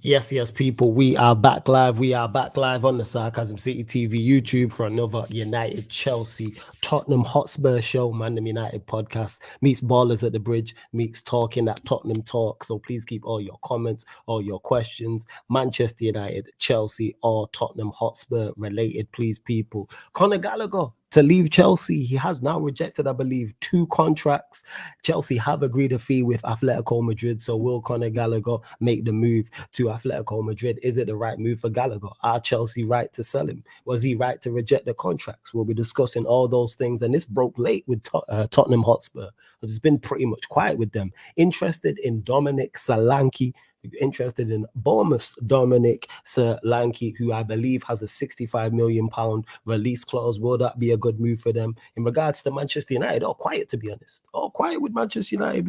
Yes, people, we are back live. We are back live on the Sarcasm City TV YouTube for another United Chelsea Tottenham Hotspur show. Man United podcast meets Ballers at the Bridge, meets Talking that Tottenham Talk. So please keep all your comments, all your questions, Manchester United, Chelsea, or Tottenham Hotspur related, please, people. Conor Gallagher to leave Chelsea. He has now rejected, I believe, 2 contracts. Chelsea have agreed a fee with Atletico Madrid. So will Conor Gallagher make the move to Atletico Madrid? Is it the right move for Gallagher? Are Chelsea right to sell him? Was he right to reject the contracts? We'll be discussing all those things. And this broke late with Tottenham Hotspur, because it's been pretty much quiet with them. Interested in Dominic Solanke, interested in Bournemouth's Dominic Solanke, who I believe has a £65 million release clause. Will that be a good move for them? In regards to Manchester United, all quiet, to be honest. All quiet with Manchester United.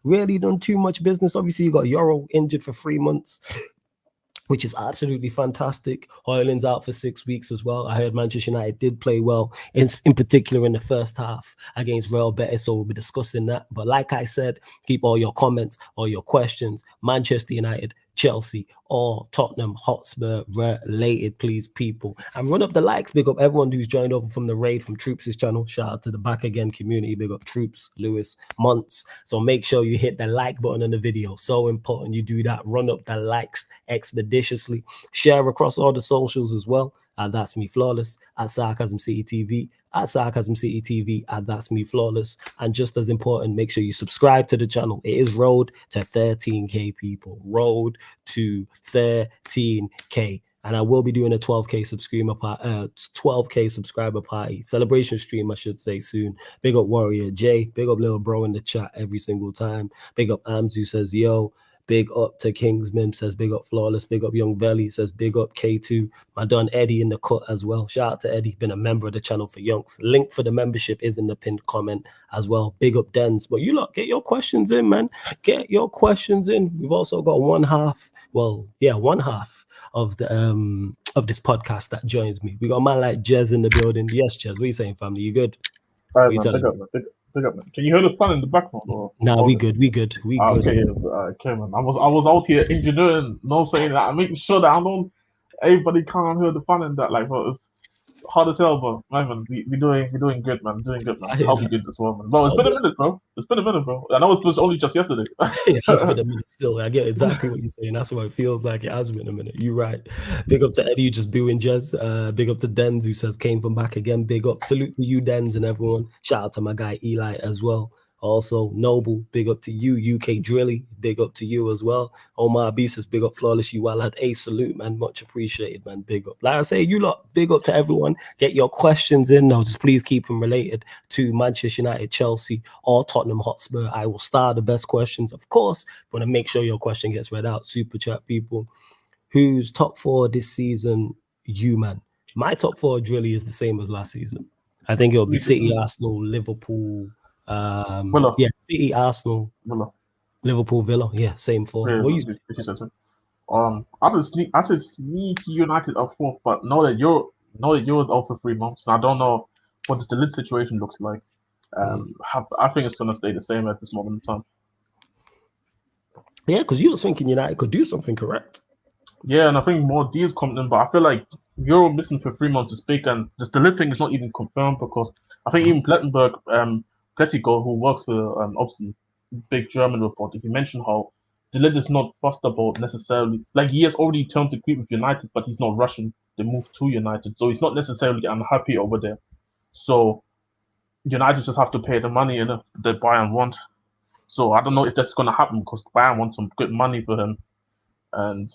Really done too much business. Obviously, you got Euro injured for 3 months, which is absolutely fantastic. Højlund's out for 6 weeks as well. I heard Manchester United did play well, in particular in the first half against Real Betis, so we'll be discussing that. But like I said, keep all your comments, all your questions, Manchester United, Chelsea, or Tottenham Hotspur related, please, people. And run up the likes. Big up everyone who's joined over from the raid from Troops' channel. Shout out to the Back Again community. Big up Troops, Lewis, Monts. So make sure you hit the like button on the video. So important you do that. Run up the likes expeditiously. Share across all the socials as well. That's Me Flawless, at Sarcasm City TV, at Sarcasm City TV, at That's Me Flawless. And just as important, make sure you subscribe to the channel. It is road to 13K, people. Road to 13K. And I will be doing a 12K subscriber party celebration stream, I should say, soon. Big up Warrior J. Big up little bro in the chat every single time. Big up Amzu says, yo. Big up to Kingsman, says big up Flawless. Big up Young Valley, says big up K2. My Don Eddie in the cut as well. Shout out to Eddie, been a member of the channel for yonks. Link for the membership is in the pinned comment as well. Big up Dens. But you lot, get your questions in, man. Get your questions in. We've also got one half of this podcast that joins me. We got a man like Jez in the building. Yes, Jez, what are you saying, family? You good? All right, man. Big up, man. Can you hear the fun in the background? Nah, we good. Okay, man. I was out here engineering, saying that. I'm making sure that everybody can't hear the fun in that. Like, well, it's hard as hell, but man, we're doing good, man. I'll be good this well, man. Bro, it's been a minute, bro. I know it was only just yesterday. It has been a minute still. I get exactly what you're saying. That's why it feels like it has been a minute. You're right. Big up to Eddie, just booing Jez. Big up to Dens, who says came from back again. Big up. Salute to you, Dens, and everyone. Shout out to my guy Eli as well. Also, Noble, big up to you. UK Drilly, big up to you as well. Omar B says, big up Flawless. You all had a salute, man. Much appreciated, man. Big up. Like I say, you lot, big up to everyone. Get your questions in now. Just please keep them related to Manchester United, Chelsea, or Tottenham Hotspur. I will start the best questions. Of course, want to make sure your question gets read out. Super chat, people. Who's top 4 this season? You, man. My top 4 Drilly is the same as last season. I think it'll be City, Arsenal, Liverpool. Villa. Yeah, City, Arsenal, Villa. Liverpool, Villa. Yeah, same 4. Yeah, what you say? I just sneak United up 4th, but know that you're out for 3 months. I don't know what the lid situation looks like. I think it's gonna stay the same at this moment in time. Yeah, because you was thinking United could do something, correct? Yeah, and I think more deals coming in, but I feel like you're missing for 3 months is big, and the lid thing is not even confirmed because I think even Plettenberg, Pletico, who works for obviously big German reporter, he mentioned how De Ligt is not fussed about necessarily. Like, he has already turned to agreement with United, but he's not rushing the move to United, so he's not necessarily unhappy over there. So United just have to pay the money that Bayern want. So I don't know if that's going to happen because Bayern wants some good money for him, and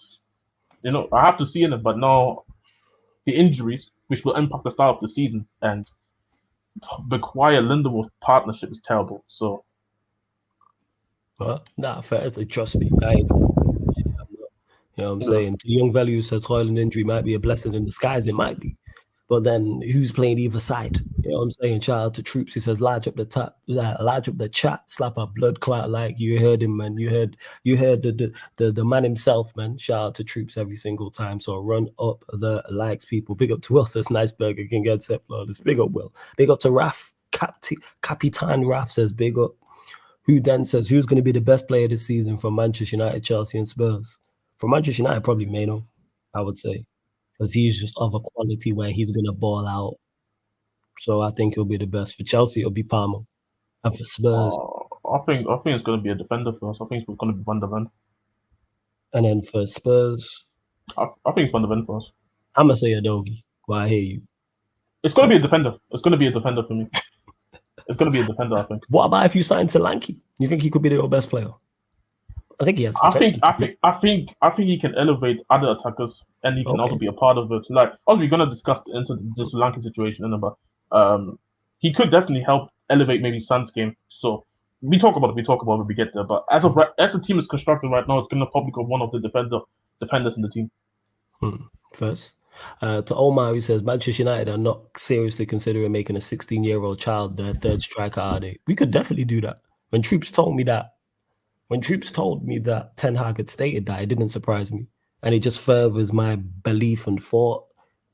I have to see in it. But now the injuries, which will impact the start of the season, and McGuire Lindelof partnership is terrible. So, firstly, trust me, you know what I'm saying? To Young Value says Højlund injury might be a blessing in disguise. It might be, but then who's playing either side? You know what I'm saying? Shout out to Troops. He says large up the chat, slap a blood clot. Like you heard him, man. You heard the man himself, man. Shout out to Troops every single time. So run up the likes, people. Big up to Will says nice burger can get set flawless. Big up Will. Big up to Raf. Capitan Raf says big up. Who then says who's going to be the best player this season from Manchester United, Chelsea, and Spurs? For Manchester United, probably Maino, I would say, because he's just of a quality where he's gonna ball out. So I think he'll be the best. For Chelsea, it'll be Palmer, and for Spurs, I think it's going to be a defender for us. I think it's going to be Van der Ven. and then for Spurs, I think it's Van der Ven for us. I'm gonna say Adogi. Well, I hear you. It's going to be a defender. It's going to be a defender for me. It's going to be a defender, I think. What about if you sign Solanke? You think he could be your best player? I think he has potential. I think he can elevate other attackers, and he can also be a part of it. Like, obviously, we're gonna discuss into the Sri Lankan situation in a bit. He could definitely help elevate maybe Sun's game. So we talk about it when we get there. But as the team is constructed right now, it's gonna probably go one of the defenders in the team. First, to Omar, who says Manchester United are not seriously considering making a 16-year-old child their third striker, are they? We could definitely do that. When Troops told me that Ten Hag had stated that, it didn't surprise me. And it just furthers my belief and thought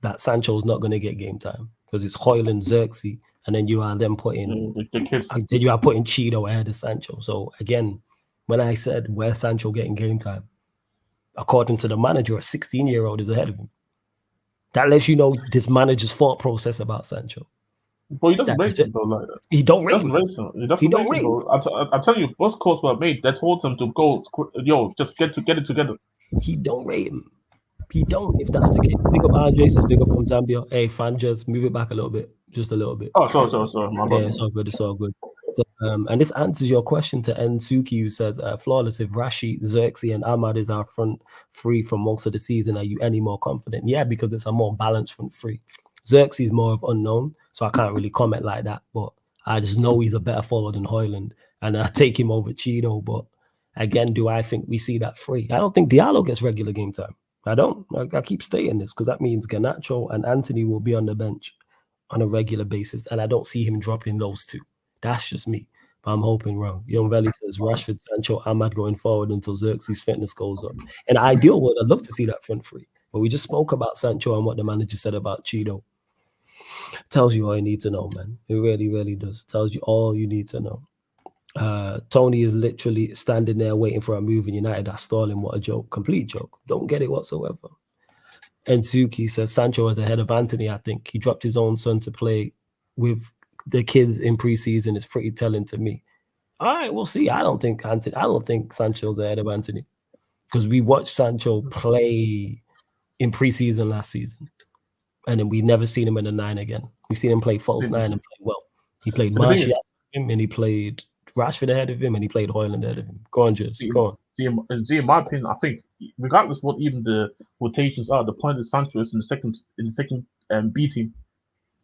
that Sancho's not going to get game time because it's Højlund, Xerxes, and then you are then putting Cheeto ahead of Sancho. So again, when I said where's Sancho getting game time, according to the manager, a 16-year-old is ahead of him. That lets you know this manager's thought process about Sancho. But he doesn't rate him though like that. He don't rate him. He doesn't rate him. I'm telling you, both calls were made. They told him to go. Just get it together. He don't rate him. He don't. If that's the case, big up Andre says big up from Zambia. Hey, fan, just move it back a little bit, just a little bit. Oh, sorry. My bad. Yeah, it's all good. So, and this answers your question to Nsuki, who says, flawless. If Rashi, Xerxes, and Ahmad is our front three for most of the season, are you any more confident? Yeah, because it's a more balanced front three. Xerxes is more of unknown, so I can't really comment like that. But I just know he's a better forward than Højlund, and I take him over Cheeto. But again, do I think we see that free? I don't think Diallo gets regular game time. I don't. I keep stating this because that means Garnacho and Anthony will be on the bench on a regular basis, and I don't see him dropping those two. That's just me. But I'm hoping wrong. Young Valley says Rashford, Sancho, Ahmad going forward until Xerxes' fitness goes up. In an ideal world, I'd love to see that front three. But we just spoke about Sancho and what the manager said about Cheeto. Tells you all you need to know, man. It really, really does. Tells you all you need to know. Tony is literally standing there waiting for a move in United. That's stalling. What a joke. Complete joke. Don't get it whatsoever. And Suki says Sancho is ahead of Anthony, I think. He dropped his own son to play with the kids in preseason. It's pretty telling to me. All right, we'll see. I don't think Sancho's ahead of Anthony because we watched Sancho play in preseason last season. And then we've never seen him in a 9 again. We've seen him play false 9 and play well. He played Martial ahead of him, and he played Rashford ahead of him, and he played Højlund ahead of him. Go on, Jess. Go on. See, in my opinion, I think regardless what even the rotations are, the point is Sancho is in the second B team.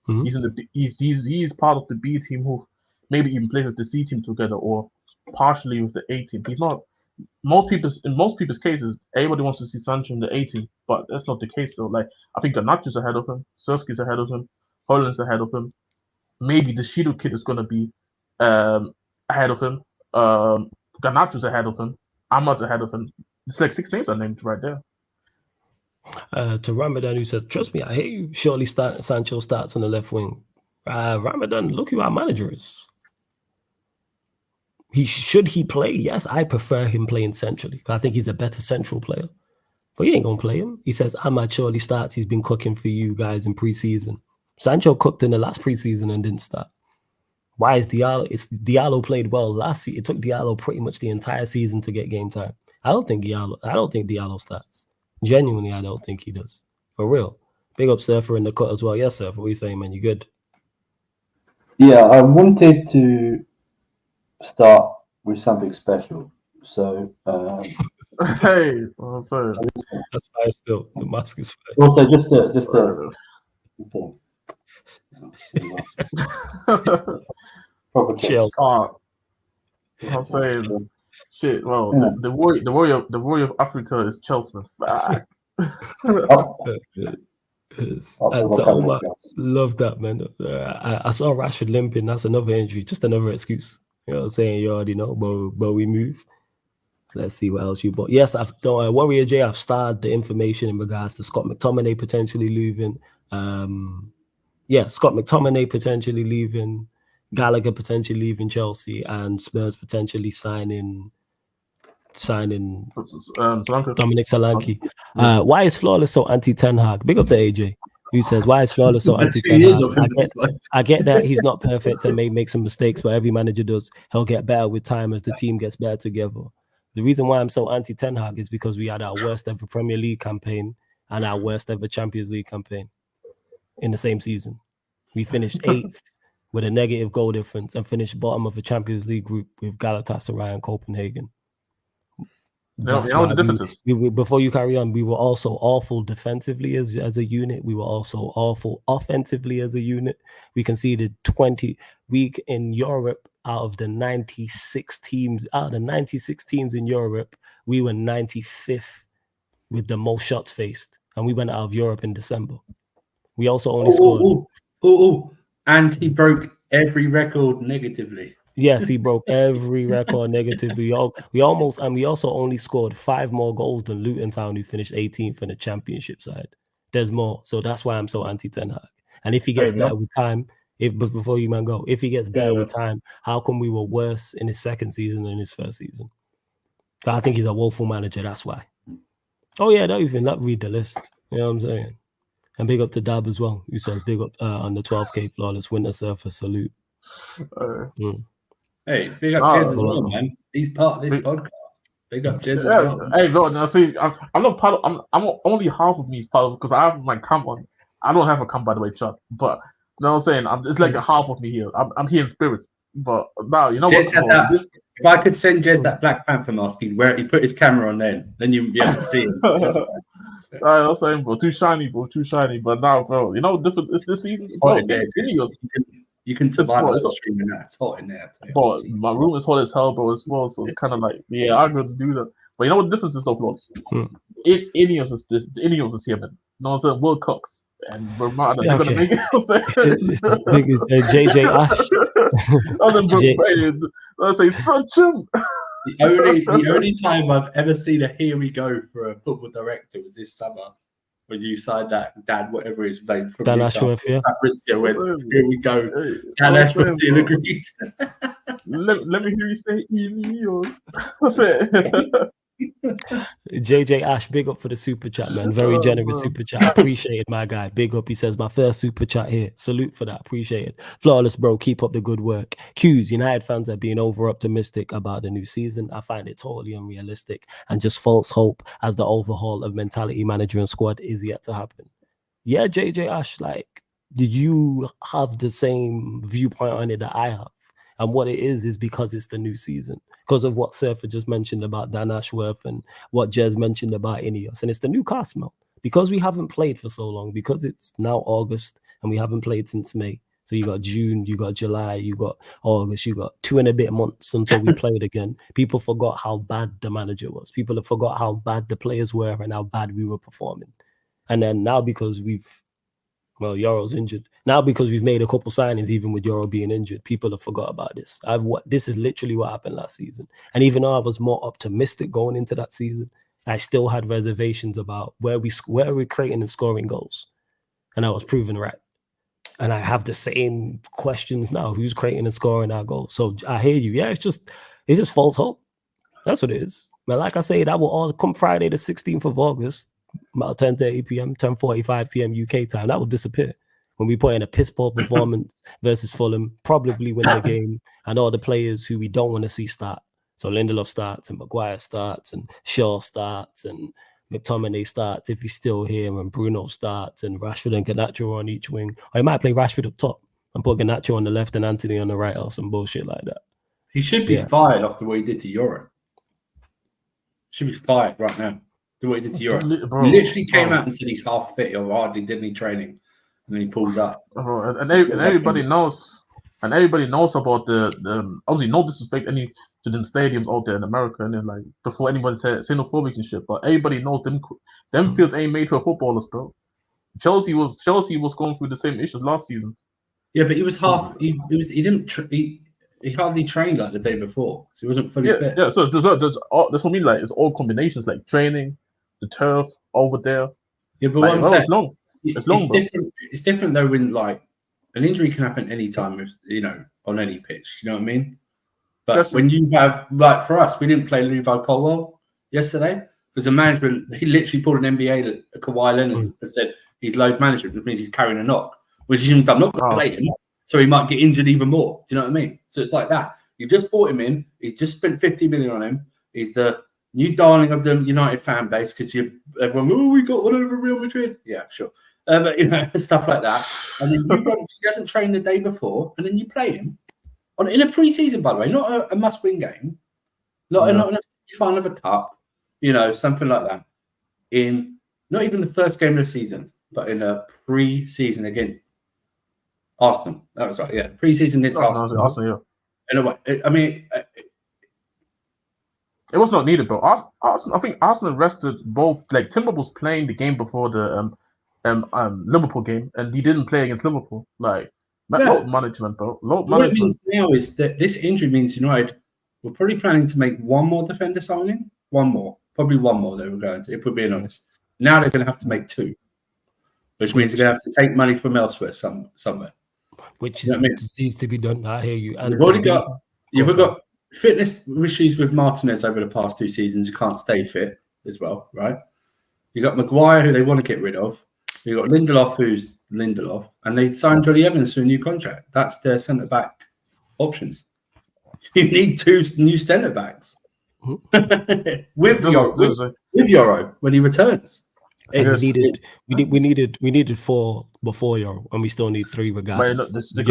Mm-hmm. He's part of the B team who maybe even plays with the C team together or partially with the A team. He's not. In most people's cases, everybody wants to see Sancho in the A team, but that's not the case though. Like I think Garnacho's ahead of him, Xerxes ahead of him, Højlund's ahead of him. Maybe the Shido kid is gonna be ahead of him. Garnacho's ahead of him. Ahmad's ahead of him. It's like 6 names are named right there. To Ramadan, who says, "Trust me, I hear you. Surely Sancho starts on the left wing." Ramadan, look who our manager is. Should he play? Yes, I prefer him playing centrally. I think he's a better central player. But he ain't going to play him. He says, Ahmad surely starts. He's been cooking for you guys in preseason. Sancho cooked in the last preseason and didn't start. Why is Diallo? Diallo played well last season. It took Diallo pretty much the entire season to get game time. I don't think Diallo starts. Genuinely, I don't think he does. For real. Big up Surfer in the cut as well. Yes, Surfer. What are you saying, man? You good? Yeah, I wanted to start with something special. So, hey, well, sorry. That's fire still. The mask is fire. Also, just a proper chill. I'm saying, shit. Well, yeah. the warrior of Africa is Chelsea. Love that, man. I saw Rashford limping. That's another injury. Just another excuse. You know what I'm saying? You already know, but we move. Let's see what else you bought. Yes, Warrior J, I've started the information in regards to Scott McTominay potentially leaving. Scott McTominay potentially leaving, Gallagher potentially leaving Chelsea, and Spurs potentially signing signing Solanke. Dominic Solanke. Why is Flawless so anti-Ten Hag? Big up to AJ, who says, why is Flawless so anti-Ten Hag? I get that he's not perfect and may make some mistakes, but every manager does. He'll get better with time as the team gets better together. The reason why I'm so anti-Ten Hag is because we had our worst ever Premier League campaign and our worst ever Champions League campaign in the same season. We finished 8th with a negative goal difference and finished bottom of the Champions League group with Galatasaray and Copenhagen. That's you know what the difference is? Before you carry on, we were also awful defensively as a unit. We were also awful offensively as a unit. We conceded 20 in Europe out of the 96 teams. Out of the 96 teams in Europe, we were 95th with the most shots faced, and we went out of Europe in December. We also only scored. And he broke every record negatively. Yes, he broke every record negatively. We also only scored 5 more goals than Luton Town, who finished 18th in the championship side. There's more, so that's why I'm so anti-Ten Hag. And if he gets better with time, before you man go, if he gets better with time, how come we were worse in his second season than his first season? I think he's a woeful manager. That's why. Oh yeah, don't even read the list. You know what I'm saying? And big up to Dab as well, who says big up on the 12K Flawless Winter Surfer salute. Hey, big up Jez as well, man. He's part of this podcast. Big up Jez as well. Hey, bro, now see, I'm not part of. I'm only half of me is part of because I have my cam on. I don't have a cam, by the way, Chuck. But you know what I'm saying? It's like a half of me here. I'm here in spirit. But now you know Jez what? Had that, if I could send Jez that Black Panther mask, he'd put his camera on then you'd be able to see him. I'm saying, bro, too shiny. But now, bro, you know, it's this season. Bro, you can survive on streaming that. It's hot in there. But my room is hot as hell, bro, as well. So it's kind of like, yeah, I'm going to do that. But you know what the difference is, though, Flawless? If any of us here, man. You know what I'm saying? We're cooks. And we're going to make it. It's as big as JJ Ash. Let's say, such him. The only time I've ever seen a here we go for a football director was this summer when you signed that Dan, whatever his name, from Dan Ashworth, yeah. Here we go. Dan Ashworth still agreed. let me hear you say easy. JJ Ash, big up for the super chat, man. Very generous super chat. Appreciate it, my guy. Big up. He says, my first super chat here. Salute for that. Appreciate it. Flawless, bro. Keep up the good work. Q's, United fans are being over optimistic about the new season. I find it totally unrealistic and just false hope as the overhaul of mentality, manager, and squad is yet to happen. Yeah, JJ Ash, like, did you have the same viewpoint on it that I have? And what it is because it's the new season. Because of what Surfer just mentioned about Dan Ashworth and what Jez mentioned about Ineos. And it's the new cast, man. Because we haven't played for so long, because it's now August and we haven't played since May. So you got June, you got July, you got August, you got 2 and a bit months until we played again. People forgot how bad the manager was. People have forgot how bad the players were and how bad we were performing. And then now because Yoro's injured. Now because we've made a couple signings, even with Yoro being injured, people have forgot about this. This is literally what happened last season. And even though I was more optimistic going into that season, I still had reservations about where we're creating and scoring goals. And I was proven right. And I have the same questions now. Who's creating and scoring our goals? So I hear you. Yeah, it's just false hope. That's what it is. But like I say, that will all come Friday the 16th of August. About 10:30 p.m., 10:45 p.m. UK time, that will disappear when we put in a piss poor performance versus Fulham, probably win the game, and all the players who we don't want to see start. So Lindelof starts, and Maguire starts, and Shaw starts, and McTominay starts if he's still here, and Bruno starts, and Rashford and Garnacho on each wing. Or he might play Rashford up top and put Garnacho on the left and Anthony on the right, or some bullshit like that. He should be fired after what he did to Europe. Should be fired right now. The way he did to Europe. He literally came out and said he's half fit or hardly did any training, and then he pulls up. And everybody knows, about the obviously no disrespect to them stadiums out there in America, and then like before anyone said xenophobic and shit, but everybody knows them fields ain't made for footballers, bro. Chelsea was going through the same issues last season. Yeah, but he was half. He hardly trained like the day before, so he wasn't fully fit. Yeah, so that's what I mean. Like it's all combinations, like training. The turf over there. Yeah, but what I'm saying, it's long, bro. It's different though when like an injury can happen anytime, on any pitch. You know what I mean? But when you have, like for us, we didn't play Levi Colwell yesterday because the management, he literally pulled an NBA to Kawhi Leonard and said he's load management, which means he's carrying a knock, which means I'm not going to play him, so he might get injured even more. Do you know what I mean? So it's like that. You just bought him in. He's just spent 50 million on him. He's the new darling of the United fan base because everyone, we got one over Real Madrid. Yeah, sure. But stuff like that. And then he hasn't trained the day before, and then you play him in a pre-season, by the way, not a must-win game, not in a final of a cup, something like that. In not even the first game of the season, but in a pre-season against Arsenal. That was right, yeah. Pre-season against Arsenal. Yeah. In a way, I mean, it was not needed, bro. Arsenal, I think Arsenal rested both. Like Timber was playing the game before the Liverpool game, and he didn't play against Liverpool. Like load management, bro. What it means now is that this injury means United we're probably planning to make one more defender signing. Probably one more. They were going to, if we're being honest. Now they're going to have to make two, which means they're going to have to take money from elsewhere somewhere. Which needs to be done. I hear you. And you've got fitness issues with Martinez over the past 2 seasons. You can't stay fit as well, right? You got Maguire, who they want to get rid of. You got Lindelof, who's Lindelof, and they signed Johnny Evans to a new contract. That's their centre back options. You need 2 new centre backs with Euro when he returns. We needed 4 before Euro, and we still need 3 regardless. The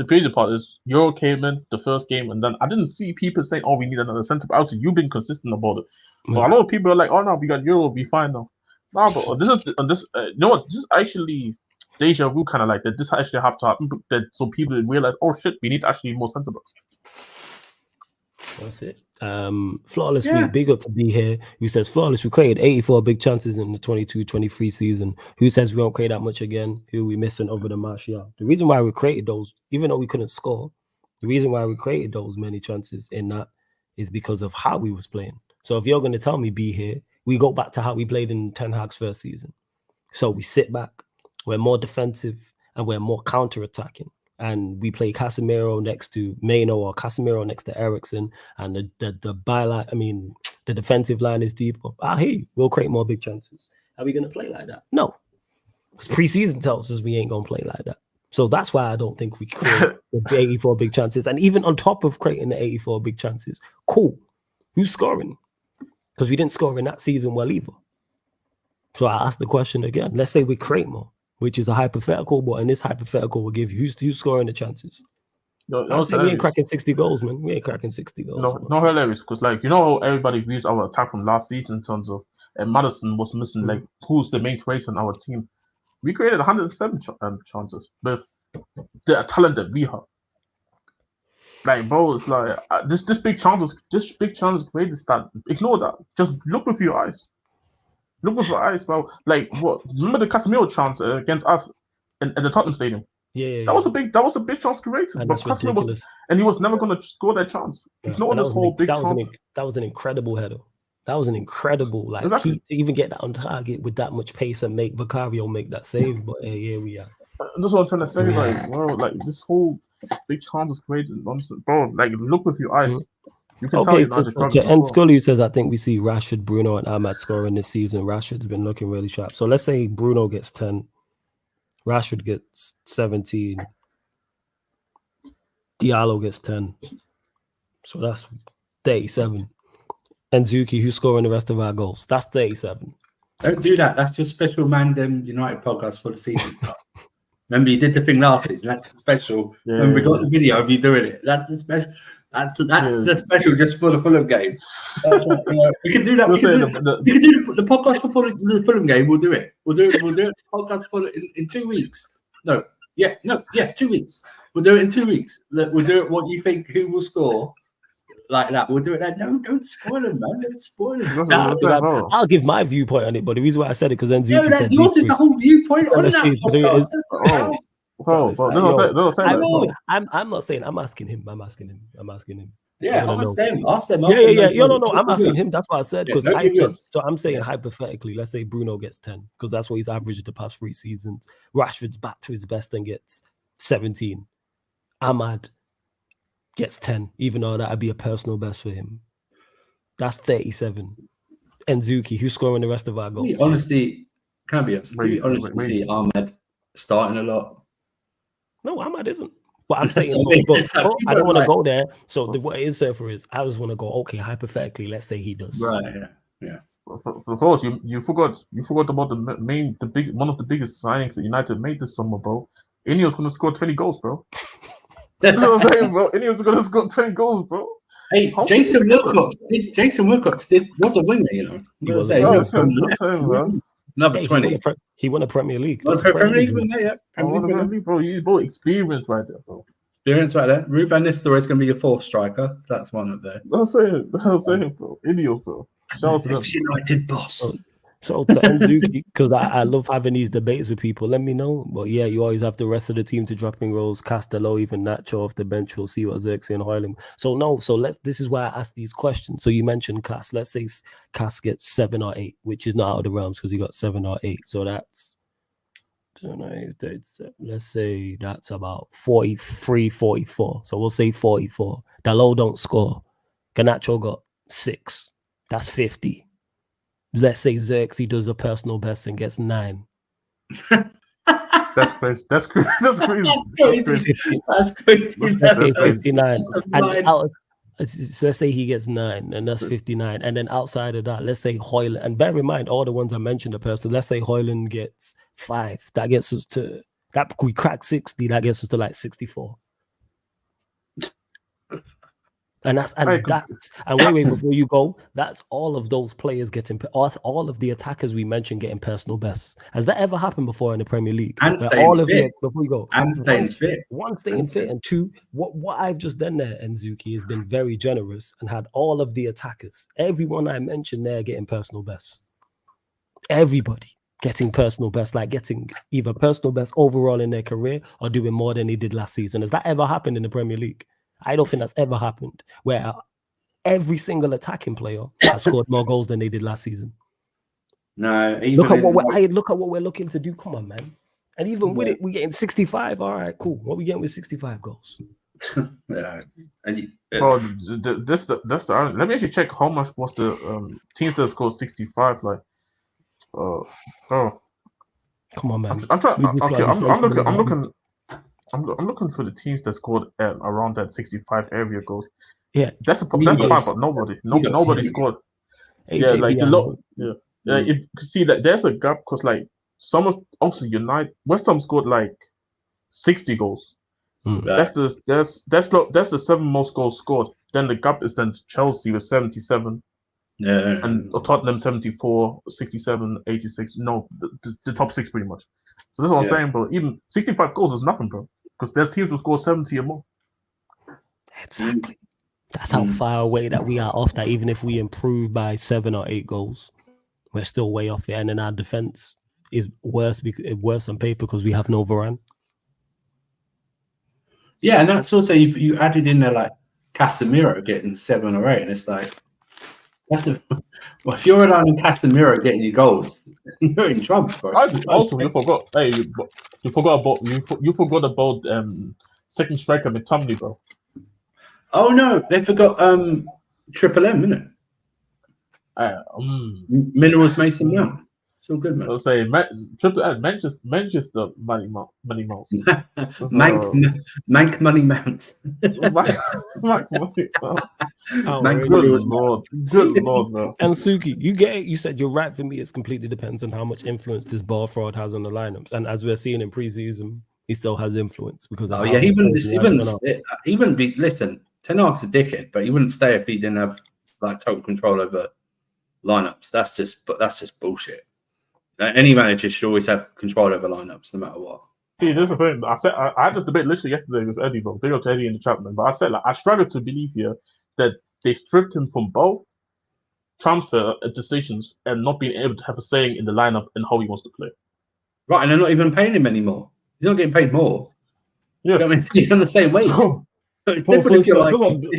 crazy part is Euro came in the first game, and then I didn't see people saying, "Oh, we need another centre back." Also, you've been consistent about it. But a lot of people are like, "Oh no, we got Euro, we'll be fine now." No, but this you know what? This is actually deja vu, kind of like that. This actually have to happen, so people realize, "Oh shit, we need actually more centre backs." That's it. Flawless week. Big up to be here. Who says flawless? We created 84 big chances in the 22-23 season. Who says we won't create that much again? Who we missing over the Martial? The reason why we created those, even though we couldn't score, the reason why we created those many chances in that is because of how we was playing. So if you're going to tell me be here, we go back to how we played in Ten Hag's first season. So we sit back, we're more defensive, and we're more counter-attacking. And we play Casemiro next to Maino or Casemiro next to Eriksen, and the byline, the defensive line is deeper. Hey, we'll create more big chances. Are we going to play like that? No. Because preseason tells us we ain't going to play like that. So that's why I don't think we create the 84 big chances. And even on top of creating the 84 big chances, cool. Who's scoring? Because we didn't score in that season well either. So I ask the question again. Let's say we create more, which is a hypothetical, but in this hypothetical, we'll give you who's scoring the chances. No, we ain't cracking 60 goals, man. We ain't cracking 60 goals. No, hilarious, because like how everybody views our attack from last season in terms of Madison was missing like who's the main creator on our team. We created 107 chances with the talent that we have. Like, bro, it's like this big chances created that. Ignore that. Just look with your eyes. Look with your eyes, bro. Like, what? Remember the Casemiro chance against us at the Tottenham Stadium? Yeah. That was a big chance created. And but that's ridiculous. He was never going to score that chance. Ignore this whole big chance. That was an incredible header. That was an incredible to even get that on target with that much pace and make Vicario make that save. But here we are. That's what I'm trying to say, like, bro, like this whole big chance is created nonsense, bro. Like, look with your eyes. You can to end Scully says, I think we see Rashford, Bruno, and Ahmad scoring this season. Rashford's been looking really sharp. So let's say Bruno gets 10, Rashford gets 17, Diallo gets 10. So that's 37. And Zuki, who's scoring the rest of our goals? That's 37. Don't do that. That's just special Mandem United podcast for the season start. Remember, you did the thing last season. That's special. Yeah, When we got the video of you doing it. That's the special. That's the special just for the Fulham game. We can do that. We can do the podcast before the Fulham game. We'll do it. We'll do it. The podcast for in 2 weeks. 2 weeks. We'll do it in 2 weeks. We'll do it. What you think? Who will score? Like that. We'll do it. No, don't spoil them, man. Don't spoil them. I'll give my viewpoint on it, but the reason why I said it because then Zuki said yours is the whole viewpoint on that. I'm not saying. I'm asking him. Yeah, ask them. Yeah. No. I'm asking him. That's what I said because so I'm saying hypothetically. Let's say Bruno gets 10 because that's what he's averaged the past 3 seasons. Rashford's back to his best and gets 17. Ahmad gets 10, even though that'd be a personal best for him. That's 37. Nzuki, who's scoring the rest of our goals? Honestly, can I be honest? Do you honestly see Ahmed starting a lot? No, Ahmad isn't. But I'm That's saying, what I mean. but It's like, I don't want to like- go there. So what it is, Surfer, is I just want to go, okay, hypothetically, let's say he does. Right, yeah. Of course, you forgot about one of the biggest signings that United made this summer, bro. Ineos gonna score 20 goals, bro. You know what I'm saying, bro? Ineos gonna score 20 goals, bro. Hey, Jason Wilcox was a winger, you know. He was Another Hey, 20. he won a Premier League. Was That's a Premier League winner. winner, yeah. Premier League winner. Bro, you both experience right there, bro. Experience right there. Ruud van Nistelrooy is going to be your fourth striker. So that's one up there. I'm saying, bro. Ineos, bro. Shout out to them. Ex-United boss. So to Nzuki, because I love having these debates with people, let me know. But yeah, you always have the rest of the team to drop in roles. Castello, even Nacho off the bench. We'll see what Xerxes and Hoyland. This is why I asked these questions. So you mentioned Cass. Let's say Cass gets 7 or 8, which is not out of the realms because he got 7 or 8. So that's, let's say that's about 43, 44. So we'll say 44. Dalot don't score. Garnacho got 6. That's 50. Let's say Xerxes does a personal best and gets 9. That's crazy. That's crazy. That's crazy. That's crazy. Let's say 59. That's So let's say he gets 9, and that's 59. And then outside of that, let's say Hoyland, and bear in mind all the ones I mentioned are personal. Let's say Hoyland gets 5. That gets us to that. We crack 60. That gets us to like 64. And wait, before you go, that's all of those players getting all of the attackers we mentioned getting personal bests. Has that ever happened before in the Premier League? And staying fit. Before you go, and staying fit. One, staying fit, and 2, what I've just done there, Nzuki, has been very generous and had all of the attackers, everyone I mentioned there, getting personal bests. Everybody getting personal best, like getting either personal best overall in their career or doing more than they did last season. Has that ever happened in the Premier League? I don't think that's ever happened where every single attacking player has scored more goals than they did last season. No, look at what we're looking to do. Come on, man. And even with it, we're getting 65. All right, cool. What are we getting with 65 goals? Bro, that's the. Let me actually check how much was the teams that scored 65. Like, bro. Come on, man. I'm looking for the teams that scored around that 65 area goals. Yeah, that's fine, but nobody scored. Yeah, like you see that there's a gap because like some of also United, West Ham scored like 60 goals. That's the 7 most goals scored. Then the gap is then Chelsea with 77. Yeah, and Tottenham 74, 67, 86. No, the top 6 pretty much. So that's what I'm saying, bro. Even 65 goals is nothing, bro. Because there's teams who score 70 or more. Exactly. That's how far away that we are off that. Even if we improve by 7 or 8 goals, we're still way off it. And then our defense is worse on paper because we have no Varane. Yeah, and that's also you added in there like Casemiro getting 7 or 8, and it's like if you're relying on Casemiro getting your goals, you're in trouble, bro. Also, you forgot. Hey, you forgot about second striker McTominay, bro. Oh no, they forgot Triple M, isn't it? Minerals Mason Mount. It's all good, man. I'll say Triple M, Manchester Money Mouse. Mank Money Mount. Good lord, bro. And Suki, you said you're right. For me, it completely depends on how much influence this ball fraud has on the lineups. And as we're seeing in preseason, he still has influence because of he wouldn't be. Listen, Ten Hag's a dickhead, but he wouldn't stay if he didn't have like total control over lineups. That's just bullshit. Any manager should always have control over lineups, no matter what. See, this is the thing. I had this debate literally yesterday with Eddie, bro. Big up to Eddie in the chat, man. But I said, like, I struggle to believe here that they stripped him from both transfer decisions and not being able to have a saying in the lineup and how he wants to play. Right, and they're not even paying him anymore. He's not getting paid more. Yeah, you know what I mean, he's on the same wage. It's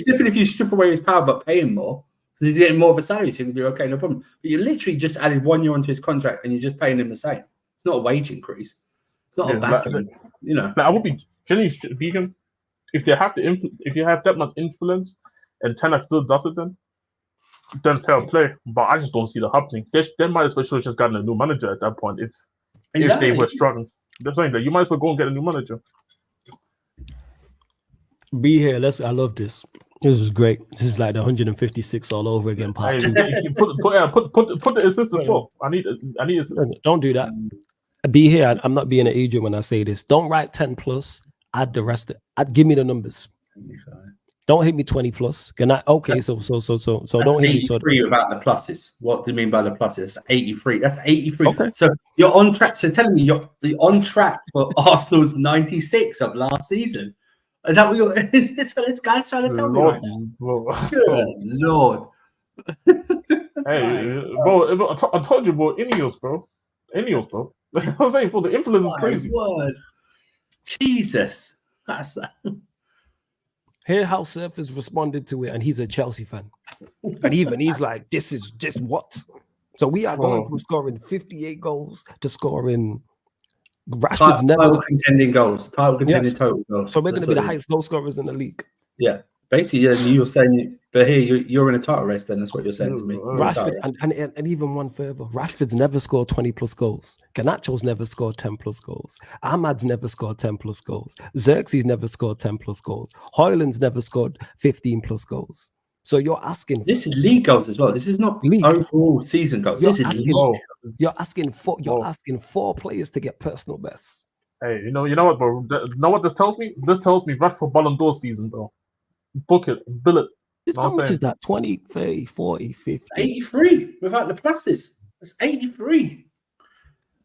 different if you strip away his power but pay him more. He's getting more of a salary, so you can do okay, no problem. But you literally just added 1 year onto his contract, and you're just paying him the same. It's not a wage increase. It's not a back end, you know. I would be generally speaking. if you have that much influence, and Ten Hag still does it, then fair play. But I just don't see that happening. They might as well have just gotten a new manager at that point if they were struggling. They're saying that you might as well go and get a new manager. Be here. I love this. This is great. This is like the 156 all over again part. Put the assist as well. I need assist. Don't do that. Be here. I'm not being an agent when I say this. Don't write 10 plus. Add the rest. Give me the numbers. Don't hit me 20 plus. Can I? Okay, so don't hit me 83 about the pluses. What do you mean by the pluses? That's 83. That's 83. Okay. So you're on track. So telling me you're on track for Arsenal's 96 of last season. Is that what you're? Is this what this guy's trying to tell me right now? Good Lord. Hey, bro, I told you, bro. Ineos, bro. I'm saying, bro, the influence is crazy. Word. Jesus, that's. Hear how Surf has responded to it, and he's a Chelsea fan. And even he's like, this is just what? So we are going from scoring 58 goals to scoring Rashford's title contending goals. Title contending total goals. So we're going to be the highest goal scorers in the league. Yeah. Basically, you're saying, but here you're in a title race, then that's what you're saying to me. Rashford, and even one further, Rashford's never scored 20 plus goals. Garnacho's never scored 10 plus goals. Ahmad's never scored 10 plus goals. Xerxes never scored 10 plus goals. Hoyland's never scored 15 plus goals. So you're asking. This is league goals as well. This is not league overall season goals. This is league. You're asking four players to get personal bests. Hey, you know what, bro? You know what this tells me? This tells me Rashford Ballon d'Or season, bro. Book it, bill it. How much is that? 20, 30, 40, 50. 83 without the pluses. That's 83.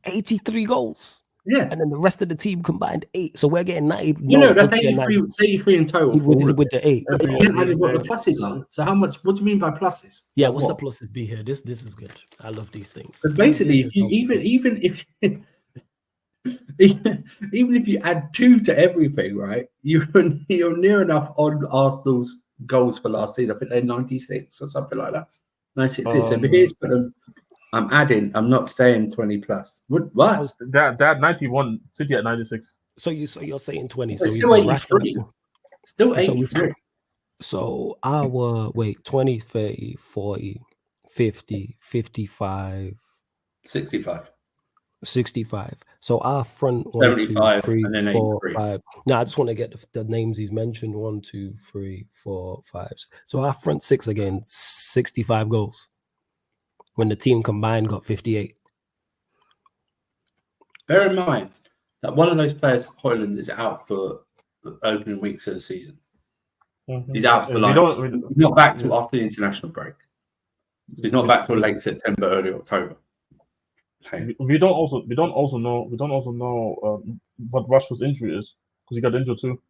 83 goals. Yeah. And then the rest of the team combined 8. So we're getting 90. That's 83. It's 83 in total. With the 8. You didn't add what the pluses are. So how much? What do you mean by pluses? Yeah, what's the pluses be here? This is good. I love these things. Because basically, if you even if you add 2 to everything, right, you're near enough on Arsenal's goals for last season. I think they're 96 or something like that. 96. So here's put them. I'm not saying 20 plus. What? That 91, City at 96. So you're saying 20. So still 83. Still 83. So our 20, 30, 40, 50, 55, 65. So our front 75 1, 2, 3, and then 4, 83. 5. Now I just want to get the names he's mentioned. 1, 2, 3, 4, 5. So our front 6 again, 65 goals. When the team combined got 58. Bear in mind that one of those players, Hoyland, is out for the opening weeks of the season. Mm-hmm. He's out for he's not back till after the international break. He's not back till late September, early October. We don't also know what Rashford's injury is because he got injured too.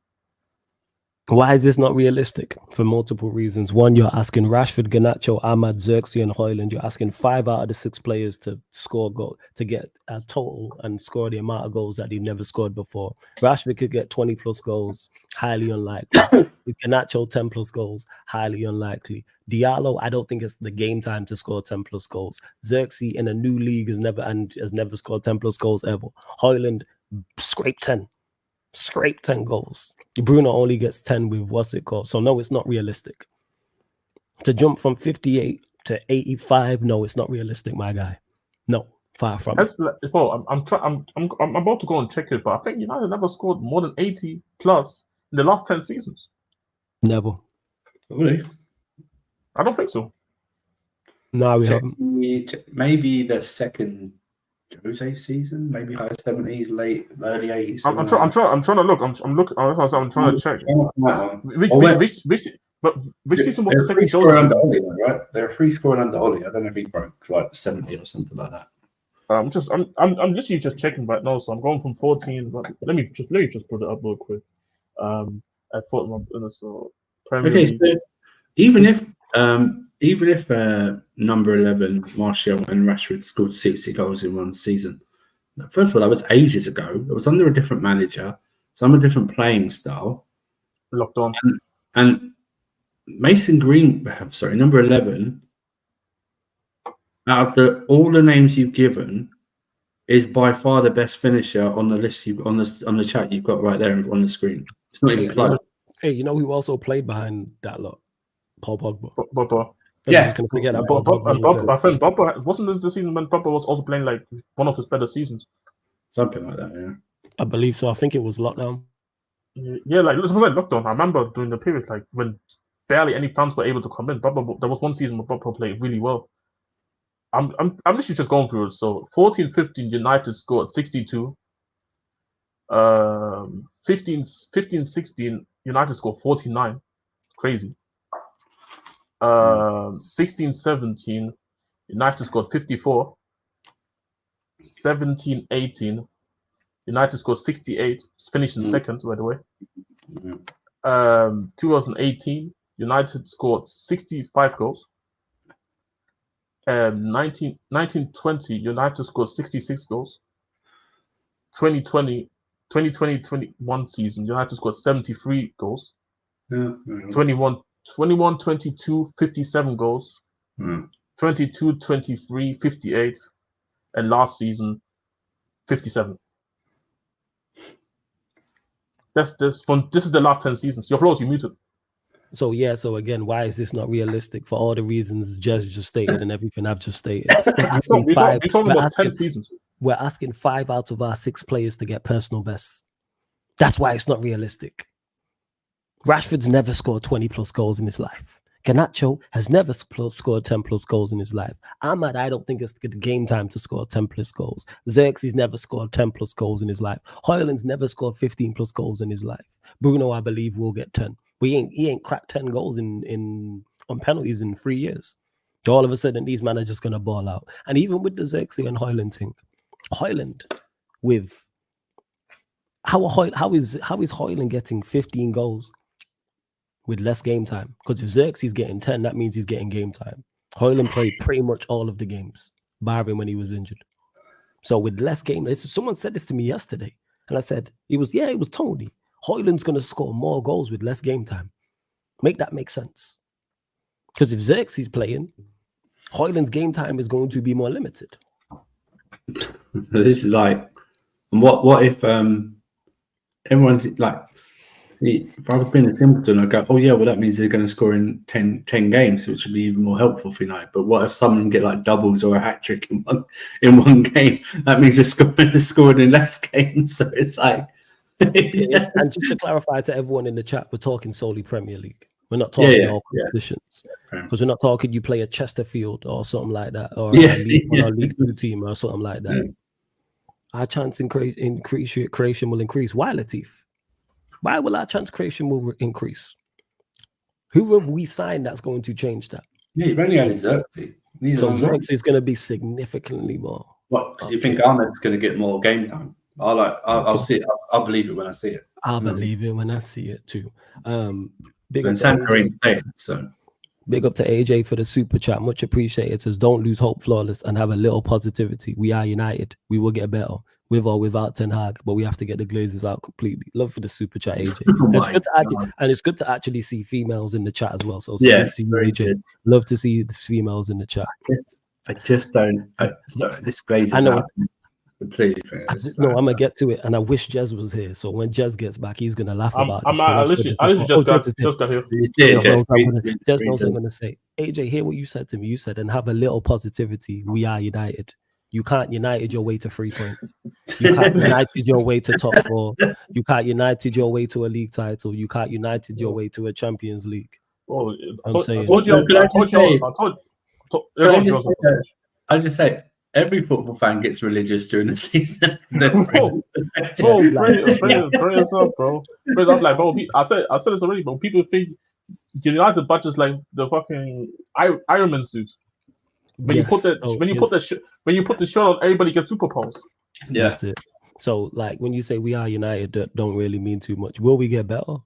Why is this not realistic? For multiple reasons. One, you're asking Rashford, Garnacho, Ahmad, Xerxes, and Hoyland. You're asking 5 out of the 6 players to score goal, to get a total and score the amount of goals that they've never scored before. Rashford could get 20 plus goals, highly unlikely. Garnacho 10 plus goals, highly unlikely. Diallo, I don't think it's the game time to score 10 plus goals. Xerxes in a new league has never scored 10 plus goals ever. Hoyland scraped 10 goals. Bruno only gets 10 with what's it called? So no, it's not realistic. To jump from 58 to 85, no, it's not realistic, my guy. No, far from it. I'm about to go and check it, but I think United never scored more than 80 plus in the last 10 seasons. Never. Really? I don't think so. No, we haven't. Maybe the second Jose season, maybe high 70s, early 80s. I'm trying to look. I'm trying to check. Which season was the second Jose? Right? They're free scoring under Oli. I don't know if he broke like 70 or something like that. I'm literally just checking right now. So I'm going from 14. Let me just put it up real quick. I put so Premier League. So even if number 11 Martial and Rashford scored 60 goals in one season, first of all, that was ages ago. It was under a different manager, some a different playing style. Locked on. And Mason Green, number 11. Out of all the names you've given, is by far the best finisher on the list on the chat you've got right there on the screen. It's not even close. Hey, you know who also played behind that lot? Paul Pogba. Bubba. I'm Yeah. just gonna forget that But Paul Pogba was there. I think Bubba wasn't this the season when Bubba was also playing like one of his better seasons. Something like that, yeah. I believe so. I think it was lockdown. Yeah, like it was like lockdown. I remember during the period like when barely any fans were able to come in. Bubba, there was one season where Bubba played really well. I'm literally just going through it. So 14-15 United scored 62. 15-16 United scored 49. Crazy. 16-17 United scored 54. 17-18 United scored 68. Finishing second, by the way. 2018 United scored 65 goals. 1920 United scored 66 goals. 2020-21 season United scored 73 goals. 21-22 57 goals. 22-23 58, and last season 57. This is the last 10 seasons. Your flows, you muted. So yeah, so again, why is this not realistic? For all the reasons Jez just stated and everything I've just stated. We're talking about 10 seasons. We're asking 5 out of our 6 players to get personal bests. That's why it's not realistic. Rashford's never scored 20 plus goals in his life. Garnacho has never scored 10 plus goals in his life. Ahmad, I don't think it's the game time to score 10 plus goals. Xerxes never scored 10 plus goals in his life. Højlund's never scored 15 plus goals in his life. Bruno, I believe, will get 10. But he ain't cracked 10 goals on penalties in 3 years. So all of a sudden, these men are just going to ball out. And even with the Xerxes and Højlund thing, Højlund with... How is Højlund getting 15 goals with less game time? Because if Xerxes getting 10, that means he's getting game time. Højlund played pretty much all of the games, barring when he was injured. So with less game, someone said this to me yesterday, and I said, it was Tony. Højlund's going to score more goals with less game time. Make that make sense. Because if Xerxes playing, Højlund's game time is going to be more limited. So this is like, what if everyone's like, see, if I was being a simpleton, I'd go, oh yeah, well that means they're going to score in 10 games, which would be even more helpful for United. But what if someone get like doubles or a hat trick in one game? That means they're scoring in less games. So it's like, yeah. And just to clarify to everyone in the chat, we're talking solely Premier League. We're not talking all competitions. Because we're not talking you play a Chesterfield or something like that, or a League 2 team or something like that. Yeah. Our chance creation will increase. Why, Latif? Why will our chance creation will increase? Who have we signed that's going to change that? Yeah, you've only had Xerxes. So Xerxes is going to be significantly more. What? Do you think Ahmed's going to get more game time? I'll see it. I'll believe it when I see it. I'll believe it when I see it too. Big up to AJ for the super chat. Much appreciated. Says don't lose hope, flawless, and have a little positivity. We are united. We will get better with or without Ten Hag, but we have to get the Glazers out completely. Love for the super chat, AJ. It's good to actually see females in the chat as well. So yes, AJ. Good. Love to see the females in the chat. I just don't. This Glazers I know. out. Completely. No, I'm gonna get to it, and I wish Jez was here. So when Jez gets back, he's gonna laugh about it. I just got here. Jez knows what I'm gonna say. AJ, hear what you said to me. You said, and have a little positivity. We are united. You can't united your way to 3 points. You can't united your way to top 4. You can't united your way to a league title. You can't united your way to a Champions League. Oh, I'm saying. I'll just say. Every football fan gets religious during the season. Bro. I said this already, but people think United budgets like the fucking Iron Man suit. When you put the shirt on, everybody gets superpowers. Yeah. That's it. So like when you say we are United, that don't really mean too much. Will we get better?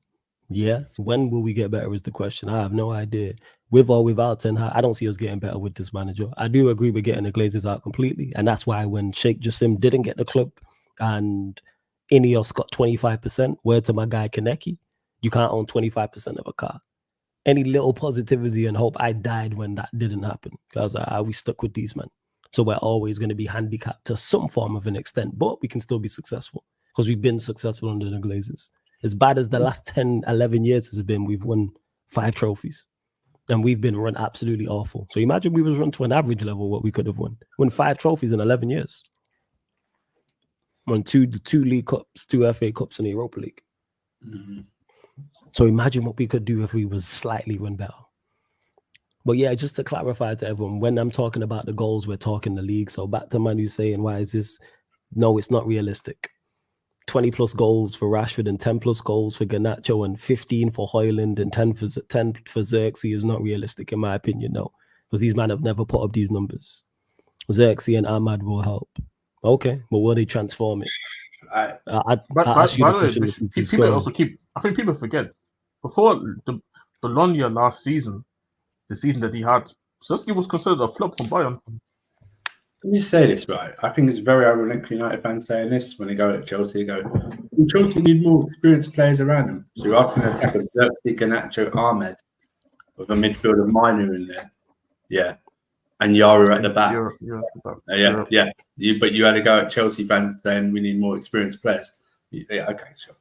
Yeah. When will we get better is the question. I have no idea. With or without Ten Hag, I don't see us getting better with this manager. I do agree with getting the Glazers out completely. And that's why when Sheikh Jassim didn't get the club and Ineos got 25%, word to my guy Kaneki, you can't own 25% of a car. Any little positivity and hope, I died when that didn't happen. Because we stuck with these men. So we're always going to be handicapped to some form of an extent, but we can still be successful because we've been successful under the Glazers. As bad as the last 10, 11 years has been, we've won 5 trophies. And we've been run absolutely awful. So imagine we was run to an average level, what we could have won. Won 5 trophies in 11 years. Won two League Cups, 2 FA Cups, and the Europa League. Mhm. So imagine what we could do if we was slightly run better. But yeah, just to clarify to everyone, when I'm talking about the goals, we're talking the league. So back to Manu saying, why is this? No, it's not realistic. 20 plus goals for Rashford and 10 plus goals for Garnacho and 15 for Højlund and 10 for Xerxes is not realistic, in my opinion, no. Because these men have never put up these numbers. Xerxes and Ahmad will help. Okay, but will they transform it? I ask you the question if he's people going. also I think people forget, before the Bologna last season, the season that he had, Solanke was considered a flop from Bayern. Let me say this, right? I think it's very ironic United fans saying this when they go to Chelsea. They go, Chelsea need more experienced players around them. So you're asking to attack of Xerxes, Garnacho, Ahmed, with a midfield of Minu in there. Yeah. And Yara at the back. Yeah. But you had to go at Chelsea fans saying we need more experienced players. Yeah, okay, sure.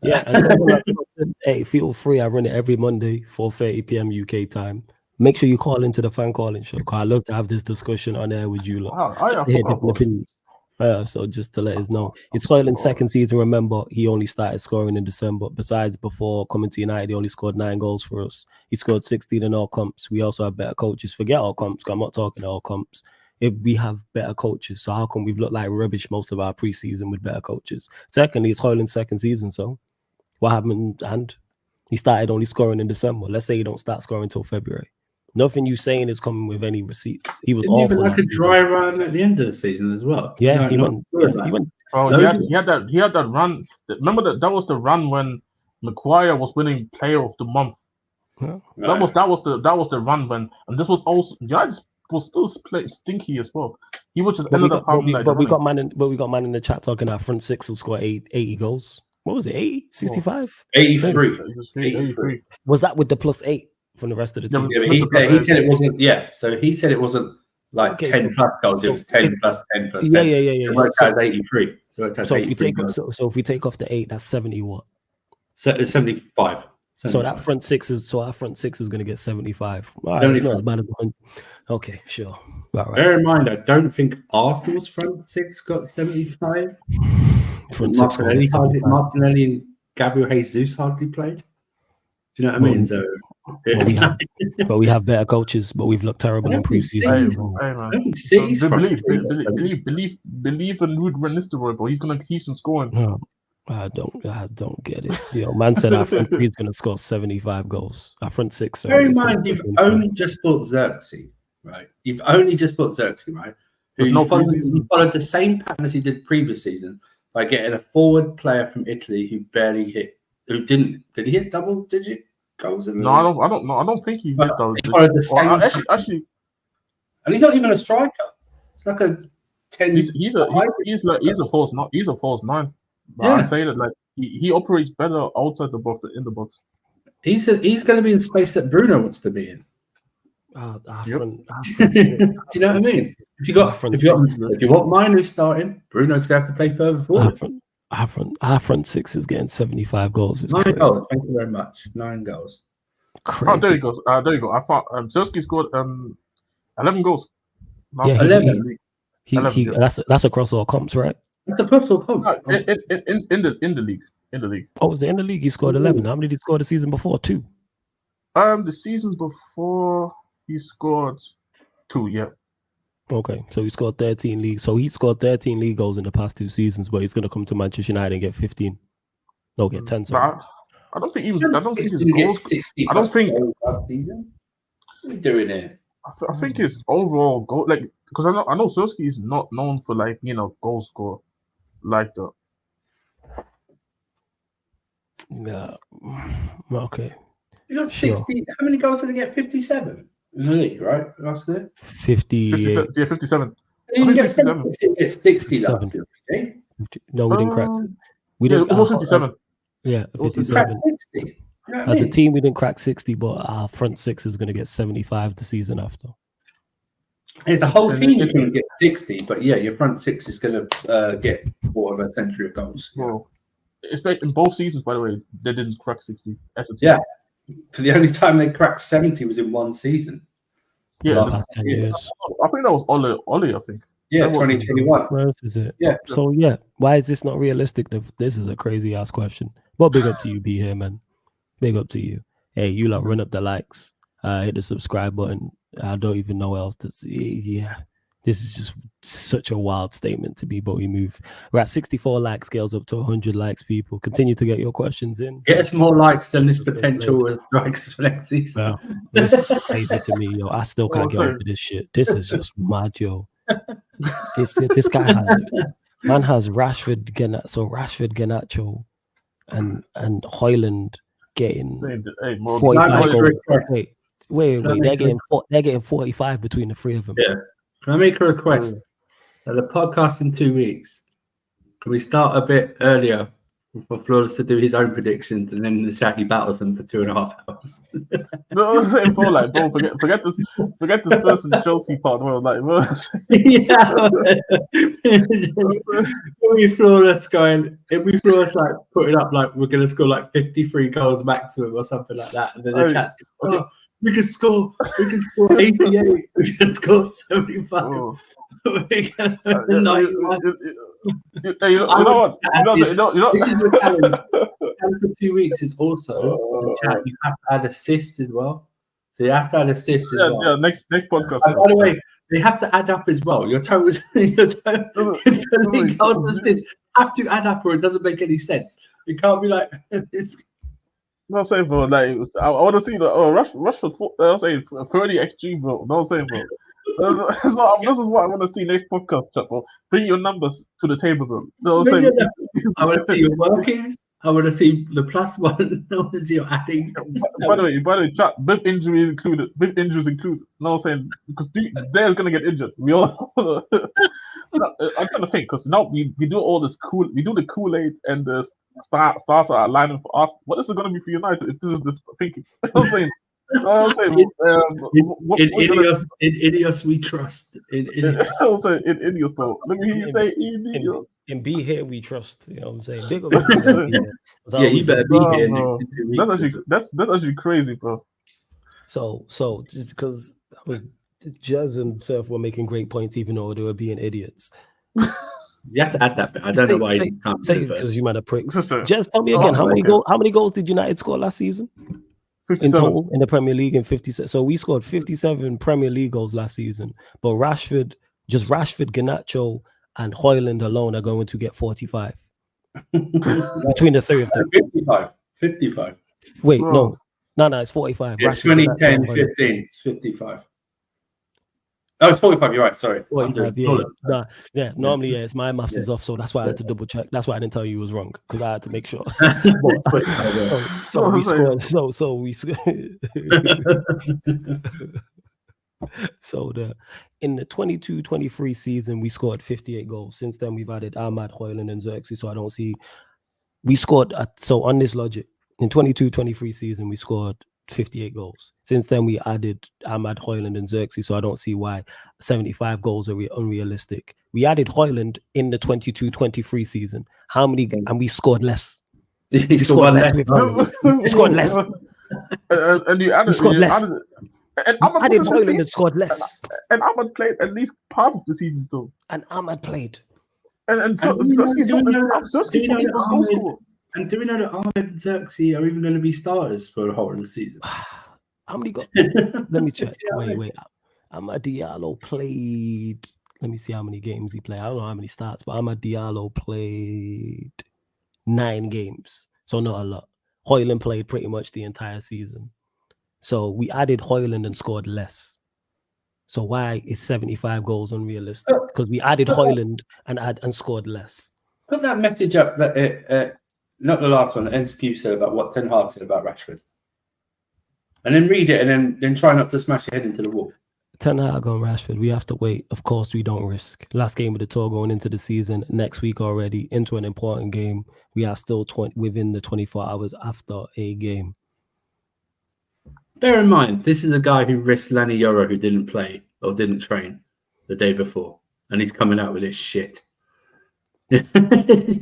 Yeah, and hey, feel free. I run it every Monday, 4:30 p.m. UK time. Make sure you call into the fan calling show, because I love to have this discussion on air with you. I Hear different opinions. So just to let us know, it's Højlund's second season. Remember, he only started scoring in December. Besides, before coming to United, he only scored 9 goals for us. He scored 16 in all comps. We also have better coaches. Forget all comps, 'cause I'm not talking all comps. If we have better coaches, so how come we've looked like rubbish most of our preseason with better coaches? Secondly, it's Højlund's second season, so what happened? And he started only scoring in December. Let's say he don't start scoring until February. Nothing you saying is coming with any receipts. He was awful. Even like a dry run at the end of the season as well. Yeah, he went. Oh, he had that run. Remember that was the run when Maguire was winning Player of the Month. Yeah. That was the run when, and this was also United was still stinky as well. He was just ended up having like. But we got man in the chat talking our front six will score 80 goals. What was it? 80? 65? 83. Was that with the +8 from the rest of the team? Yeah, he said it wasn't. Yeah, so he said it wasn't like 10 plus goals. It was 10 plus 10 plus 10. Yeah. It worked out 83. So it so if we take off the 8, that's 70 what? So it's 75. So our front six is going to get 75. All right, it's not as bad as 100. Okay, sure. Right. Bear in mind, I don't think Arsenal's front six got 75. Martinelli and Gabriel Jesus hardly played. Do you know what I mean? So, but we have better coaches, but we've looked terrible in preseason. Believe in Ruud van Nistelrooy, but he's going to keep on scoring. No, I don't get it. Man said our front three is going to score 75 goals. Our front six. Bear in mind, you've only just bought Xerxes, right? You've only just bought Xerxes, right? Who followed the same pattern as he did previous season by getting a forward player from Italy who barely hit. Did he hit double-digit goals? No, I don't know. I don't think he hit double-digit. Actually, and he's not even a striker. It's like a 10. He's a false 9. Yeah. I'd say that like he operates better outside the box than in the box. He's going to be in space that Bruno wants to be in. Do you know what I mean? If you want Minu starting, Bruno's going to have to play further forward. Our front six is getting 75 goals. It's 9 crazy. goals. Thank you very much. 9 goals. Crazy. Oh, there you go. I thought Solanke scored 11 goals. Yeah, 11. That's across all comps, right? That's across all comps. In the league. Oh, was it in the league? He scored 11. How many did he score the season before? 2. The season before he scored 2. Yeah. Okay, so he scored 13 league. So he scored 13 league goals in the past 2 seasons, but he's going to come to Manchester United and get 15. No, get 10. Sorry. I don't think he's get 60. I don't think. What are we doing here? I think his overall goal, like, because I know Solanke is not known for like being a goal scorer like that. Yeah. Okay. You got 60. Sure. How many goals did he get? 57 in the league, right? Last year. 58. 57. He didn't get 57. He gets 60 last year. Eh? No, we didn't crack it. We didn't. 57. Yeah, 57. 60. You know As a team, we didn't crack 60, but our front six is going to get 75 the season after. It's a whole team that's going to get 60, but yeah, your front six is going to get quarter of a century of goals. Well, expect in both seasons, by the way, they didn't crack 60 as a team. Yeah. For the only time they cracked 70 was in one season. Yeah, Last Past 10 years. I think that was Ollie. I think. Yeah, That was- 2021. Where else is it? Yeah. So yeah, why is this not realistic? This is a crazy ass question. But big up to you, be here, man. Big up to you. Hey, you lot run up the likes, hit the subscribe button. I don't even know what else to see. Yeah, this is just such a wild statement to be, but we move. We're at 64 likes, scales up to 100 likes. People continue to get your questions in. Get us more likes than this potential strikers for next season. Well, this is crazy to me, yo. I still can't get over this shit. This is just mad, yo. This guy has Rashford, Garnacho, and Højlund getting Hey, more 45 goals. request? Wait. They're getting 45 between the three of them. Yeah. Can I make a request? At the podcast in 2 weeks, can we start a bit earlier for Flawless to do his own predictions, and then in the chat he battles them for 2.5 hours? No, I'm saying, bro, like, bro, forget this Spurs and Chelsea part, bro. Like, bro. Yeah. We Flawless going, if we Flawless like putting up like we're gonna score like 53 goals maximum or something like that, and then the chat, oh, we can score 88, we can score 75. Oh. We can You know what? This is the challenge. For 2 weeks is also the chat. You have to add assists as well. So you have to add assists as well. Yeah, next podcast. And by the way, they have to add up as well. Your totals, goals assists have to add up, or it doesn't make any sense. You can't be like it's. No, I'm saying, bro, like, I want to see the Rashford. I'm saying 30 XG, bro. No, I'm saying, bro. This is what I want to see next podcast, chat, bro. Bring your numbers to the table, bro. No, I'm saying. I want to see your workings. I want to see the plus one. I want to see your adding. By the way, chat. With injuries included. No, I'm saying because they're gonna get injured. We all. I'm trying to think because now we do all this cool. We do the Kool-Aid and the stars are aligning for us. What is it gonna be for United if this is the thinking? I'm saying. In Ineos we trust. In Ineos. In Ineos, bro. Let me hear you say Ineos. And be here we trust. You know what I'm saying? Big up. Yeah, you better be here next 2 weeks. That's actually crazy, bro. So just because I was Jazz and Surf were making great points, even though they were being idiots. You have to add that bit. I don't know why you can't say it because you might have pricks. Listen. Jazz, tell me again, how many goals did United score last season? 57. In total in the Premier League in 57. So we scored 57 Premier League goals last season. But Rashford, Garnacho, and Højlund alone are going to get 45. Between the three of them. 55. Wait, Bro. no, it's 45. Yeah, Rashford, 2010, Garnacho, 15. It's 55. Oh, it's 45. You're right. Sorry. 45, yeah. Normally, it's my maths is off, so that's why I had to double check. That's why I didn't tell you it was wrong because I had to make sure. So we scored. So we scored. So in the 22-23 season, we scored 58 goals. Since then, we've added Ahmad, Højlund, and Xerxes. So I don't see. We scored. So on this logic, in 22-23 season, we scored 58 goals. Since then, we added Ahmad, Højlund, and Xerxes, so I don't see why 75 goals are unrealistic. We added Højlund in the 22-23 season. How many? And we scored less. We scored less. We scored less. And you added. scored less. And I did Højlund and scored less. And Ahmad played at least part of the season still. And Ahmad played. And do we know that Ahmed and Xerxes are even going to be starters for the whole of the season? How many got? Let me check. Wait. Ahmad Diallo played. Let me see how many games he played. I don't know how many starts, but Ahmad Diallo played 9 games. So not a lot. Højlund played pretty much the entire season. So we added Højlund and scored less. So why is 75 goals unrealistic? Because we added Højlund and scored less. Put that message up that not the last one, NSQ said about what Ten Hag said about Rashford. And then read it and then try not to smash your head into the wall. Ten Hag on Rashford, we have to wait. Of course, we don't risk. Last game of the tour going into the season, next week already, into an important game. We are still within the 24 hours after a game. Bear in mind, this is a guy who risked Lani Yoro, who didn't play or didn't train the day before. And he's coming out with this shit. You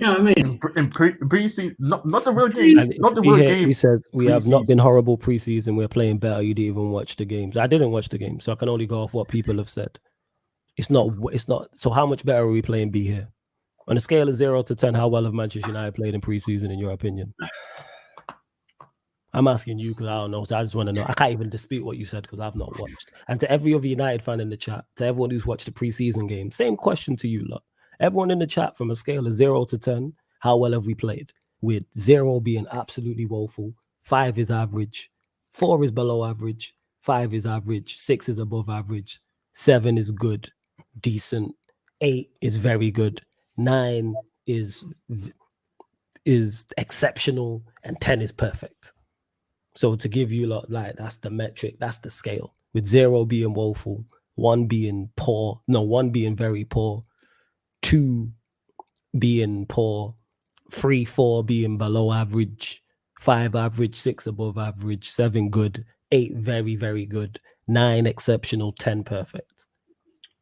know what I mean? In pre-season, not the real game, And not the real game. he said we have not been Pre-season. horrible preseason. We're playing better. You didn't even watch the games. I didn't watch the game, so I can only go off what people have said. It's not. So how much better are we playing B here? On a scale of 0 to 10, how well have Manchester United played in preseason, in your opinion? I'm asking you because I don't know. So I just want to know. I can't even dispute what you said because I've not watched. And to every other United fan in the chat, to everyone who's watched the preseason game, same question to you lot. Everyone in the chat, from a scale of 0 to 10, how well have we played? With 0 being absolutely woeful, 5 is average, 4 is below average, 5 is average, 6 is above average, 7 is good, decent, 8 is very good, 9 is exceptional, and 10 is perfect. So to give you lot, like, that's the metric, that's the scale. With 0 being woeful, 1 being poor, 1 being very poor, 2 being poor, 3, 4 being below average, 5 average, 6 above average, 7 good, 8 very, very good, 9 exceptional, 10 perfect.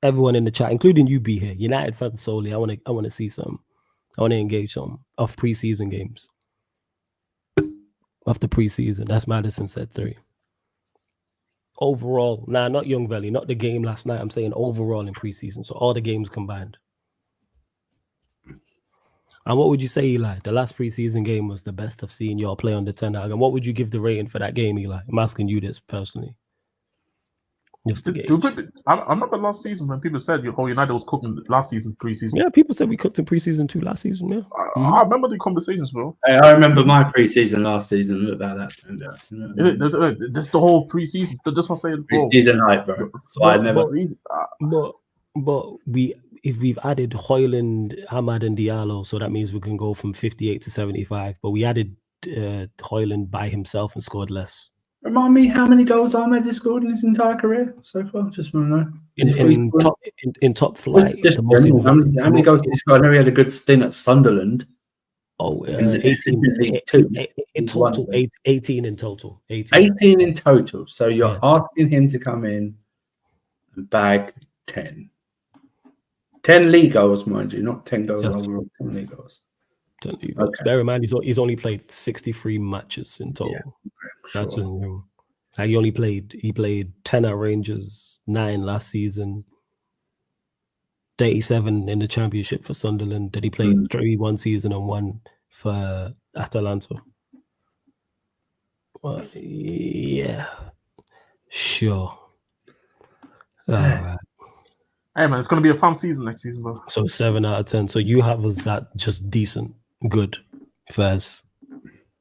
Everyone in the chat, including you, be here. United fans solely. I want to see some. I want to engage some of preseason games. Of the preseason, that's Madison said 3. Overall, not Young Valley, not the game last night. I'm saying overall in preseason, so all the games combined. And what would you say, Eli? The last preseason game was the best I've seen y'all play under Ten Hag. And what would you give the rating for that game, Eli? I'm asking you this personally. Just to gauge. I remember last season when people said United was cooking last season preseason. Yeah, people said we cooked in preseason too last season. Yeah, I remember the conversations, bro. I remember my preseason last season. Look about that. That's the whole preseason. That's what I'm saying. Preseason hype, bro. So I never. But if we've added Højlund, Ahmad, and Diallo, so that means we can go from 58 to 75. But we added Højlund by himself and scored less. Remind me how many goals Ahmed has scored in his entire career so far. Just want to know. In top flight. Just how many goals did he score? I know he had a good stint at Sunderland. 18 in total. 18 in total. 18 in total. So you're asking him to come in and bag 10. 10 league goals, mind you, not 10 goals overall. 10 league goals. 10 league goals. Bear in mind, he's only played 63 matches in total. Yeah, that's like he played 10 at Rangers, 9 last season, 37 in the Championship for Sunderland. Then he played 3 one season and 1 for Atalanta. Well, yeah, sure. All right. Hey man, it's gonna be a fun season next season, bro. So 7 out of 10. So you have us at just decent, good, first.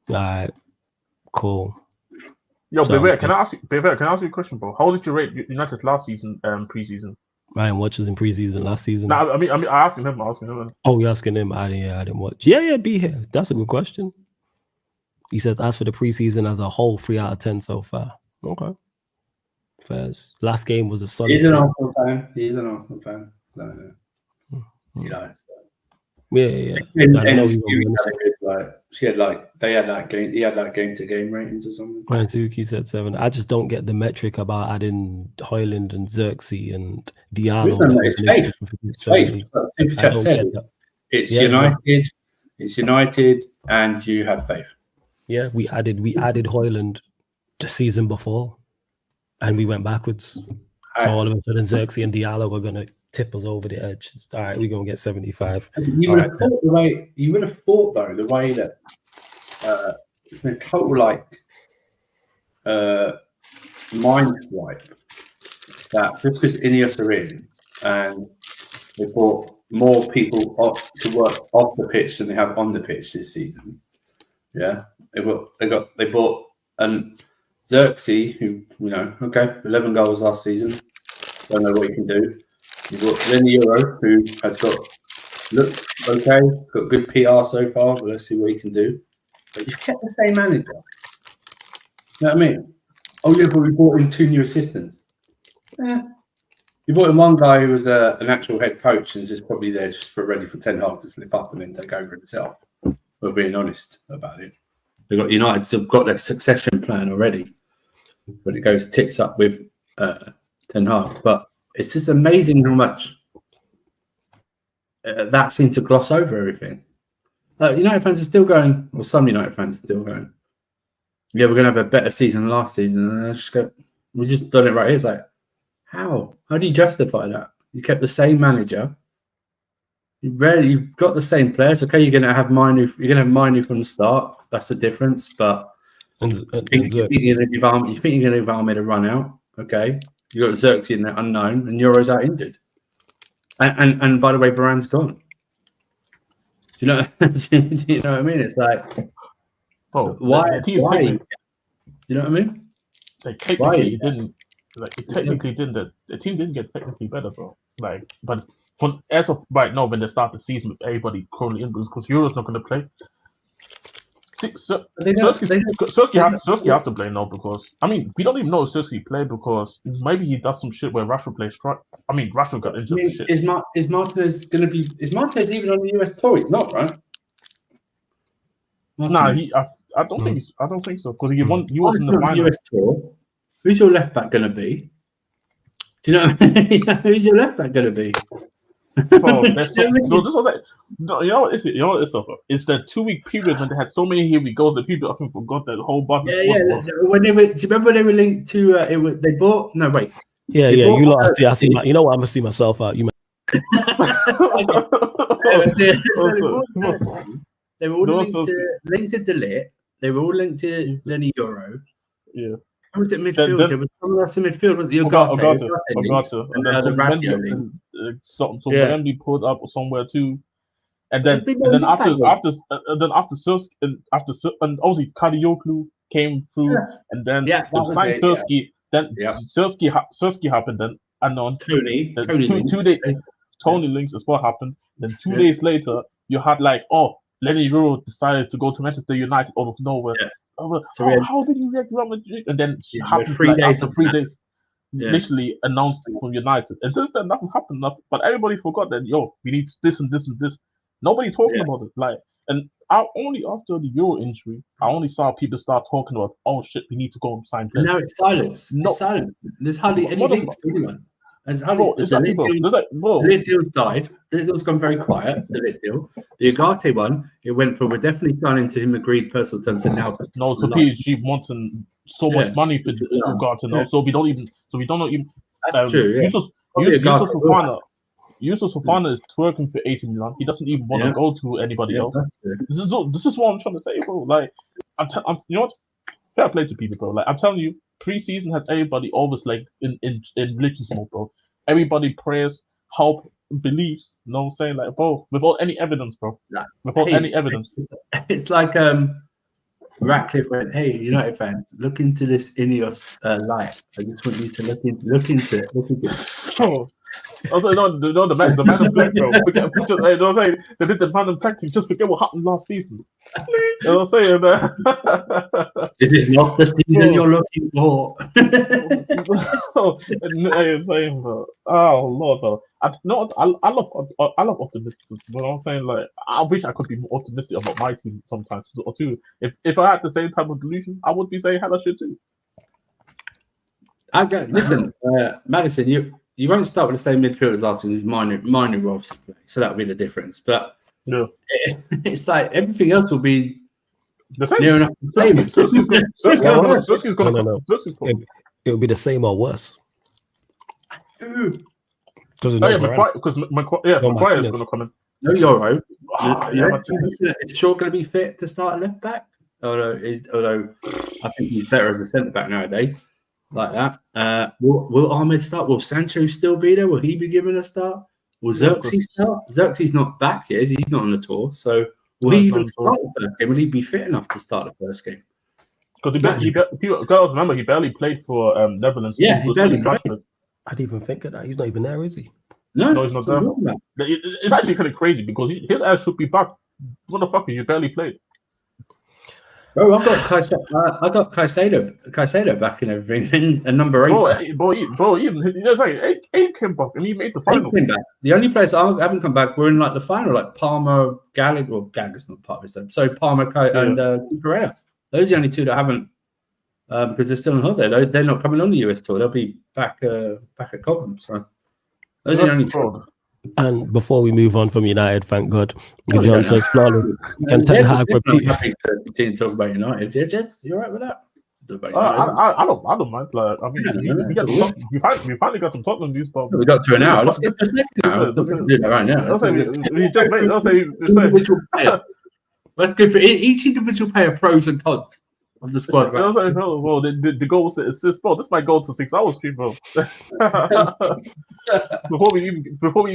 All right, cool. Yo, Bevere, can I ask you a question, bro? How did you rate United's last season, preseason? Ryan watches in preseason last season. No, I mean, I asked him. Oh, you're asking him? I didn't watch. Yeah, be here. That's a good question. He says, as for the preseason as a whole, 3 out of 10 so far. Okay. First, last game was a solid. He's an Arsenal fan. No. You know. Yeah. He had that game to game ratings or something. Manzuki said 7. I just don't get the metric about adding Højlund and Xerxes and Diallo. It's faith. It's United. It's United, and you have faith. Yeah, we added Højlund the season before, and we went backwards. So all of a sudden, Xerxes and Diallo are gonna tip us over the edge. All right, we're gonna get 75. You would have thought the way that it's been a total mind wipe that just because Ineos are in and they brought more people to work off the pitch than they have on the pitch this season. Yeah, they bought Xerxes, who 11 goals last season. Don't know what he can do. You've got Euro, who has looked okay, got good PR so far, but let's see what he can do. But you've kept the same manager. You know what I mean? Oh yeah, but we brought in 2 new assistants. Yeah. You brought in one guy who was an actual head coach and is just probably there just ready for Ten Hag to slip up and then take over himself. We're being honest about it. They've got United have got their succession plan already. But it goes tits up with Ten Hag. But it's just amazing how much that seemed to gloss over everything. United fans are still going, or some United fans are still going, yeah, we're going to have a better season than last season. And I just go, we just done it right here. It's like, how? How do you justify that? You kept the same manager. You've got the same players. Okay, you're going to have Manu from the start. That's the difference. But you think you're going to give Ahmed a run out. Okay, you got Xerxes in there unknown, and Euro's out injured. And by the way, Varane's gone. Do you know? Do you know what I mean? It's like, why? You know what I mean? Like technically, didn't. Like it technically didn't. The team didn't get technically better, bro. Like, but as of right now, when they start the season with everybody currently in, because Euro's not going to play. Sersky has to play now because we don't even know if Sersky played because maybe he does some shit where Rashford plays strike. Rashford got injured. Shit. Is Martinez going to be? Is Martinez even on the US tour? He's not, right? Martinez. Nah, I don't think so because he was in the final. US tour. Who's your left back going to be? Do you know what I mean? Who's your left back going to be? Bro, you know what it's over. It's that 2-week period when they had so many here we go. The people I think forgot that whole bunch. Yeah. When do you remember they were linked to? They bought. No, wait. Yeah. You lot. I see. You know what? I'm gonna see myself out. You. They were all linked to Delete. They were all linked to Lenny Euro. Yeah. Who was it midfield? There was someone else in midfield. Was Ugarte. And then Wendy pulled up somewhere too. And then after Sersky and obviously Kadioglu came through, and then signed Sersky. Then Sersky happened. Then Tony Links as well happened. Then 2 days later, you had Lenny Euro decided to go to Manchester United out of nowhere. Yeah. How did you get Real Madrid? And then it happened after 3 days. Literally announced it from United, and since then nothing happened. But everybody forgot that we need this and this and this. Nobody talking about it. And only after the Euro injury, I only saw people start talking about, oh shit, we need to go and sign players. Now it's silence. It's silence. There's hardly any links to anyone. The Lit deal's died. The Lit deal's gone very quiet. The Lit deal. The Ugarte one, it went from we're definitely signing to him agreed personal terms, and now PSG wanting so much money for Ugarte now, so we don't even. That's true. Yusuf Fofana is twerking for 80 million. He doesn't even want to go to anybody else. This is what I'm trying to say, bro. Like, you know what? Fair play to people, bro. Like, I'm telling you, pre-season has everybody always in religious mode, bro. Everybody prays, hope, believes. You know what I'm saying? Like, bro, without any evidence, bro. Without any evidence. It's like Ratcliffe went, "Hey, United fans, look into this Ineos light. I just want you to look into it. Oh. Also, the man in black, bro. Forget, you know what I'm saying? They did the man in black thing. Just forget what happened last season. You know what I'm saying? This is not the season you're looking for. Oh Lord, bro. I love optimism. You know what I'm saying? Like, I wish I could be more optimistic about my team sometimes or too. If I had the same type of delusion, I would be saying hell I should too. Listen, Madison, you won't start with the same midfield as last season. There's minor roles, so that'll be the difference. But it's like everything else will be the same. Near enough the same. It'll be the same or worse. Because Maguire is going to come in. No Euro. Is Shaw going to be fit to start left back? Although I think he's better as a centre back nowadays. Like that. Will Ahmed start? Will Sancho still be there? Will he be given a start? Will Xerxes start? Xerxes not back yet. He's not on the tour. So will he even start the first game? Will he be fit enough to start the first game? Because remember, he barely played for Netherlands. Yeah, he barely played. I didn't even think of that. He's not even there, is he? No, he's not there. It's actually kind of crazy because his ass should be back. Motherfucker, you barely played. Bro, I got Caicedo back and everything, and number 8. Bro, even eight came back and he made the final. The only players that haven't come back were in the final, like Palmer, Gallagher. Well, Gallagher's not part of this. So Palmer and Correa. Those are the only two that haven't, because they're still on holiday. They're not coming on the US tour. They'll be back at Cobham. So those are the only two. And before we move on from United, thank God, John says flawless. Can Ten Hag repeat? Happy to continue to talk about United. Jess, you alright with that? I don't mind. Like, I mean, we finally got some Tottenham news, but We got to an hour. Let's get to the second hour. Right now. Let's go for each individual player pros and cons of the squad. Right? Well, the goal was to assist. Bro, this might go to 6 hours stream, bro. before we even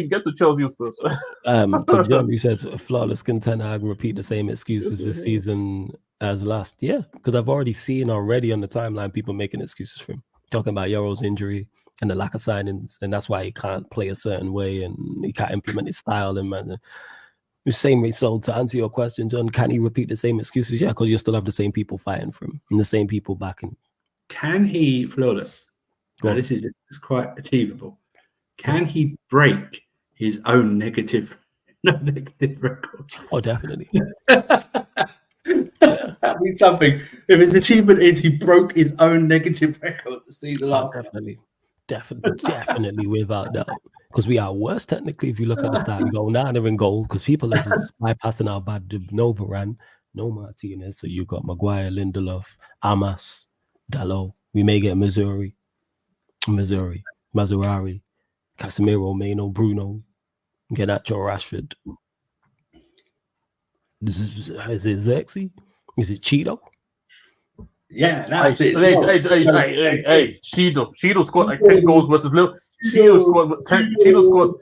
get to Chelsea Spurs. To John, who says flawless, can Ten Hag repeat the same excuses this season as last year? Because I've already seen on the timeline people making excuses for him, talking about Euro's injury and the lack of signings, and that's why he can't play a certain way and he can't implement his style. And man, the same result. To answer your question, John, can he repeat the same excuses? Yeah, because you still have the same people fighting for him and the same people backing. Can he, flawless? This is quite achievable. Can he break his own negative records? Oh, definitely. That means something. If his achievement is he broke his own negative record the season last. Definitely, without doubt. Because we are worse technically if you look at the start. We go now they're in goal because people are just bypassing our bad. No Varane, no Martinez. So you got Maguire, Lindelof, Amas, Dalot. We may get Mazurari, Casemiro, Meno, Bruno, Garnacho, Rashford. Is it Xerxes? Is it Cheeto? Yeah, that's it. Hey, Cheeto scored like 10 goals versus Liverpool. Cheeto scored.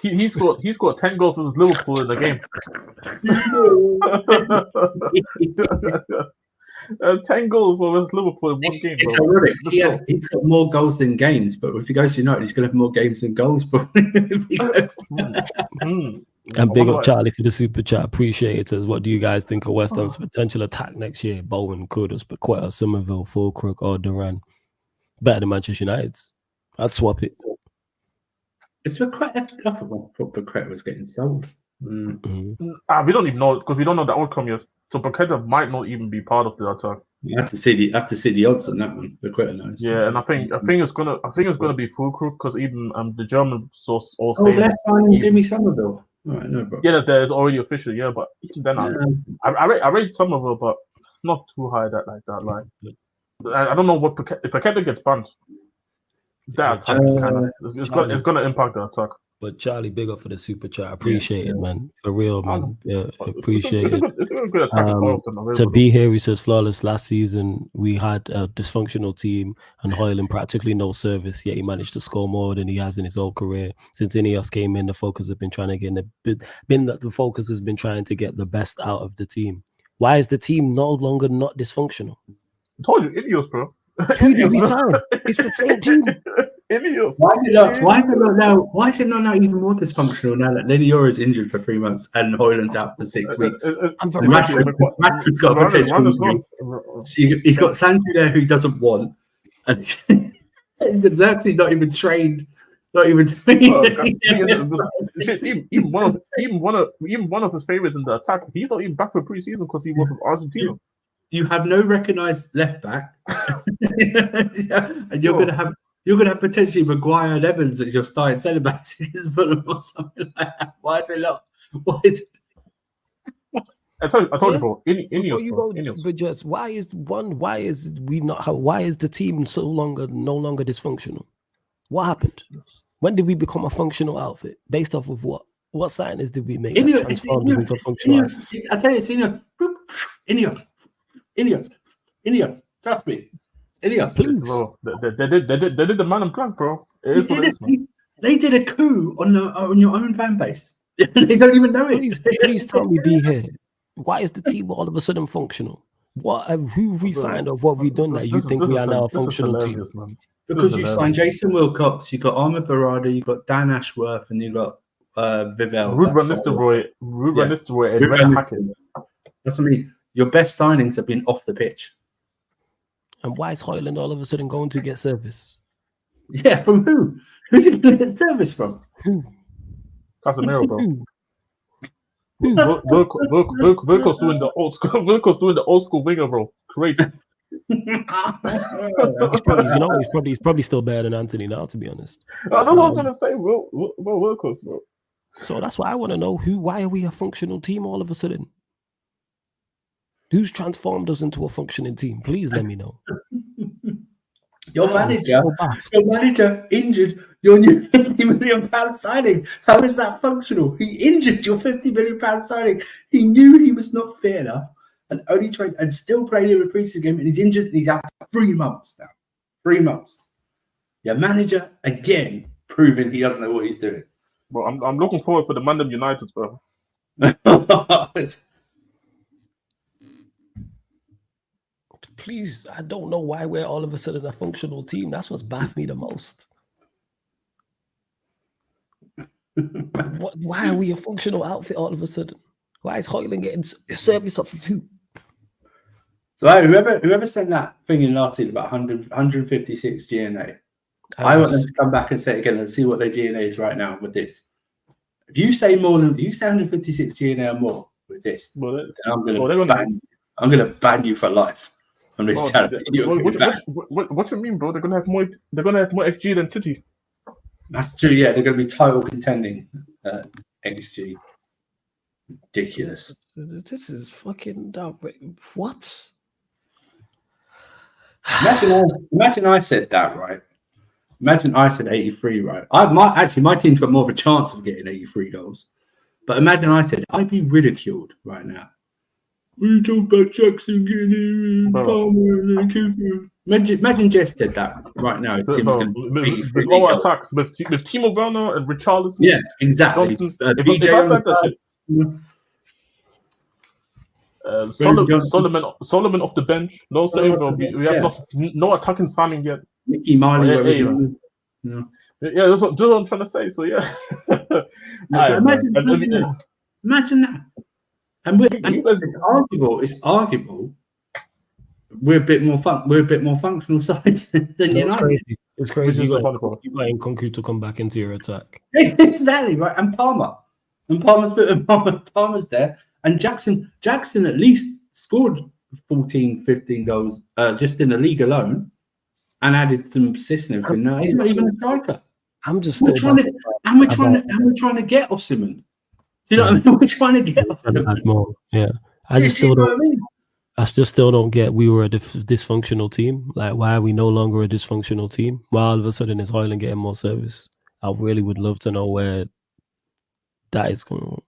He scored 10 goals versus Liverpool in the game. 10 goals versus Liverpool in one game. It's ironic. He's got more goals than games, but if he goes to United, he's going to have more games than goals. And big up Charlie for the super chat. Appreciate it. What do you guys think of West Ham's potential attack next year? Bowen, Kudus, Paqueta, Somerville, Fulcrook, or Duran? Better than Manchester United's. I'd swap it. It's Paqueta. I thought Paqueta was getting sold. We don't even know because we don't know the outcome yet. So Paqueta might not even be part of the attack. You have to see the odds on that one. Paqueta knows. Yeah, and I think it's gonna be Fulcrook because even the German source also. Oh, let's sign Jimmy Somerville. All right, no problem. Yeah, there's already official. Yeah, but even then I rate Somerville, but not too high like that. Like I don't know what if Paqueta gets banned. That attack it's gonna impact the attack. But Charlie, big up for the super chat. Appreciate it, man. For real, man. Yeah, appreciate it. It's a good attack. To be here, he says flawless. Last season, we had a dysfunctional team and Hoyland practically no service, yet he managed to score more than he has in his whole career. Since Ineos came in, the focus has been trying to get the focus has been trying to get the best out of the team. Why is the team no longer not dysfunctional? I told you, Ineos, bro. Who did we sign? It's the same team. Ineos. Why is it not now even more dysfunctional now that Lidiora is injured for 3 months and Hoyland's out for 6 weeks? Rashford's got a potential injury. He's got Sancho there who he doesn't want, and Xerxes not even trained. Even one of his favorites in the attack. He's not even back for pre-season because he was with Argentina. You have no recognised left back, and you're going to have potentially Maguire and Evans as your starting centre backs or something like that. Why is it not? Why is it? I told you, bro. Ineos. But just why is the team no longer dysfunctional? What happened? When did we become a functional outfit? Based off of what? What signings did we make? Ineos. I tell you, it's Ineos. Trust me. Ineos. Please. Bro, they did the man and plank, bro. They did a coup on your own fan base. They don't even know it. Please tell me, be here. Why is the team all of a sudden functional? Who re-signed or what have we done that you think we are now a functional team? Man. Because you signed Jason Wilcox, you got Ahmed Barada, you got Dan Ashworth, and you got Vivell. Ruud van Nistelrooy, and Red Hackett. That's what I mean. Your best signings have been off the pitch. And why is Hoyland all of a sudden going to get service? Yeah, from who? Who's he going to get service from? Who? Casemiro, bro. Wilco's doing the old school. Wilco's doing the old school winger, bro. Great. He's probably still better than Anthony now, to be honest. That's what I was gonna say. Wilco's, bro. So that's why I want to know why are we a functional team all of a sudden? Who's transformed us into a functioning team? Please let me know. Your I'm manager, so baffled. your manager injured your new £50 million signing. How is that functional? He injured your £50 million signing. He knew he was not fit enough and only trained and still played in a preseason game, and he's injured and he's out for 3 months now. 3 months. Your manager again proving he doesn't know what he's doing. Bro, I'm looking forward for the Mandem United, bro. Please, I don't know why we're all of a sudden a functional team. That's what's baffed me the most. Why are we a functional outfit all of a sudden? Why is Hoyland getting service off of who? So whoever sent that thing in last year about 156 GNA, I want them to come back and say it again and see what their GNA is right now with this. If you say 156 GNA or more with this, then I'm gonna ban you for life on this channel. What you mean, bro? They're gonna have more XG than City. That's true. Yeah, they're gonna be title contending XG. Ridiculous. This is fucking what? Imagine I said that, right? Imagine I said 83, right? My team's got more of a chance of getting 83 goals. But imagine I said I'd be ridiculed right now. We talk about Jackson getting in, Palmer, and imagine Jess said that right now. His team's going to be 83 lower attack with Timo Werner and Richarlison. Yeah, exactly. Solomon off the bench. No say, bro. We have no attacking signing yet. Mickey Marley. Yeah, that's what I'm trying to say. So yeah. Imagine that. And it's arguable. We're a bit more functional sides than United. It's crazy. You got Nkunku to come back into your attack. Exactly right. And Palmer's there. And Jackson at least scored 14, 15 goals just in the league alone, and added some assists and everything. No, he's not even a striker. We're trying to get Osimhen. Do you know what I mean? We're trying to get Osimhen. Yeah, I just still don't get. We were a dysfunctional team. Like, why are we no longer a dysfunctional team? Why all of a sudden is Hoyland getting more service? I really would love to know where that is going on.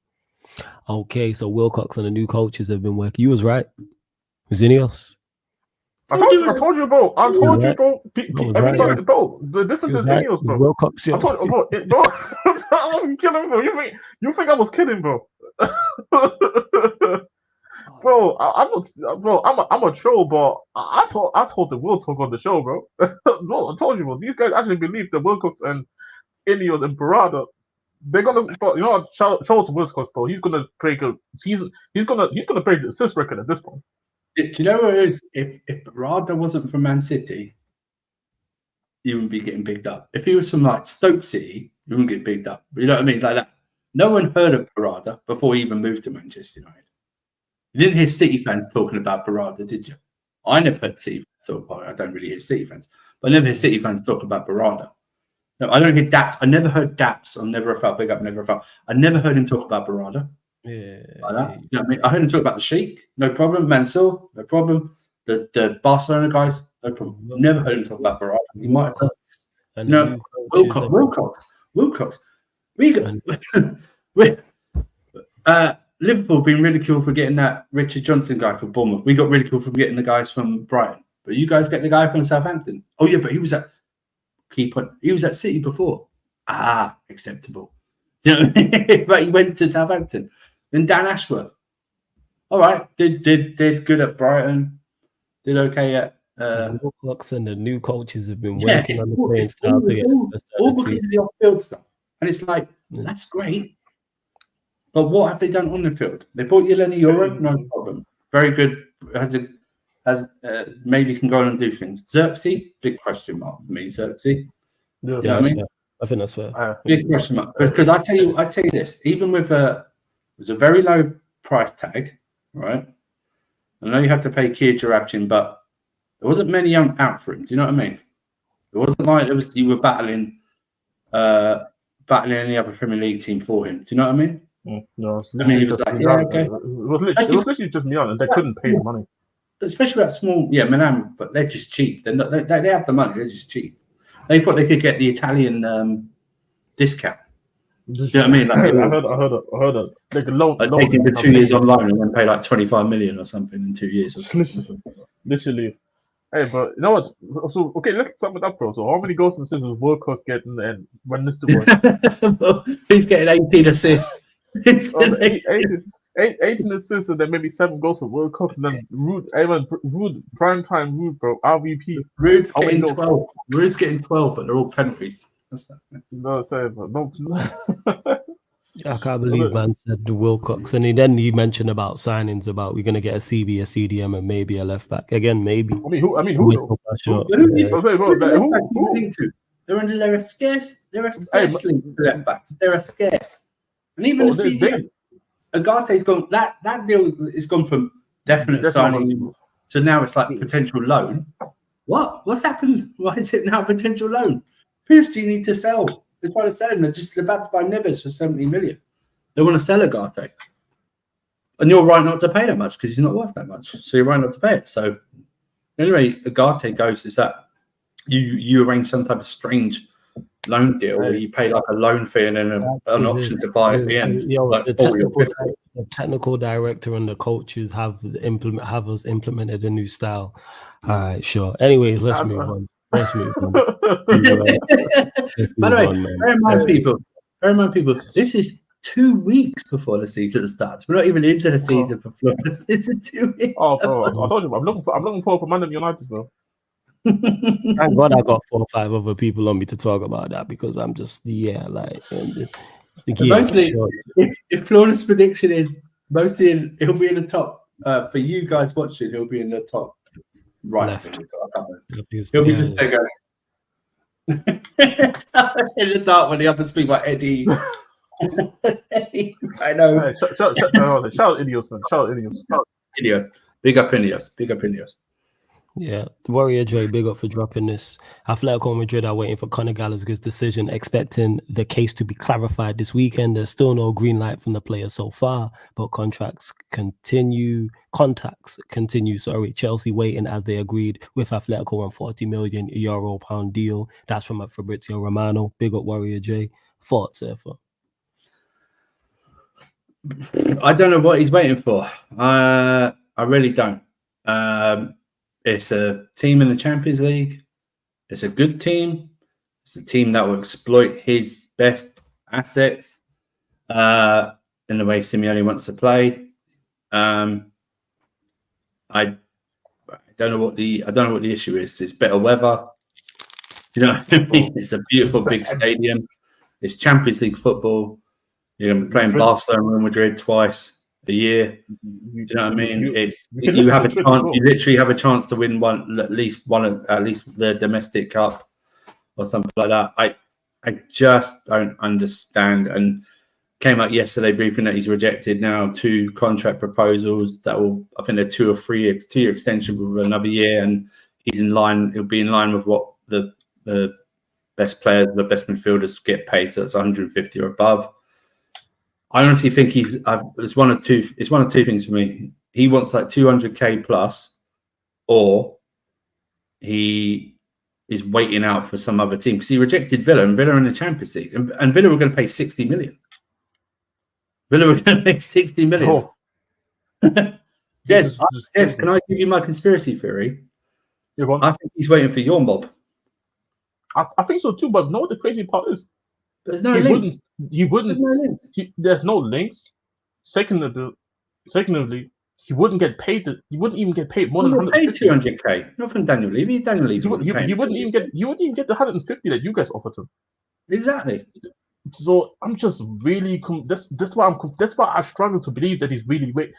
Okay, so Wilcox and the new coaches have been working. You was right. Was any else? I told you, bro. Everybody, bro. The difference is Ineos, bro. Wilcox, I told you, bro. I wasn't kidding, bro. You think I was kidding, bro? Bro, I'm a troll, but I told the Will talk on the show, bro. No, I told you, bro. These guys actually believe that Wilcox and Ineos and Barada, they're gonna, you know what? Shout out to Wilcox, bro. He's gonna break he's gonna break the assist record at this point. Do you know what it is? If Barada wasn't from Man City, he wouldn't be getting picked up. If he was from like Stoke City, he wouldn't get picked up. You know what I mean? Like that. No one heard of Barada before he even moved to Manchester United. You didn't hear City fans talking about Barada, did you? I never heard City fans talk about it. I don't really hear City fans, but I never hear City fans talk about Barada. No, I don't hear Daps. I never heard Daps on Never a Foul, Big Up, Never a Foul. I never heard him talk about Barada. Yeah. Like that. You know what I mean? I heard him talk about the Sheikh, no problem. Mansour, no problem. The Barcelona guys, no problem. Never heard him talk about Barada. He might have. No, Wilcox. Liverpool been ridiculed for getting that Richard Johnson guy from Bournemouth. We got ridiculed for getting the guys from Brighton. But you guys get the guy from Southampton. Oh yeah, but he was at City before. Acceptable. You know what I mean? But he went to Southampton. Then Dan Ashworth. All right, did good at Brighton. Did okay at Wilcox and the new coaches have been working on the playing style all because of the off-field stuff. And it's like, that's great. But what have they done on the field? They bought Yeleni Euro, no problem. Very good. Has maybe can go on and do things. Xerxes, big question mark for me. Xerxes. Yeah, you know what I mean? I think that's fair. Big question mark. Because I tell you this, even with it was a very low price tag, right? I know you have to pay Kia Jarabchin, but there wasn't many out for him. Do you know what I mean? It wasn't like you were battling battling any other Premier League team for him. Do you know what I mean? No, it's I mean, he literally was just like, Milan. yeah, okay. It was literally just Milan, and they couldn't pay the money. Especially that small, Milan, but they're just cheap. They're not, they have the money. They're just cheap. They thought they could get the Italian discount. Do you know what I mean? Like, I heard that. Like a loan. Take him for 2 years on loan and then pay like 25 million or something in 2 years. Or something. Literally. Hey, but you know what? So okay, let's start with that, bro. So how many goals and assists was World Cup getting and when this was? He's getting 18 assists. 18 assists and then maybe 7 goals for World Cup and then Rude, prime time Rude, bro. RVP. Rude's getting 12. Rude's getting 12, but they're all penalties. No, sorry, but no. I can't believe man said the Wilcox, and then he mentioned about signings about we're gonna get a CB, a CDM, and maybe a left back again. Maybe. Who? Sure. They're scarce. They're scarce left backs. They're scarce, and even the CDM. Agate's gone. That deal is gone from definite signing to now it's like potential loan. What's happened? Why is it now potential loan? PSG need to sell. They're trying to sell him. They're just about to buy Neves for 70 million. They want to sell Agate. And you're right not to pay that much because he's not worth that much. So you're right not to pay it. So anyway, Agate goes is that you arrange some type of strange loan deal where you pay like a loan fee and then an option to buy at the end. Like the technical director and the coaches have us implemented a new style. All right, sure. Anyways, let's move on. By the way, bear in mind, people, this is 2 weeks before the season starts. We're not even into the season for Flores. It's 2 weeks. Oh, bro, I told you, I'm looking forward for Man United, bro. Thank God I got 4 or 5 other people on me to talk about that because I'm just mostly, if Flores' prediction is mostly he'll be in the top for you guys watching, he'll be in the top right left. He'll be just bigger. In the dark when the others speak about Eddie. I know. Hey, shout out Ineos, man. Shout out Ineos. Big up Ineos. Yeah, Warrior Dre, big up for dropping this. Atletico Madrid are waiting for Conor Gallagher's decision, expecting the case to be clarified this weekend. There's still no green light from the player so far, but contacts continue. Chelsea waiting as they agreed with Atletico on €40 million pound deal. That's from Fabrizio Romano. Big up Warrior J. Thoughts, therefore. I don't know what he's waiting for. I really don't. It's a team in the Champions League. It's a good team. It's a team that will exploit his best assets in the way Simeone wants to play. I don't know what the issue is. It's better weather. You know what I mean? It's a beautiful big stadium. It's Champions League football. You're going to be playing Barcelona and Real Madrid twice a year. Do you know what I mean? You have a chance. You literally have a chance to win at least the domestic cup or something like that. I just don't understand. And came out yesterday briefing that he's rejected now 2 contract proposals that will, I think they're 2 or 3 2-year extension with another year, and he's in line. He'll be in line with what the best players, the best midfielders get paid. So it's 150 or above. I honestly think it's one of two things for me. He wants like 200k plus, or he is waiting out for some other team because he rejected Villa, and Villa in the Champions League, and Villa were going to pay 60 million. Villa were going to pay 60 million. Oh. Yes, can I give you my conspiracy theory? I think he's waiting for your mob. I think so too, but know what the crazy part is? There's no links. There's no links. Secondly, he wouldn't get paid. He wouldn't even get paid more than 150. 200k. Not from Daniel Levy. Daniel Levy. You wouldn't even get the 150 that you guys offered him. Exactly. So I'm just really that's why I struggle to believe that he's really waiting.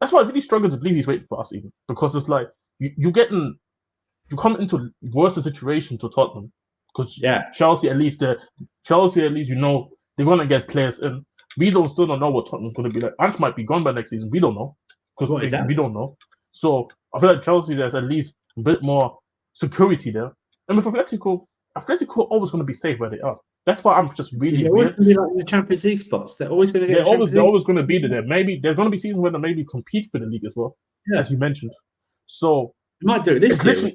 That's why I really struggle to believe he's waiting for us, even because it's like you come into worse situation to Tottenham. Because Chelsea at least they're gonna get players in. We still don't know what Tottenham's gonna be like. Ant might be gone by next season. We don't know because we don't know. So I feel like Chelsea there's at least a bit more security there. And with Atletico always gonna be safe where they are. That's why I'm just really They're always weird. going to be like in the Champions League spots. They're always going to get. They're always going to be there. Maybe there's going to be seasons where they maybe compete for the league as well, as you mentioned. So You might do it this year.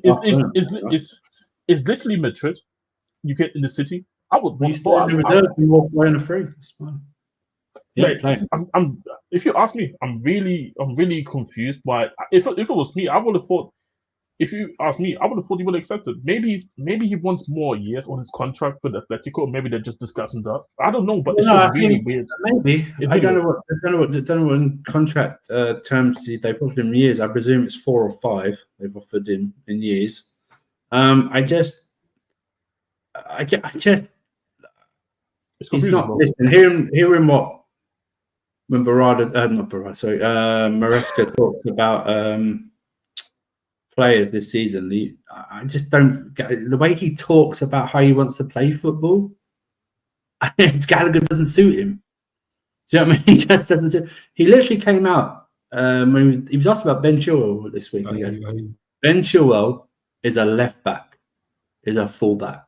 It's literally Madrid. You get in the city. I would You stay in the reserve and walk away on a free. It's fine. Yeah, I'm. If you ask me, I'm really confused. Why? If it was me, I would have thought. If you ask me, I would have thought he would have accepted. Maybe he wants more years on his contract with Atletico. Maybe they're just discussing that. I don't know, but it's just really weird. Maybe I don't know what in contract terms they've offered him years. I presume it's 4 or 5 they've offered him in years. I just he's not listening. Hearing what when Maresca talks about players this season. I just don't get the way he talks about how he wants to play football. Gallagher doesn't suit him. Do you know what I mean? He just doesn't suit. He literally came out when he was asked about Ben Chilwell this week. And he goes, Ben Chilwell is a left back, is a full back.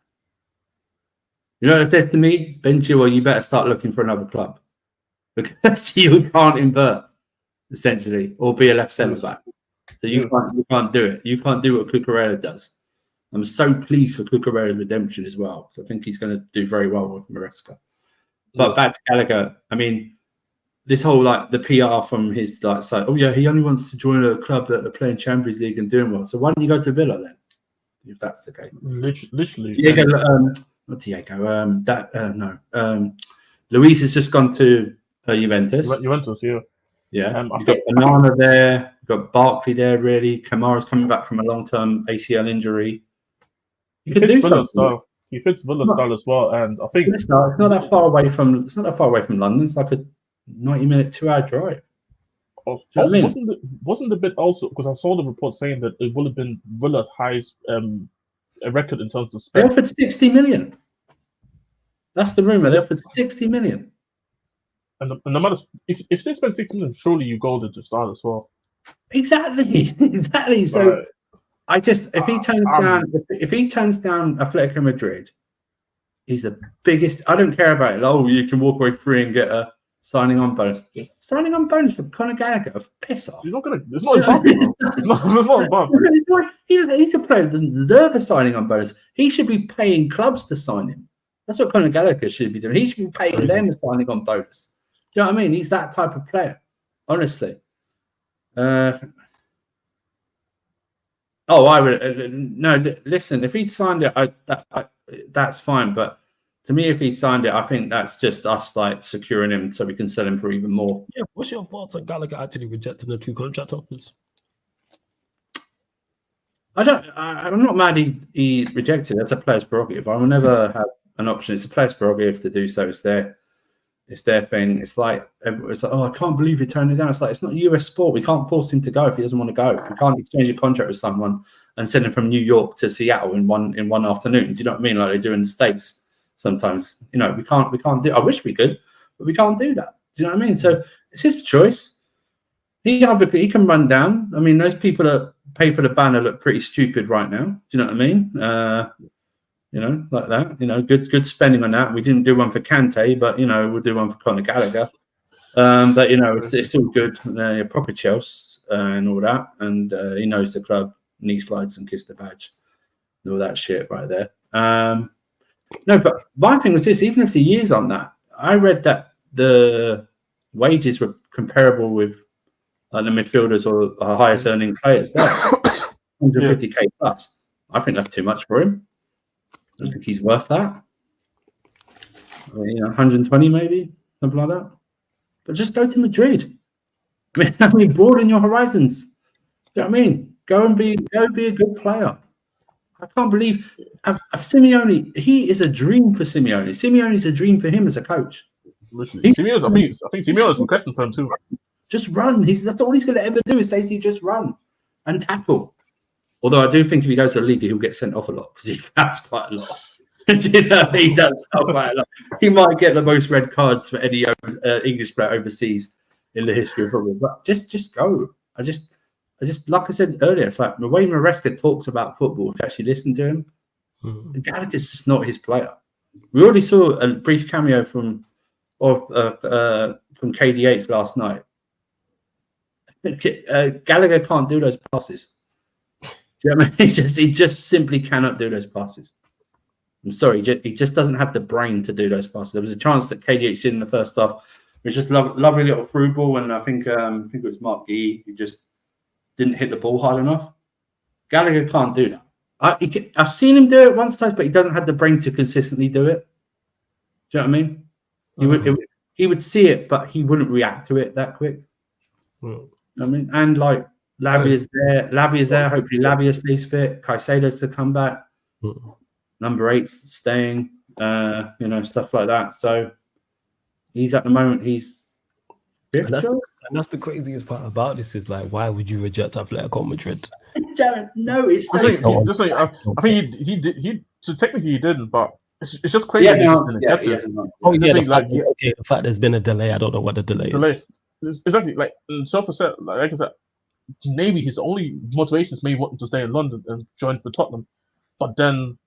You know what it said to me? Ben Chilwell, you better start looking for another club because you can't invert essentially or be a left centre back. So you can't do it. You can't do what Cucurella does. I'm so pleased for Cucurella's redemption as well. So I think he's going to do very well with Maresca. But back to Gallagher. I mean, this whole the PR from his side. Oh yeah, he only wants to join a club that are playing Champions League and doing well. So why don't you go to Villa then? If that's the case. Literally. Diego, not Diego. Luis has just gone to Juventus. Juventus, yeah. Yeah, you've got Banana there, you've got Barkley there, really. Kamara's coming back from a long-term ACL injury. You can do something. He fits Villa style as well, and I think it's not that far away from London. It's like a 90-minute, 2-hour drive. Wasn't the bit also because I saw the report saying that it would have been Villa's highest record in terms of spend. They offered 60 million. That's the rumor. They offered 60 million. And no matter if they spend 60 million, surely you go to start as well. Exactly. So I just if he turns down Atletico Madrid, he's the biggest. I don't care about it. Oh, you can walk away free and get a signing on bonus. Yeah. Signing on bonus for Conor Gallagher. Piss off. He's not gonna. It's not above. It's not above. He's a player that doesn't deserve a signing on bonus. He should be paying clubs to sign him. That's what Conor Gallagher should be doing. He should be paying them a signing on bonus. Do you know what I mean? He's that type of player, honestly. I would no. Listen, if he'd signed it, that's fine. But to me, if he signed it, I think that's just us securing him so we can sell him for even more. Yeah. What's your thoughts on Gallagher actually rejecting the 2 contract offers? I'm not mad he rejected it. That's a player's prerogative. I will never have an option. It's a player's prerogative to do so. It's their thing. It's like, oh, I can't believe you turned it down. It's like, it's not US sport. We can't force him to go if he doesn't want to go. We can't exchange a contract with someone and send him from New York to Seattle in one afternoon. Do you know what I mean? Like they do in the States sometimes. You know, we can't do. I wish we could, but we can't do that. Do you know what I mean? So it's his choice. He can run down. I mean, those people that pay for the banner look pretty stupid right now. Do you know what I mean? You know, like that. You know, good spending on that. We didn't do one for Kante, but you know, we'll do one for Conor Gallagher. But you know, it's all good. Proper Chelsea and all that, and he knows the club, knee slides and kiss the badge, and all that shit right there. No, but my thing was this: even if the years on that, I read that the wages were comparable with the midfielders or highest earning players there, 150k plus. I think that's too much for him. I don't think he's worth that. 120 maybe, something like that. But just go to Madrid. I mean, broaden your horizons. Do you know what I mean? Go be a good player. I can't believe Simeone. He is a dream for Simeone. Simeone's a dream for him as a coach. I think Simeone is a question for him too. Just run. That's all he's going to ever do is say to you, just run and tackle. Although I do think if he goes to the league, he'll get sent off a lot because he fouls quite a lot. He does foul quite a lot. He might get the most red cards for any English player overseas in the history of football. But just go. I just like I said earlier, it's like the way Maresca talks about football. If you actually listen to him, Gallagher's just not his player. We already saw a brief cameo from KDH last night. Gallagher can't do those passes. Do you know what I mean? He just simply cannot do those passes. I'm sorry, he just doesn't have the brain to do those passes. There was a chance that KDH did in the first half. It was just lovely little through ball, and I think it was Mark Gee who just didn't hit the ball hard enough. Gallagher can't do that. I've seen him do it once, twice, but he doesn't have the brain to consistently do it. Do you know what I mean? He would see it, but he wouldn't react to it that quick. You know what I mean, and like Lavia's there. Hopefully, Lavia stays fit. Caicedo's to come back. Number 8's staying. Stuff like that. So he's at the moment. And that's the craziest part about this is like, why would you reject Atletico Madrid? I don't know. I think he did. So technically he didn't, but it's just crazy. Okay, the fact there's been a delay. I don't know what the delay is. Exactly. Like Sofa said, like I said, maybe his only motivation is maybe wanting to stay in London and join for Tottenham, but then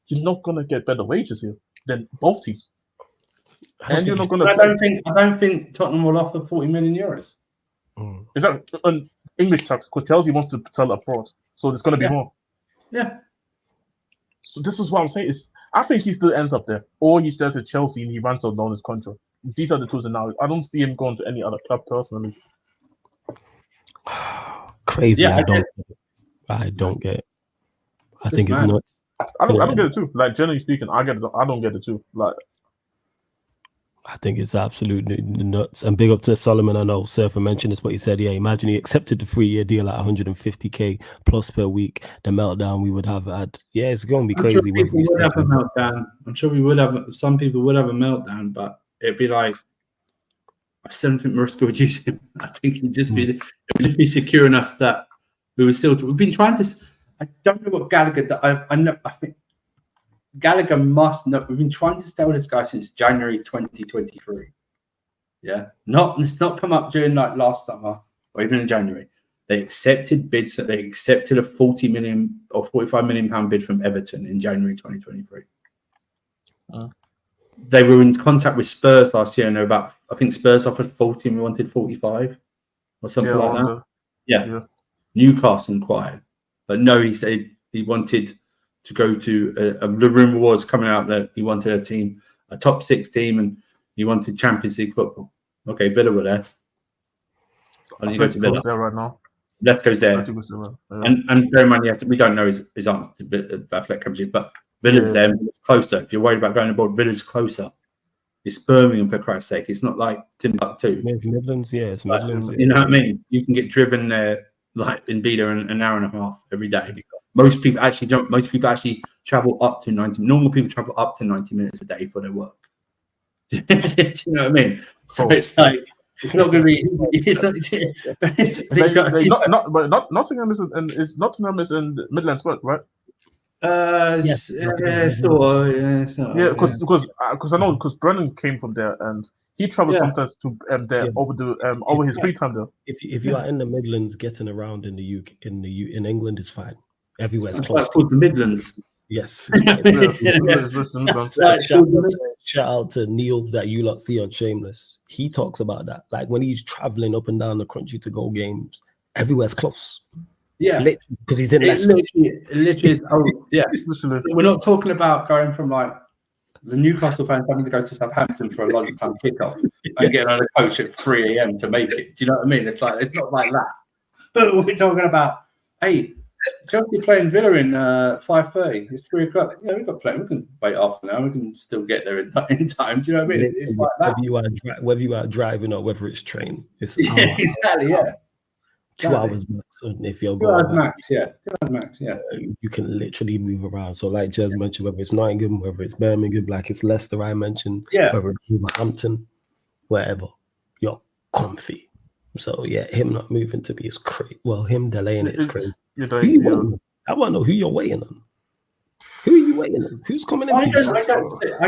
you're not gonna get better wages here than both teams. And you're not gonna. I don't think Tottenham will offer 40 million euros. Exactly. On English tax, because Chelsea wants to sell abroad, so there's gonna be more. Yeah. So this is what I'm saying. I think he still ends up there, or he stays at Chelsea and he runs out on his contract. These are the two scenarios. I don't see him going to any other club personally. Crazy. Yeah, I don't get it. I think it's nuts. I don't get it too. Like generally speaking, I don't get it too. Like I think it's absolutely nuts. And big up to Solomon. I know Surfer mentioned this, but he said, yeah, imagine he accepted the 3-year deal at 150k plus per week. The meltdown we would have had. Yeah, it's going to be crazy. I'm sure we would have. Some people would have a meltdown, but it'd be like, I still don't think Maresca would use him. I think he'd just be securing us that we've been trying to. I don't know what Gallagher. I think Gallagher must know. We've been trying to sell this guy since January 2023. Yeah, it's not come up during like last summer or even in January. They accepted bids. They accepted a 40 million or 45 million pound bid from Everton in January 2023. They were in contact with Spurs last year, and I think Spurs offered 40 and we wanted 45 or something like that. Yeah. Newcastle inquired, but no, he said he wanted to go to the rumor was coming out that he wanted a top 6 team, and he wanted Champions League football. Okay, Villa were there. I need to go to Villa there right now. Let's go there. And bear in mind, we don't know his answer to Atletico, but Villa's there. It's closer. If you're worried about going abroad, Villa's closer. It's Birmingham, for Christ's sake. It's not like Timbuktu. Midlands, it's Midlands. You know what I mean? You can get driven there like in Bida an hour and a half every day. Most people actually don't. Most people actually travel up to 90. Normal people travel up to 90 minutes a day for their work. Do you know what I mean? So it's like it's not going to be. Nottingham is in the Midlands, right? Yes. Because I know because Brennan came from there and he travels sometimes to there over his free time there. If you are in the Midlands, getting around in the UK in England is fine. Everywhere's close. That's called the Midlands. Yes. Shout out to Neil that you lot see on Shameless. He talks about that. Like when he's traveling up and down the country to go games, everywhere's close. Yeah, because he's in Leicester. Literally. We're not talking about going from like the Newcastle fans having to go to Southampton for a lunchtime kickoff and getting on a coach at 3 a.m. to make it. Do you know what I mean? It's not like that. We're talking about, hey, Chelsea playing Villa in 5:30. It's 3 o'clock. Yeah, we've got playing. We can wait half an hour. We can still get there in time. Do you know what I mean? It's like that. Whether you are driving or whether it's train, it's exactly. 2 hours max. If you're 2 hours max, 2 hours max. You can literally move around. So, like Jez mentioned, whether it's Nottingham, whether it's Birmingham, like it's Leicester, I mentioned, whether it's Wolverhampton, wherever, you're comfy. So, him not moving to be is crazy. Well, him delaying it is crazy. I want to know who you're waiting on. Who are you waiting on? Who's coming in? I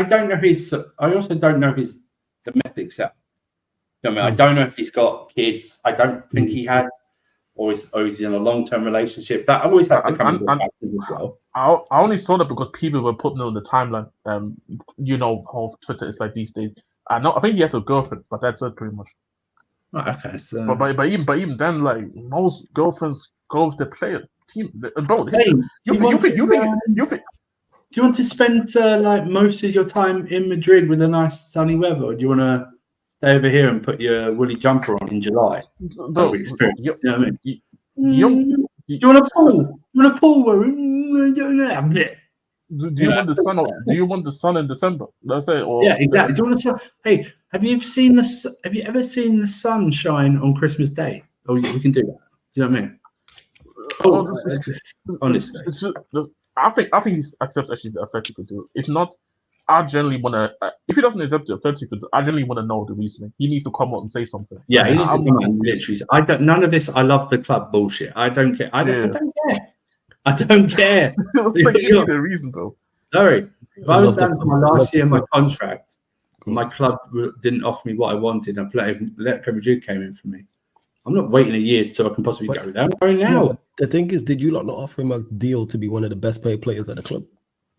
don't know his. I also don't know his domestic setup. I don't know if he's got kids. I don't think he has. or is he in a long-term relationship? That always has to come into factors as well. I only saw that because people were putting it on the timeline. You know how Twitter is like these days. I think he has a girlfriend, but that's it pretty much. Right, okay, so but even then, like most girlfriends go with the player team. Bro, hey, you think do you want to spend like most of your time in Madrid with a nice sunny weather, or do you want to stay over here and put your woolly jumper on in July? bro, Experience, you know what I mean? do you Do you want a pool? Do you want a pool where I don't know? Do you want the sun? Do you want the sun in December? Let's say, or yeah, exactly. Do you want to? Hey, have you ever seen the sun shine on Christmas Day? Oh, we can do that. Do you know what I mean? Honestly, I think he accepts actually the Atletico deal. If not, I generally want to. If he doesn't accept the Atletico, I generally want to know the reasoning. He needs to come out and say something. Yeah, he needs to come out and literally. I don't. None of this. I love the club bullshit. I don't care. I don't care. I don't care. The reason, though. Sorry, if I was down to my last year of my contract, my club didn't offer me what I wanted, and Atletico Madrid came in for me. I'm not waiting a year so I can possibly go there. I'm going now. Yeah, the thing is, did you not offer him a deal to be one of the best paid players at the club?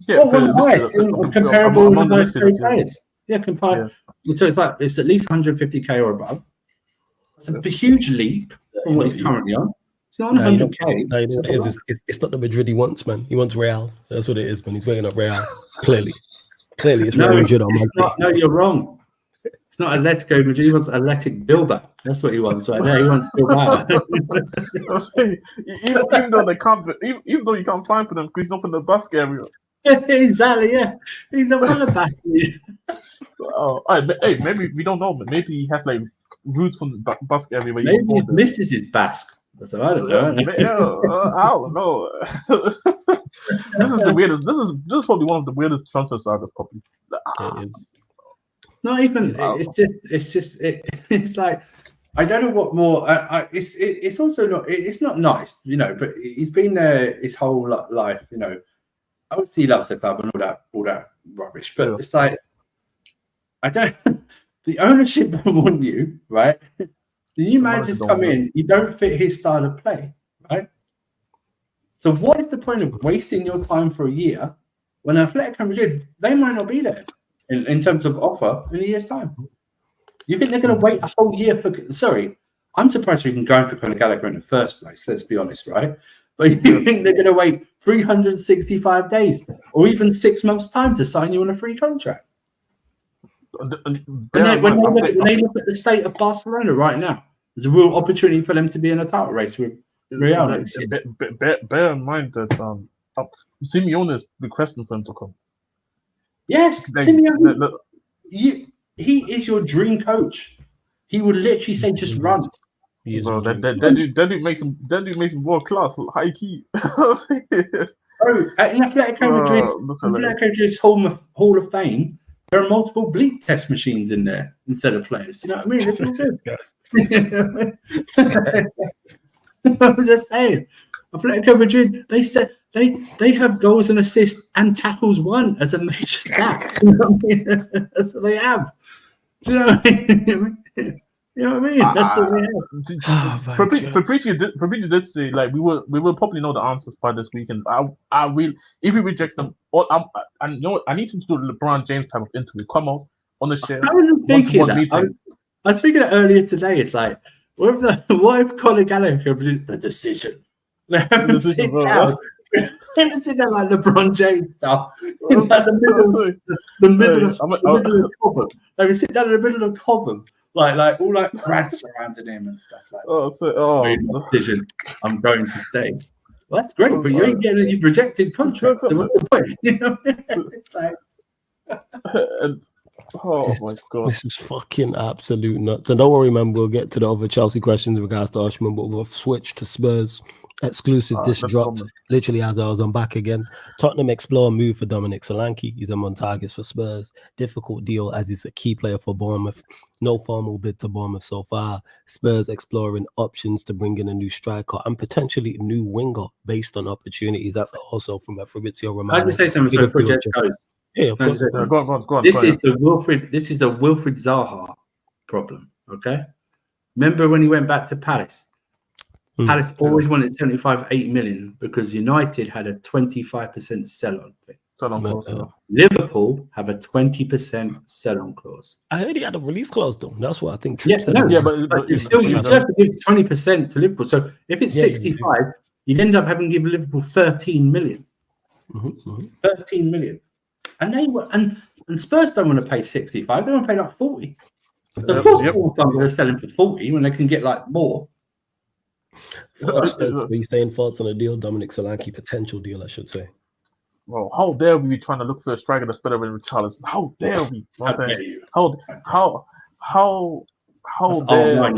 Yeah, comparable with the most paid players. Yeah, comparable. So it's at least 150k or above. It's a huge leap from what he's currently on. It's not 100k. No, you know what it is? It's not the Madrid he wants, man. He wants Real. That's what it is, man. He's waiting up Real. Clearly, it's Real Madrid on Monday. No, you're wrong. It's not Atletico Madrid. He wants Athletic Bilbao. That's what he wants right there. He wants Bilbao. even though they can't, even though you can't sign for them because he's not in the Basque area. Exactly. Yeah, he's a one of Basque. Hey, maybe we don't know, but maybe he has like roots from the Basque area. Where maybe his missus is Basque. So I don't know. I don't know. This is the weirdest. This is probably one of the weirdest transfer sagas, probably. It is. Not even. It's like I don't know what more. It's also not. It's not nice, you know. But he's been there his whole life, you know. Obviously, he loves the club and all that rubbish. But it's like I don't. The ownership don't want you, right? The new managers come in. You don't fit his style of play, right? So what is the point of wasting your time for a year when Atletico Madrid, they might not be there in terms of offer in a year's time? You think they're going to wait a whole year for... Sorry, I'm surprised we can go for Conor Gallagher in the first place, let's be honest, right? But you think they're going to wait 365 days or even 6 months' time to sign you on a free contract? When they look at the state of Barcelona right now, there's a real opportunity for them to be in a title race with Real. Bear in mind that Simeone is requesting for him to come. Yes, Simeone. He is your dream coach. He would literally say, "Just run." Bro, that dude makes him world class, high key. Bro, in Atletico Madrid's Hall of Fame, there are multiple bleep test machines in there instead of players. You know what I mean? I was just saying, Atletico Madrid, they said they have goals and assists and tackles won as a major stat. You know what I mean? That's what they have. Do you know what I mean? You know what I mean? That's what they have. Fabrizio did say like we will probably know the answers by this weekend. I will if we reject them. I need him to do a LeBron James type of interview. Come out on the show. I was thinking that. I was thinking earlier today. It's like, what if Conor Gallagher produced the decision? Let him sit down. Let him sit down like LeBron James style in like the middle of Cobham. Let him sit down in the middle of Cobham, like all like grads surrounding him and stuff like that. Decision. I'm going to stay. Well, that's great, but you ain't getting it. You've rejected contracts. So what's the point? You know, it's like. My god, this is fucking absolute nuts. And don't worry, man, we'll get to the other Chelsea questions in regards to Oshman, but we'll switch to Spurs. Exclusive dish dropped literally as I was on back again. Tottenham explore move for Dominic Solanke. He's on targets for Spurs. Difficult deal as he's a key player for Bournemouth. No formal bid to Bournemouth so far. Spurs exploring options to bring in a new striker and potentially a new winger based on opportunities. That's also from Fabrizio Romano. I can say something before Jet goes. Yeah, of course. Go on. This is the Wilfried Zaha problem. Okay, remember when he went back to Palace? Palace always wanted 75, 80 million because United had a 25% sell-on thing. Liverpool have a 20% sell-on clause. I heard he had a release clause though. That's what I think. Troop said. But you still have to give 20% to Liverpool. So if it's 65, you'd end up having to give Liverpool 13 million. 13 million. And they were and Spurs don't want to pay 65, they want to pay like 40. So of course people don't want to sell him for 40 when they can get like more. So you saying thoughts on the deal, Dominic Solanke potential deal, I should say. Well, how dare we be trying to look for a striker that's better than Richarlison? How dare we? How dare you? How dare?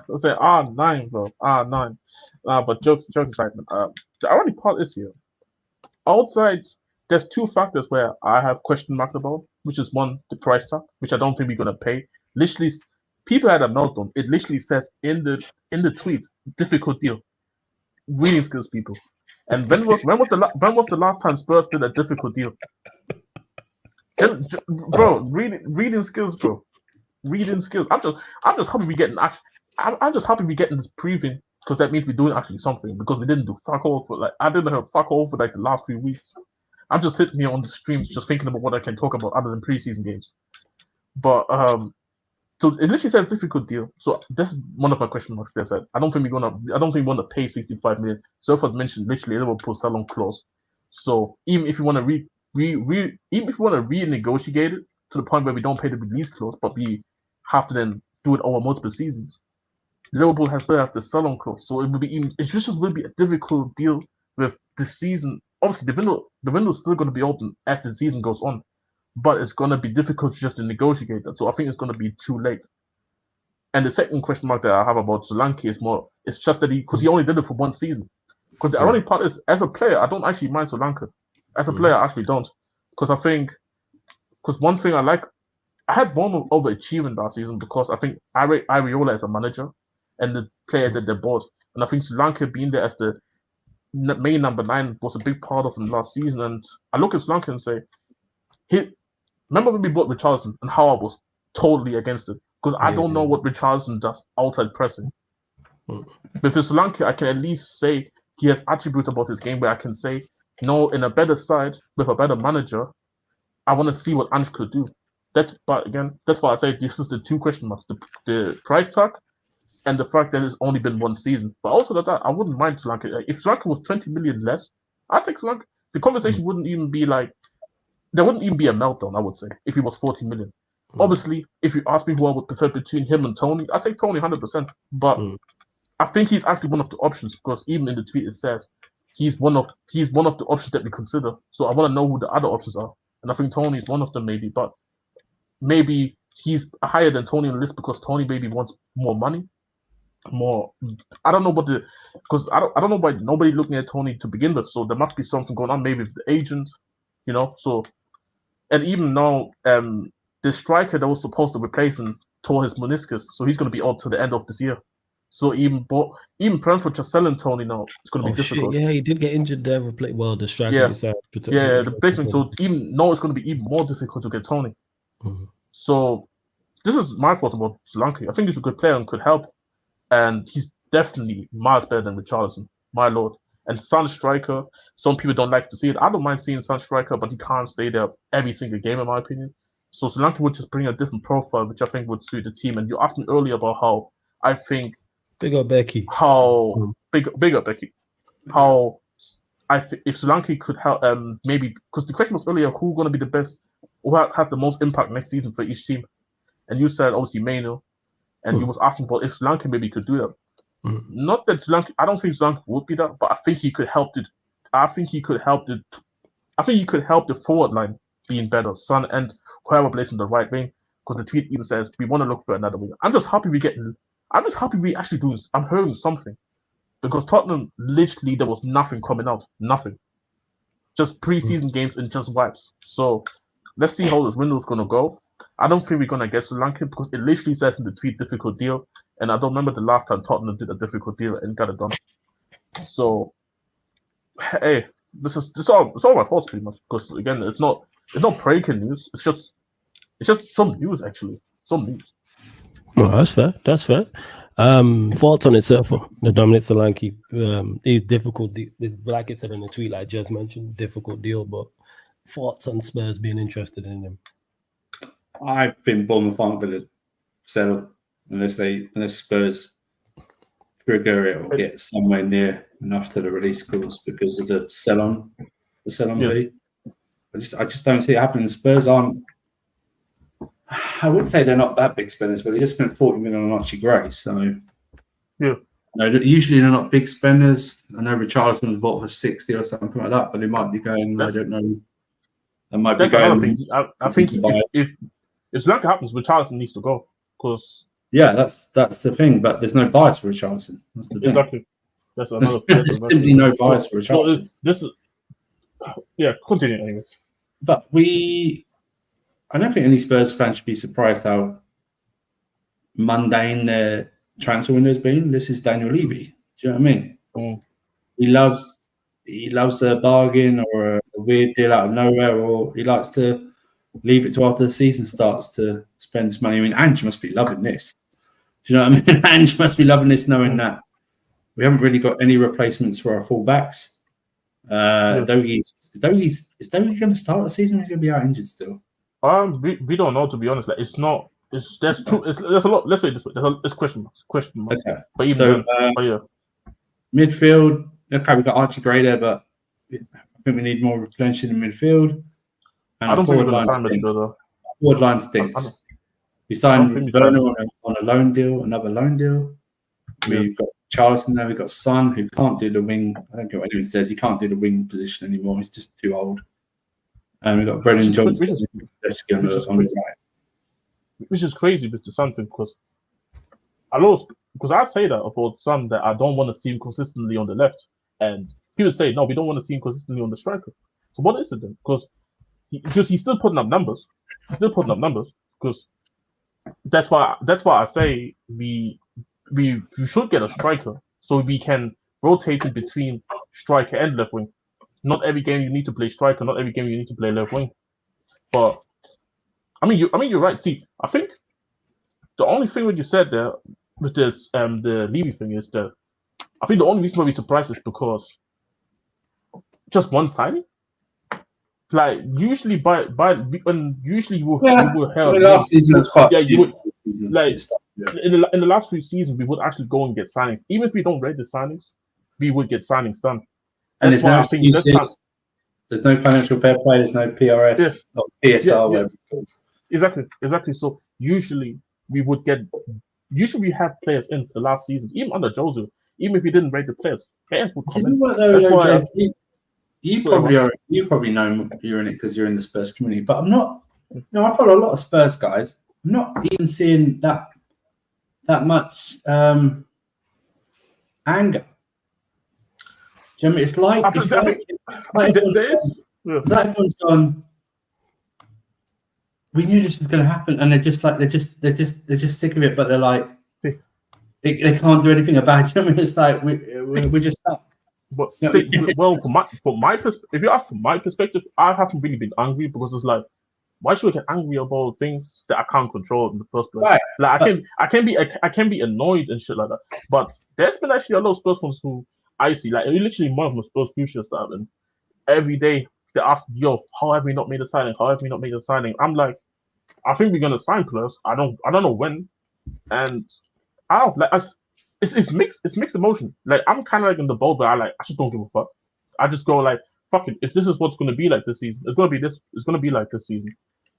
Let's say R9, bro. R9. But jokes aside, the only part is here. Outside, there's two factors where I have question marks about, which is one, the price tag, which I don't think we're gonna pay. Literally, people had a meltdown. It literally says in the tweet, difficult deal. Reading skills, people. And when was the last time Spurs did a difficult deal? Bro, reading skills, bro. Reading skills. I'm just happy we getting I'm just happy we getting this preview because that means we're doing actually something because we didn't do fuck all for I didn't have fuck all for the last few weeks. I'm just sitting here on the streams just thinking about what I can talk about other than preseason games. But so it literally says difficult deal. So that's one of my question marks there. Said I don't think we want to pay 65 million. So far mentioned literally Liverpool sell-on clause. So even if you want to renegotiate it to the point where we don't pay the release clause, but we have to then do it over multiple seasons, Liverpool still has the sell-on clause. So it just will be a difficult deal with the season. Obviously, the window's still going to be open as the season goes on. But it's going to be difficult just to negotiate that. So I think it's going to be too late. And the second question mark that I have about Solanke it's just that because he only did it for one season. Because the ironic part is, as a player, I don't actually mind Solanke. As a player, I actually don't. Because one thing I had Bournemouth overachieving last season because I think I rate Areola as a manager and the player that they bought. And I think Solanke being there as the main number 9 was a big part of him last season. And I look at Solanke and say, remember when we bought Richarlison and how I was totally against it? Because I don't know what Richarlison does outside pressing. With Solanke, I can at least say he has attributes about his game where I can say, in a better side, with a better manager, I want to see what Ange could do. That's why I say this is the two question marks. The price tag and the fact that it's only been one season. But also that I wouldn't mind Solanke. If Solanke was 20 million less, I'd take Solanke. The conversation wouldn't even be like, there wouldn't even be a meltdown, I would say, if he was 40 million. Obviously, if you ask me who I would prefer between him and Tony, I'd take Tony 100%. But I think he's actually one of the options because even in the tweet it says he's one of the options that we consider. So I want to know who the other options are. And I think Tony is one of them maybe. But maybe he's higher than Tony on the list because Tony maybe wants more money. I don't know because I don't know why nobody looking at Tony to begin with. So there must be something going on maybe with the agent, so. And even now, the striker that was supposed to replace him tore his meniscus, so he's going to be out to the end of this year. So even Brentford just selling Tony now, it's going to be difficult. Shit, yeah, he did get injured there. The striker decided to protect the replacement. So even now, it's going to be even more difficult to get Tony. So this is my thoughts about Solanke. I think he's a good player and could help, and he's definitely miles better than Richarlison. My lord. And Son striker, some people don't like to see it. I don't mind seeing Son striker, but he can't stay there every single game, in my opinion. So Solanke would just bring a different profile, which I think would suit the team. And you asked me earlier about how I think big up Becky. Big up Becky. How if Solanke could help, maybe because the question was earlier, who's going to be the best, who has the most impact next season for each team? And you said obviously Maino, and you was asking about if Solanke maybe could do that. Not that Solanke, I don't think Solanke would be that, but I think he could help it. I think he could help the forward line being better, Son and whoever plays in the right wing. Because the tweet even says we want to look for another winger. I'm just happy we actually doing. I'm hearing something because Tottenham literally there was nothing coming out, nothing, just preseason games and just vibes. So let's see how this window is gonna go. I don't think we're gonna get Solanke because it literally says in the tweet difficult deal. And I don't remember the last time Tottenham did a difficult deal and got it done. So, hey, it's all my thoughts pretty much. Because again, it's not breaking news. It's just some news actually. Some news. Well, that's fair. That's fair. Thoughts on it, Surfer? The Dominic Solanke. It's difficult. Like I said in the tweet, like I just mentioned, difficult deal. But thoughts on Spurs being interested in him? I think Bournemouth aren't going to sell unless Spurs trigger it or get somewhere near enough to the release clause because of the sell-on fee. I just don't see it happening. Spurs aren't. I wouldn't say they're not that big spenders, but they just spent 40 million on Archie Gray. So, usually they're not big spenders. I know Richarlison was bought for 60 or something like that, but they might be going. I don't know. They might be going. I think if Solanke happens, Richarlison needs to go because. Yeah, that's the thing, but there's no bias for Richarlison. That's the thing. Exactly. That's another. There's simply no bias for Richarlison. Continue, anyways. But I don't think any Spurs fans should be surprised how mundane their transfer window has been. This is Daniel Levy. Do you know what I mean? Mm. He loves a bargain or a weird deal out of nowhere, or he likes to leave it to after the season starts to spend this money. I mean, Ange must be loving this. Do you know what I mean? Ange must be loving this, knowing that we haven't really got any replacements for our fullbacks. Dougie's going to start the season? Or he's going to be out injured still? We don't know, to be honest. Like, it's not. There's a lot. Let's say this way. It's question marks. Okay. But even midfield. Okay, we got Archie Gray there, but I think we need more replenishing in midfield. And I don't think we're going to sign midfielder. Forward line stinks. We signed Werner on a loan deal, another loan deal. We've got Charleston now. We've got Son, who can't do the wing. I don't care what anyone says. He can't do the wing position anymore. He's just too old. And we've got Brendan Johnson on the right. Which is crazy with the Son thing because I'd say that about Son that I don't want to see him consistently on the left, and he would say no, we don't want to see him consistently on the striker. So what is it then? Because he's still putting up numbers. Because that's why I say we should get a striker so we can rotate it between striker and left wing. Not every game you need to play striker. Not every game you need to play left wing. But I mean, you're right, T. I think the only thing what you said there with this the Levy thing is that I think the only reason why we surprised is because just one signing. Like usually usually you will help. Last season was quite. Yeah, you would like in the last few seasons we would actually go and get signings. Even if we don't rate the signings, we would get signings done. And there's no financial fair play, there's no PRS, or PSR. Exactly. So usually we have players in the last seasons, even under Jose, even if we didn't rate the players, players would come in. You probably know you're in it because you're in the Spurs community, but I'm not. I follow a lot of Spurs guys. I'm not even seeing that much anger. Do you know what I mean? It's like everyone's gone. We knew this was going to happen, and they're just sick of it. But they're like, they can't do anything about it. Do you know what I mean? It's like we're just stuck. But from my perspective, if you ask from my perspective, I haven't really been angry because it's like, why should I get angry about things that I can't control in the first place? Right. Like I can be annoyed and shit like that. But there's been actually a lot of Spurs fans who I see, like literally one of my Spurs future stuff, and every day they ask, "Yo, how have we not made a signing? How have we not made a signing?" I'm like, I think we're gonna sign players. I don't know when, and it's mixed emotion. Like I'm kind of like in the boat where I just don't give a fuck. I just go like, fuck it. If this is what's gonna be like this season, it's gonna be like this season.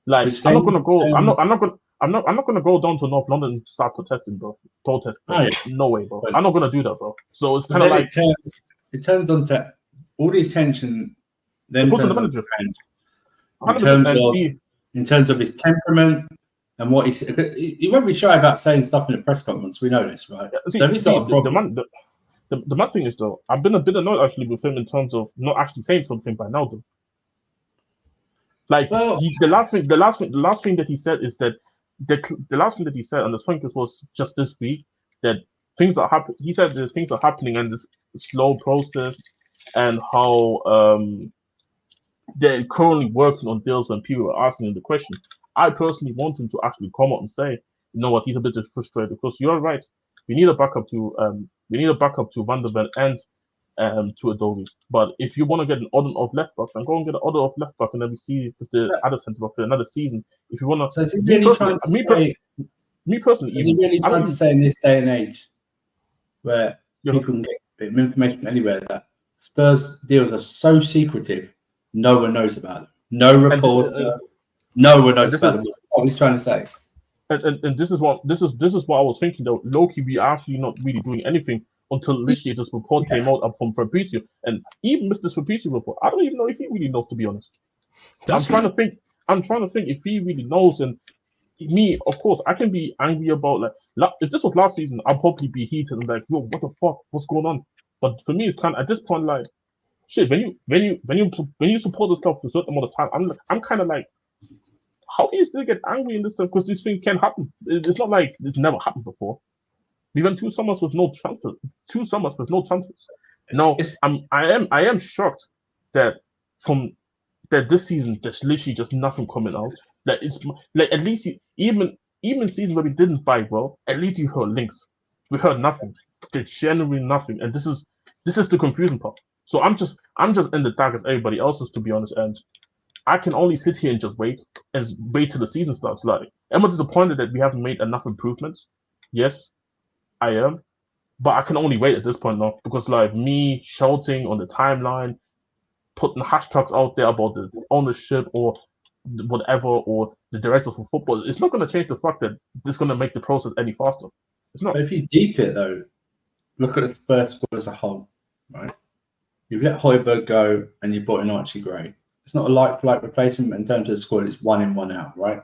Like I'm not gonna go down to North London to start protesting, bro. No way, bro. I'm not gonna do that, bro. So it's kind of like it turns on to all the attention then turns on to in terms of his temperament and what he won't be shy about saying stuff in a press conference. We know this, right? So he's got a problem. The mad thing is though, I've been a bit annoyed actually with him in terms of not actually saying something by now though. Like the last thing that he said is that the last thing that he said, and the point was just this week, that things are happening. He said that things are happening and this slow process, and how they're currently working on deals when people are asking him the question. I personally want him to actually come out and say you know what, he's a bit frustrated because you're right. We need a backup to Van der Ven and to Adobe. But if you want to get an other of left back, then go and get an other of left back, and then we see if the other centre back for another season. If you want to, So is he really trying to say? Me personally, Is he really trying to say in this day and age, where people can get information anywhere, that Spurs deals are so secretive, no one knows about them. No reporter, no one knows about them. What he's trying to say. And this is what I was thinking though. Loki, we are actually not really doing anything until literally this report came out from Fabrizio, and even Mr. Fabrizio report. I don't even know if he really knows, to be honest. I'm trying to think if he really knows. And me, of course, I can be angry about if this was last season, I'd probably be heated and like, yo, what the fuck, what's going on? But for me, it's kind of at this point like, shit. When you support this stuff for a certain amount of time, I'm kind of like, how do you still get angry in this stuff? Because this thing can happen. It's not like it's never happened before. We went 2 summers with no transfers. 2 summers with no transfers. No, I am shocked that this season there's literally just nothing coming out. That it's like at least even seasons where we didn't fight well, at least you heard links. We heard nothing. There's genuinely nothing, and this is the confusing part. So I'm just in the dark as everybody else is, to be honest, and I can only sit here and just wait till the season starts. Like, am I disappointed that we haven't made enough improvements? Yes, I am, but I can only wait at this point now because like me shouting on the timeline, putting hashtags out there about the ownership or whatever or the directors for football, it's not going to change the fact that it's going to make the process any faster. It's not. But if you deep it though, look at the Spurs squad as a whole, right? You've let Højbjerg go and you brought in Archie Gray. It's not a like replacement in terms of the squad. It's 1 in, 1 out, right?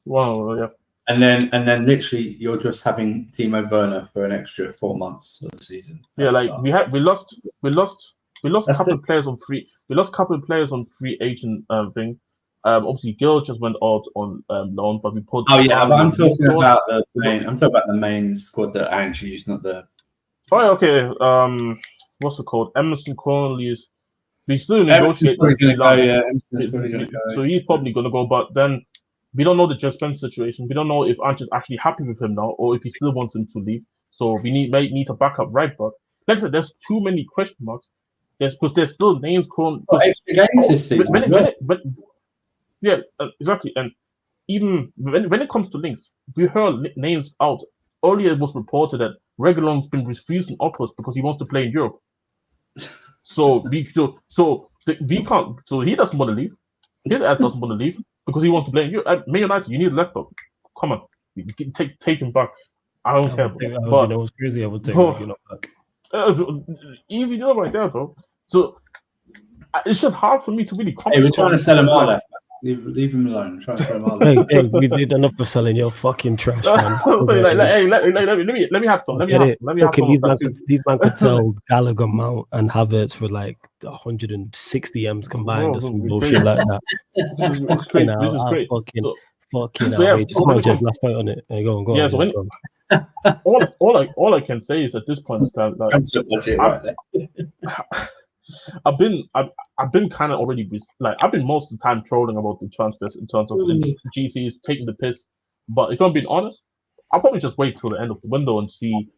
Wow, yeah. And then literally you're just having Timo Werner for an extra 4 months of the season. Yeah, like we lost a couple of players on free. We lost a couple of players on free agent thing. Obviously Gil just went out on loan, but we put. Oh yeah, but I'm talking about the main. I'm talking about the main squad that Ange used, not the. Oh okay. What's it called? Emerson Connolly is. We still negotiate. So he's probably going to go, but then we don't know the Just Spence situation. We don't know if Ange is actually happy with him now, or if he still wants him to leave. So we might need to back up right back. Like I said, there's too many question marks. Because there's still names calling. Extra games this season. Yeah, exactly. And even when it comes to links, we heard names out. Earlier, it was reported that Reguilon's been refusing offers because he wants to play in Europe. So we can't. So he doesn't want to leave. His ass doesn't want to leave because he wants to play in Europe. Man United, you need a left back. Come on, take him back. I don't care. But you know what's crazy? I would take Reguilon back. Easy deal right there, bro. So it's just hard for me to really. Hey, we're trying to sell him all left. Leave him alone. Try to sell him all left. Hey, we did enough of selling your fucking trash, man. Let me have some. These man could sell Gallagher, Mount, and Havertz for like 160 M's combined or some bullshit like that. This is great. Fucking outrageous. Come on, Jez, last point on it. Go on. Yeah, so all I can say is at this point, I've been kind of already I've been most of the time trolling about the transfers in terms of GCs taking the piss. But if I'm being honest, I'll probably just wait till the end of the window and see,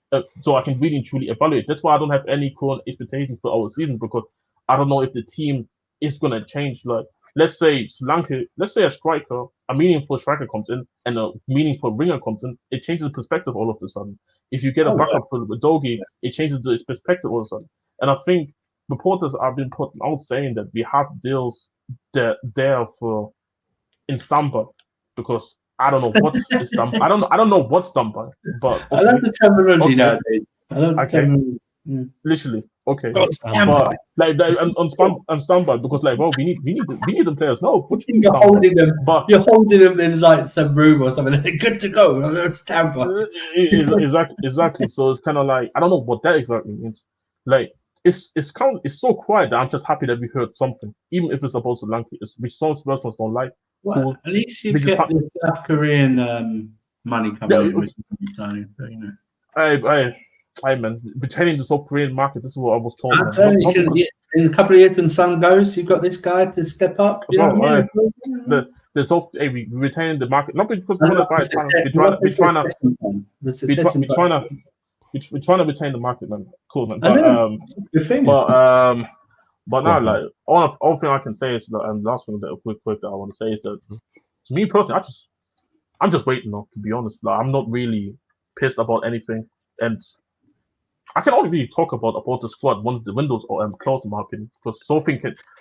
so I can really and truly evaluate. That's why I don't have any current expectations for our season because I don't know if the team is gonna change. Like, let's say Solanke, let's say a meaningful striker comes in and a meaningful ringer comes in, it changes the perspective all of a sudden. If you get a backup for Dogi, it changes the perspective all of a sudden. And I think reporters have been putting out saying that we have deals there for in Stamper because I don't know what is Stamper. I don't know what's Stamper, but I love the terminology nowadays. I love the terminology. Literally, okay. But like on Stamper because like, well, we need the players. No, what you you're holding them, but you're holding them in like some room or something. They're good to go. Stamper. Exactly. So it's kind of like I don't know what that exactly means. Like. It's so quiet that I'm just happy that we heard something, even if it's about Solanke. It's which some Spurs fans don't like. Well, cool. At least you get the South Korean money coming in, which is signing. But, you know, I man, retaining the South Korean market. This is what I was told. In a couple of years when Sun goes, you've got this guy to step up. You know what I mean? there's also we retain the market, not because we want to buy it. We're trying to retain the market, man. Cool, man. But now, like, all thing I can say is that, and last thing that quick that I want to say is that, me personally, I'm just waiting. To be honest, like, I'm not really pissed about anything, and I can only really talk about the squad once the windows are closed, in my opinion, because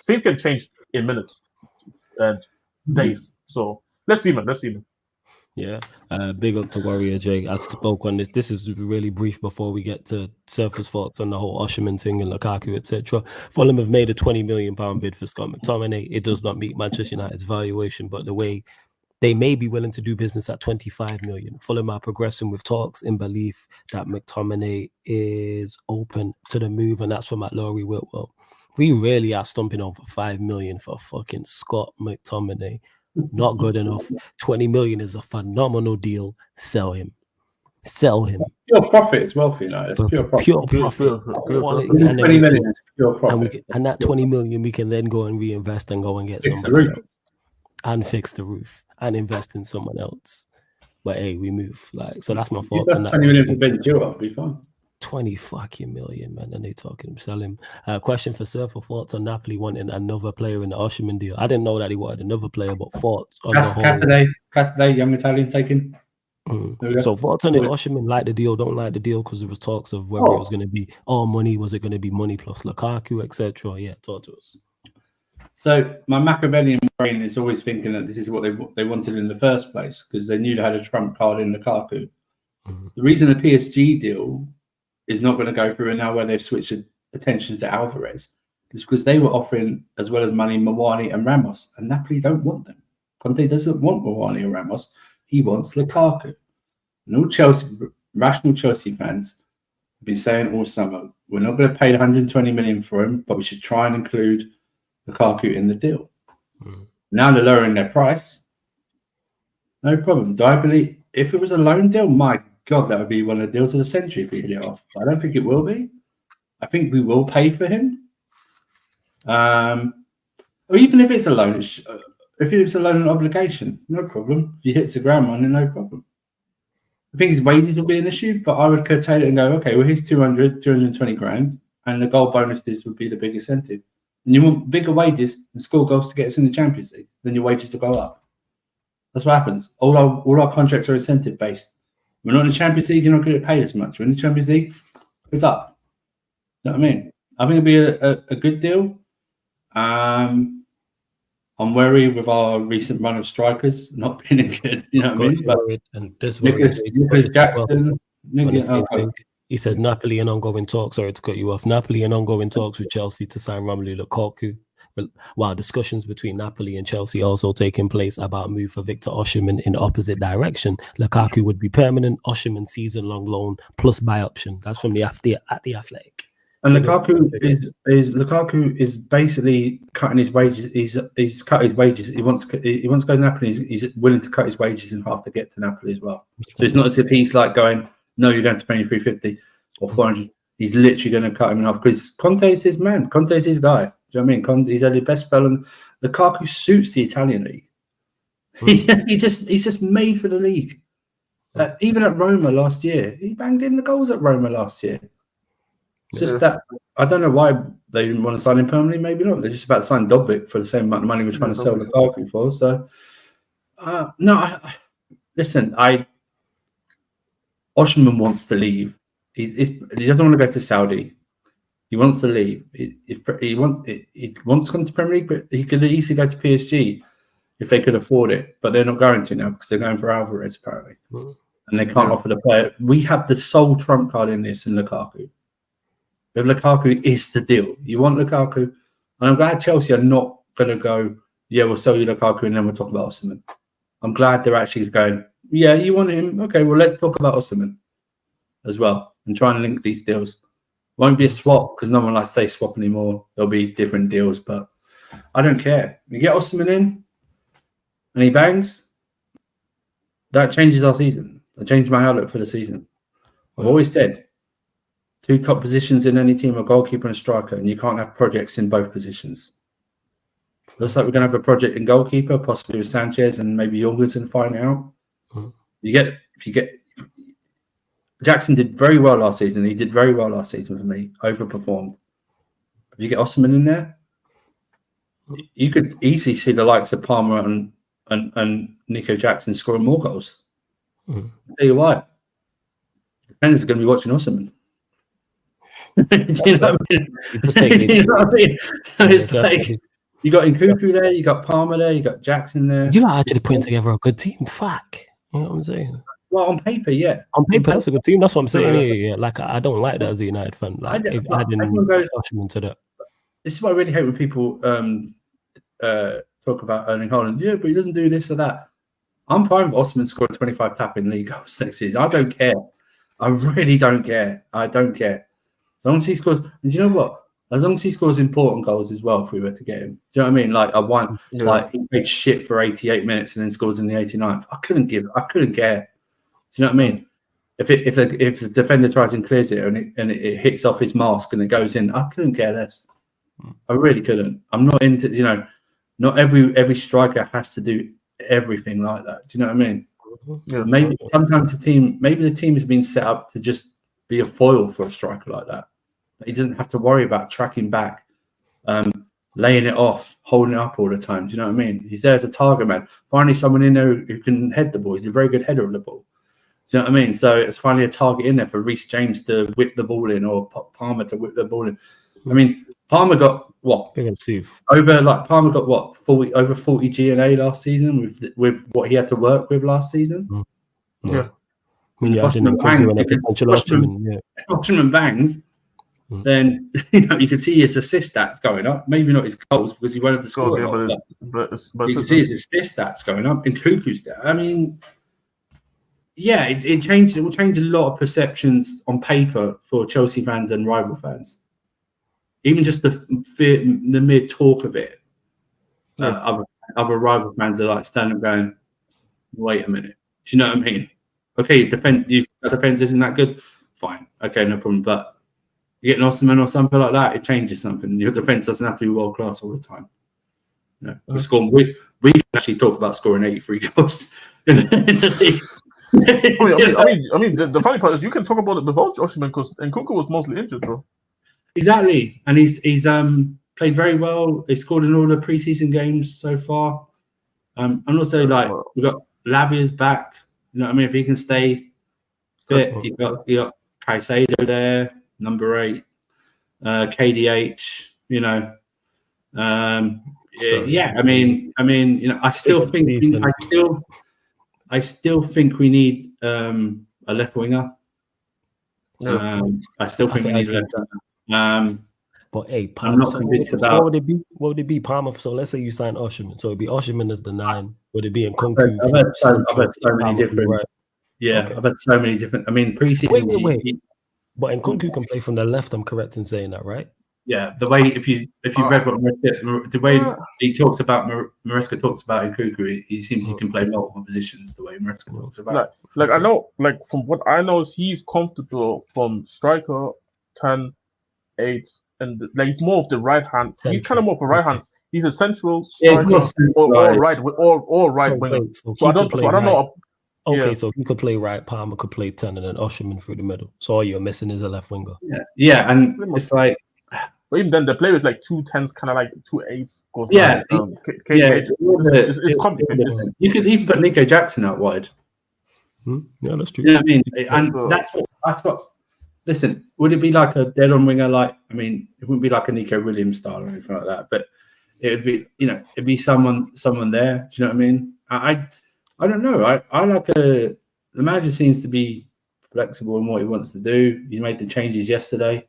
things can change in minutes and days. So let's see, man. Yeah, big up to Warrior Jay. I spoke on this. This is really brief before we get to surface thoughts on the whole Osherman thing and Lukaku, etc. Fulham have made a £20 million bid for Scott McTominay. It does not meet Manchester United's valuation, but the way they may be willing to do business at 25 million. Fulham are progressing with talks in belief that McTominay is open to the move, and that's from Laurie Whitwell. We really are stumping over 5 million for fucking Scott McTominay. Not good enough. 20 million is a phenomenal deal. Sell him. Pure profit as well for United. Pure profit. Quality. 20 million is pure profit. And that 20 million we can then go and reinvest and go and get somebody else. And fix the roof and invest in someone else. But hey, we move. So that's my thoughts on that. 20 million for Ben Chilwell, be fine. 20 fucking million, man, and they talking sell him. Question for Sir for thoughts on Napoli wanting another player in the Osherman deal. I didn't know that he wanted another player, but thoughts on Cassidy, young Italian taken. So thoughts on the Osherman, like the deal, don't like the deal, because there was talks of whether it was going to be all money, was it going to be money plus Lukaku, etc. Yeah, talk to us. So my Machiavellian brain is always thinking that this is what they wanted in the first place, because they knew they had a trump card in Lukaku. The reason the PSG deal is not going to go through, and now where they've switched attention to Alvarez, is because they were offering, as well as money, Mawani and Ramos, and Napoli don't want them. Conte doesn't want Mawani or Ramos. He wants Lukaku. And all rational Chelsea fans have been saying all summer, we're not going to pay 120 million for him, but we should try and include Lukaku in the deal. Now they're lowering their price. No problem. Do I believe if it was a loan deal, my God, that would be one of the deals of the century if we hit it off. But I don't think it will be. I think we will pay for him. Or even if it's a loan, if it's a loan and obligation, no problem. If he hits the ground running, no problem. I think his wages will be an issue, but I would curtail it and go, okay, well, here's 220 grand, and the goal bonuses would be the big incentive. And you want bigger wages and score goals to get us in the Champions League, then your wages to go up. That's what happens. All our contracts are incentive based. We're not in the Champions League, you're not going to pay as much. We're in the Champions League, it's up. You know what I mean? I think it'll be a good deal. I'm wary with our recent run of strikers not being good. You know what I mean? But and this Nicholas Jackson. He says Napoli and ongoing talks. Sorry to cut you off. Napoli and ongoing talks with Chelsea to sign Romelu Lukaku. While discussions between Napoli and Chelsea also taking place about a move for Victor Osimhen in the opposite direction. Lukaku would be permanent. Osimhen season-long loan plus buy option. That's from the Athletic. And Lukaku is basically cutting his wages. He's cut his wages. He wants to go to Napoli. He's willing to cut his wages in half to get to Napoli as well. So it's not as if he's like going, no, you're going to pay me 350 or 400. He's literally going to cut him in half because Conte is his man. Conte is his guy. Do you know what I mean? Conte, he's had his best spell, and Lukaku suits the Italian league. He's just made for the league. Even at Roma last year, he banged in the goals at Roma last year. Just that I don't know why they didn't want to sign him permanently. Maybe not. They're just about to sign Dominic for the same amount of money we're trying to sell Lukaku for. So listen. Osimhen wants to leave. He doesn't want to go to Saudi. He wants to leave. He wants to come to Premier League, but he could easily go to PSG if they could afford it. But they're not going to now because they're going for Alvarez apparently, and they can't offer the player. We have the sole trump card in this in Lukaku. If Lukaku is the deal, you want Lukaku, and I'm glad Chelsea are not going to go, yeah, we'll sell you Lukaku and then we'll talk about Osimhen. I'm glad they're actually going, yeah, you want him? Okay, well, let's talk about Osimhen as well and try and link these deals. Won't be a swap because no one likes to say swap anymore. There'll be different deals, but I don't care. You get Osimhen in and he bangs, that changes our season. That changes my outlook for the season. I've always said 2 top positions in any team are goalkeeper and striker, and you can't have projects in both positions. Looks like we're going to have a project in goalkeeper, possibly with Sanchez and maybe Jorgensen finding out. Mm. If you get Jackson did very well last season. He did very well last season for me. Overperformed. If you get Osimhen in there, you could easily see the likes of Palmer and Nico Jackson scoring more goals. Mm. I'll tell you why. Defenders are going to be watching Osimhen. Do you know what I mean? Do you know what I mean? So it's like you got Nkunku there, you got Palmer there, you got Jackson there. You're actually putting together a good team. Fuck. You know what I'm saying? Well, on paper, yeah. On paper, that's a good team. That's what I'm saying. Yeah. Like, I don't like that as a United fan. Like, if adding Osimhen to that. This is what I really hate when people talk about Erling Haaland. Yeah, but he doesn't do this or that. I'm fine with Osimhen scoring 25 tapping league goals next season. I don't care. I really don't care. I don't care. As long as he scores, and do you know what? As long as he scores important goals as well, if we were to get him. Do you know what I mean? Like like he played shit for 88 minutes and then scores in the 89th. I couldn't care. Do you know what I mean? If the defender tries and clears it and it hits off his mask and it goes in, I couldn't care less. I really couldn't. I'm not into, not every striker has to do everything like that. Do you know what I mean? Yeah. Maybe sometimes the team has been set up to just be a foil for a striker like that. He doesn't have to worry about tracking back, laying it off, holding it up all the time. Do you know what I mean? He's there as a target man. Finally, someone in there who can head the ball. He's a very good header of the ball. Do you know what I mean? So it's finally a target in there for Reece James to whip the ball in or Palmer to whip the ball in. I mean, Palmer got what? Big up, Steve. Palmer got what? Over 40 G&A last season with what he had to work with last season. Yeah. When you adding Osimhen bangs, then you can see his assist stats going up. Maybe not his goals because he won't have to score. But you can see his assist stats going up. And Cuckoo's there. I mean, yeah, it will change a lot of perceptions on paper for Chelsea fans and rival fans. Even just the mere talk of it. Other rival fans are like standing up going, "Wait a minute." Do you know what I mean? Okay, defense isn't that good. Fine, okay, no problem. But you get an Osimhen or something like that, it changes something. Your defense doesn't have to be world class all the time. We can actually talk about scoring 83 goals in the league. I mean, the funny part is you can talk about it without Osimhen because Nkunku was mostly injured, bro. Exactly, and he's played very well. He scored in all the preseason games so far. And also we got Lavia's back. You know what I mean? If he can stay fit, you got Caicedo there, number 8, KDH. I still think we need a left winger. I still think we need a left winger. But hey, Palmer, I'm not convinced about. What would it be, Palmer? So let's say you sign Osimhen. So it'd be Osimhen as the 9. Would it be Nkunku? I've had so many different. Right? Yeah, okay. I've had so many different. I mean, preseason. Wait. But Nkunku can play from the left. I'm correct in saying that, right? Yeah, the way if you read what the way he talks about Maresca talks about Nkunku, he seems he can play multiple positions. The way Maresca talks about. Like I know, like from what I know, he's comfortable from striker 10, 8. And like he's more of the right hand. He's kind of more of a right hand. He's a central striker or right winger. So I don't know. Okay, so he could play right. Palmer could play 10, and then Osimhen through the middle. So all you're missing is a left winger. Yeah, and it's like. But even then, they play with like 2 10s, kind of like 2 8s. It's complicated. You could even put Nico Jackson out wide. Yeah, that's true. You know what I mean? And that's what. Listen, would it be like a dead-on winger? It wouldn't be like a Nico Williams style or anything like that. But it would be, it'd be someone there. Do you know what I mean? I don't know. I like the manager seems to be flexible in what he wants to do. He made the changes yesterday.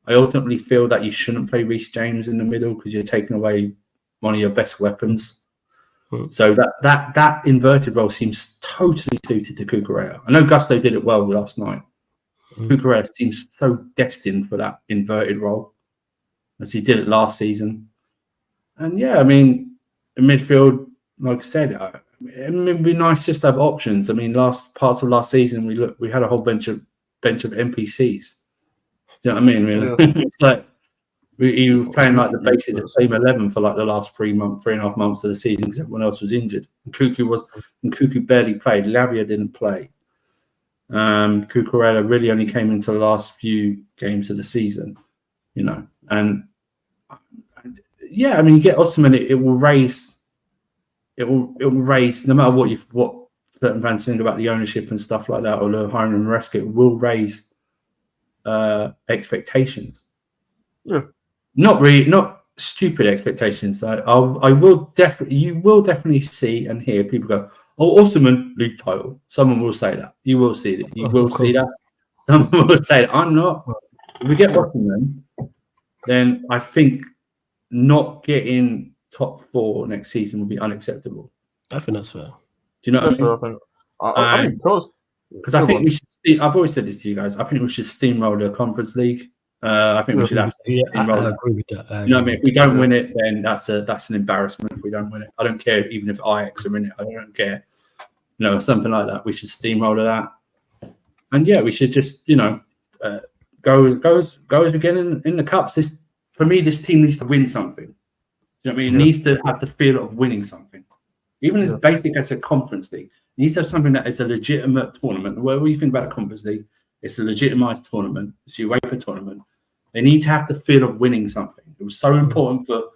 I ultimately feel that you shouldn't play Reece James in the middle because you're taking away one of your best weapons. So that inverted role seems totally suited to Cucurella. I know Gusto did it well last night. Cucurella seems so destined for that inverted role as he did it last season. And yeah, I mean, in midfield, like I said, it would be nice just to have options. I mean, parts of last season, we had a whole bench of NPCs. Do you know what I mean? Really? It's like He was playing like basically the same 11 for like the last 3.5 months of the season because everyone else was injured. And Cuckoo barely played. Lavia didn't play. Cucurella really only came into the last few games of the season, you know. And yeah, I mean, you get Osimhen, it will raise no matter what certain fans think about the ownership and stuff like that, or the hiring of Maresca, it will raise expectations. Yeah. Not stupid expectations. You will definitely see and hear people go, "Oh, Osimhen, league title." Someone will say that. You will see that. You will see that. Someone will say that. I'm not. If we get Osimhen, then I think not getting top 4 next season will be unacceptable. I think that's fair. Do you know what I mean? I think because I think we should. I've always said this to you guys. I think we should steamroll the Conference League. I think we should have. I agree with that. You know what I mean? If we don't win it, then that's an embarrassment. If we don't win it, I don't care. Even if Ajax are in it, I don't care. You know, something like that. We should steamroll that. And yeah, we should just go as we get in the cups. For me, this team needs to win something. You know what I mean? It needs to have the feel of winning something, even as basic as a Conference League. It needs to have something that is a legitimate tournament. Whatever you think about a Conference League, it's a legitimised tournament. It's the UEFA tournament. They need to have the feel of winning something. It was so important for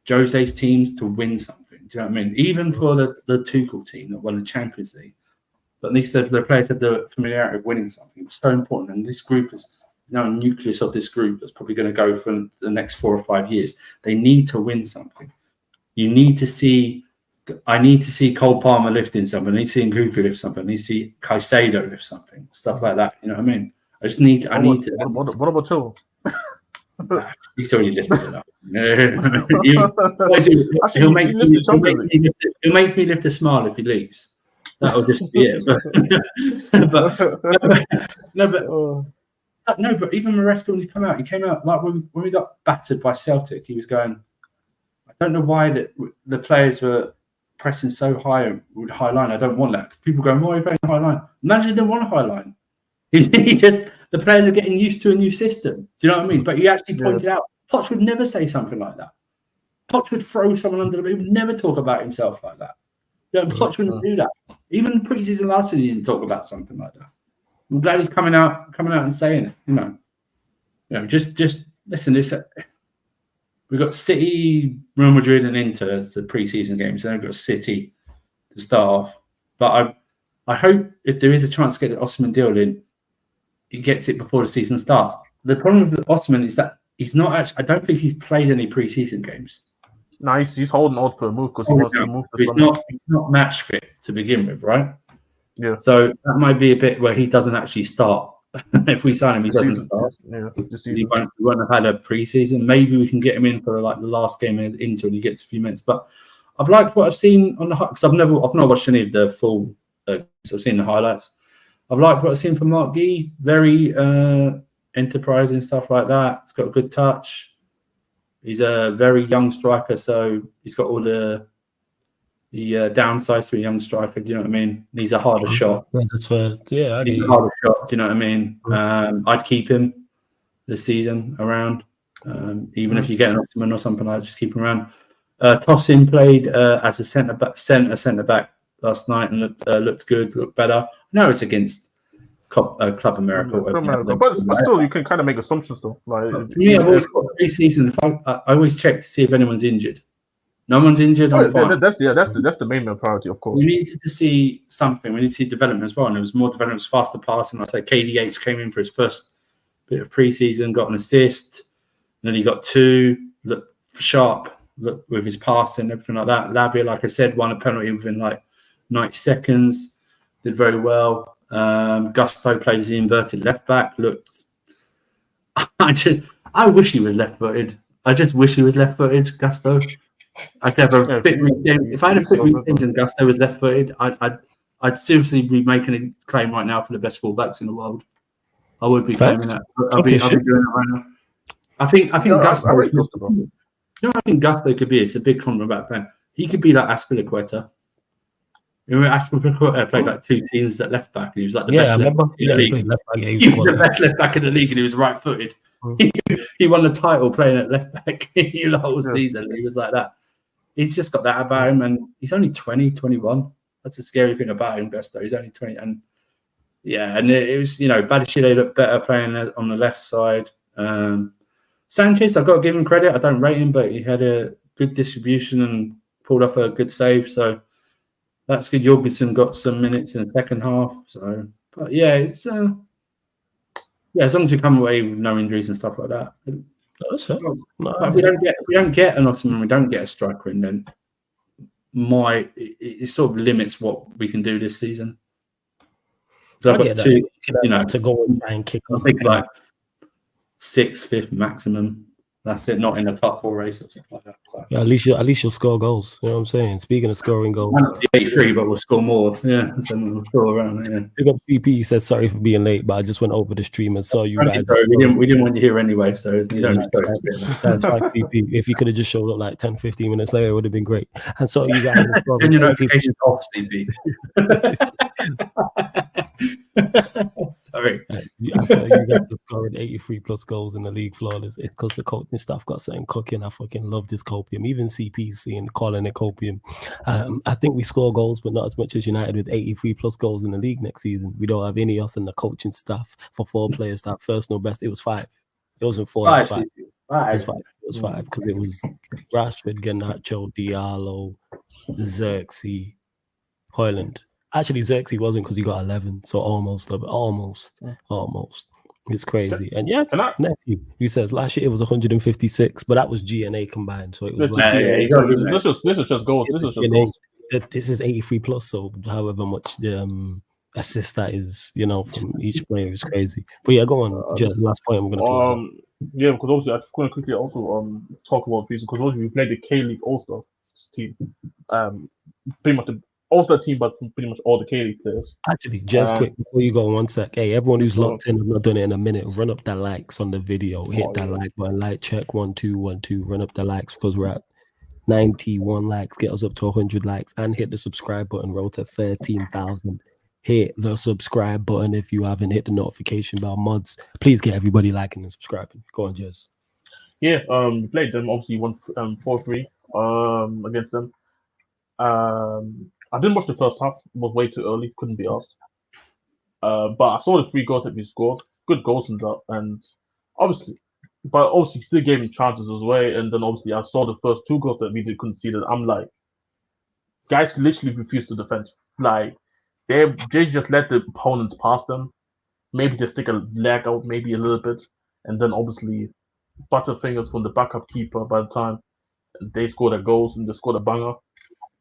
Jose's teams to win something. Do you know what I mean? Even for the Tuchel team that won the Champions League. But at least the players had the familiarity of winning something. It was so important. And this group is now a nucleus of this group that's probably going to go for the next 4 or 5 years. They need to win something. I need to see Cole Palmer lifting something. I need to see Nkunku lift something. I need to see Caicedo lift something. Stuff like that. You know what I mean? What about Chilwell? He's already lifted it up. He'll make me lift a smile if he leaves. That'll just be it. But even Maresca, when he came out like when we got battered by Celtic, he was going, I don't know why the players were pressing so high with high line. I don't want that. People going, why are you playing high line? Manager didn't want a high line. The players are getting used to a new system. Do you know what I mean? But he actually pointed out, Poch would never say something like that. Poch would throw someone under the bus. He would never talk about himself like that. You know, Poch wouldn't do that. Even pre-season last season, he didn't talk about something like that. I'm glad he's coming out and saying it. You know, just listen. We've got City, Real Madrid, and Inter as the pre-season games. Then we've got City to start off. But I hope if there is a chance to get the Osimhen deal in, he gets it before the season starts. The problem with Osimhen is that he's not actually. I don't think he's played any pre-season games. No, he's holding out for a move because he wants to move. He's not match fit to begin with, right? Yeah. So that might be a bit where he doesn't actually start. If we sign him, he doesn't start. Yeah. He won't have had a pre-season. Maybe we can get him in for like the last game into and he gets a few minutes. But I've liked what I've seen on the because I've not watched any of the full. So I've seen the highlights. I've liked what I've seen from Mark Guy. Very enterprising, stuff like that. He's got a good touch. He's a very young striker, so he's got all the downsides to a young striker. Do you know what I mean? He's a harder shot. That's fair. Yeah, he's a harder shot. Do you know what I mean? I'd keep him this season around, even if you get an Osimhen or something like that. Just keep him around. Tosin played as a centre back last night and looked good, looked better. No, it's against Club America. But still, you can kind of make assumptions though. Like for me, I've always got pre-season. I always check to see if anyone's injured. No one's injured. I'm fine. That's the main priority, of course. We needed to see something. We need to see development as well. And there was more development, faster passing. I say KDH came in for his first bit of pre-season, got an assist, and then he got 2. Looked sharp with his passing, everything like that. Lavia, like I said, won a penalty within like 90 seconds. Did very well. Gusto played as the inverted left back. Looked. I wish he was left-footed. I just wish he was left-footed, Gusto. I could have a fit weekend. If I had a fit weekend and Gusto was left-footed, I'd seriously be making a claim right now for the best fullbacks in the world. I would be claiming that. I'll be doing it right now. I think Gusto. I think Gusto could be. It's a big compliment about Ben. He could be like Azpilicueta. You remember Azpilicueta played like 2 seasons at left back, and he was like the best left back in the league. He was the best left back in the league, and he was right-footed. He won the title playing at left back the whole Yeah. season. He was like that. He's just got that about him, and he's only 20, 21. That's the scary thing about him, Gusto. He's only 20, and it was, Badiashile looked better playing on the left side. Sanchez, I've got to give him credit. I don't rate him, but he had a good distribution and pulled off a good save. So that's good. Jorgensen got some minutes in the second half. So, but yeah, it's as long as you come away with no injuries and stuff like that. That's fair. If we don't get an Ottoman, we don't get a striker in, then it sort of limits what we can do this season. So I've got two, to go and try and kick I on. think like 6th, 5th maximum. That's it. Not in a top 4 race or something like that. So. Yeah, at least you'll score goals. You know what I'm saying? Speaking of scoring goals, 83, but we'll score more. Yeah, so we'll score around. Yeah. Big up CP. He says sorry for being late, but I just went over the stream and saw you guys. Sorry, we didn't want you here anyway, so you don't be sorry. That's like CP. If you could have just showed up like 10, 15 minutes later, it would have been great. And so you guys turn your notifications off, CP. Sorry. I saw you guys are scoring 83 plus goals in the league flawless. It's because the coaching staff got something cooking. I fucking love this copium. Even CP seeing calling it copium. I think we score goals, but not as much as United with 83 plus goals in the league next season. We don't have any else in the coaching staff for 4 players that first no best. It was 5. It wasn't 4. It was 5. It was 5 because it was Rashford, Garnacho, Diallo, Xerxes, Højlund. Actually, Xerxes wasn't because he got 11, so almost. It's crazy. And nephew, he says last year it was 156, but that was G and A combined. So it was this is just goals. This is 83 plus, so however much the assist that is, from each player is crazy. But yeah, go on. Last point I'm gonna close. Yeah, because obviously I just want to quickly also talk about this because obviously we played the K-League All-Star team. Pretty much the All-Star team, but pretty much all the K-League players. Actually, just quick before you go, 1 sec. Hey, everyone who's locked in, I've not done it in a minute. Run up the likes on the video. Hit that like button. Like check 1 2 1 2. Run up the likes because we're at 91 likes. Get us up to 100 likes and hit the subscribe button. Roll to 13,000. Hit the subscribe button if you haven't hit the notification bell. Mods, please get everybody liking and subscribing. Go on, Jez. Yeah, we played them. Obviously, won 4-3 against them. I didn't watch the first half. It was way too early. Couldn't be asked. But I saw the 3 goals that we scored. Good goals in that, and obviously still gave him chances as well. And then obviously I saw the first 2 goals that we did concede. I'm like, guys literally refused to defend. Like they just let the opponents pass them. Maybe just stick a leg out, maybe a little bit, and then obviously butterfingers from the backup keeper. By the time they scored their goals and they scored a banger.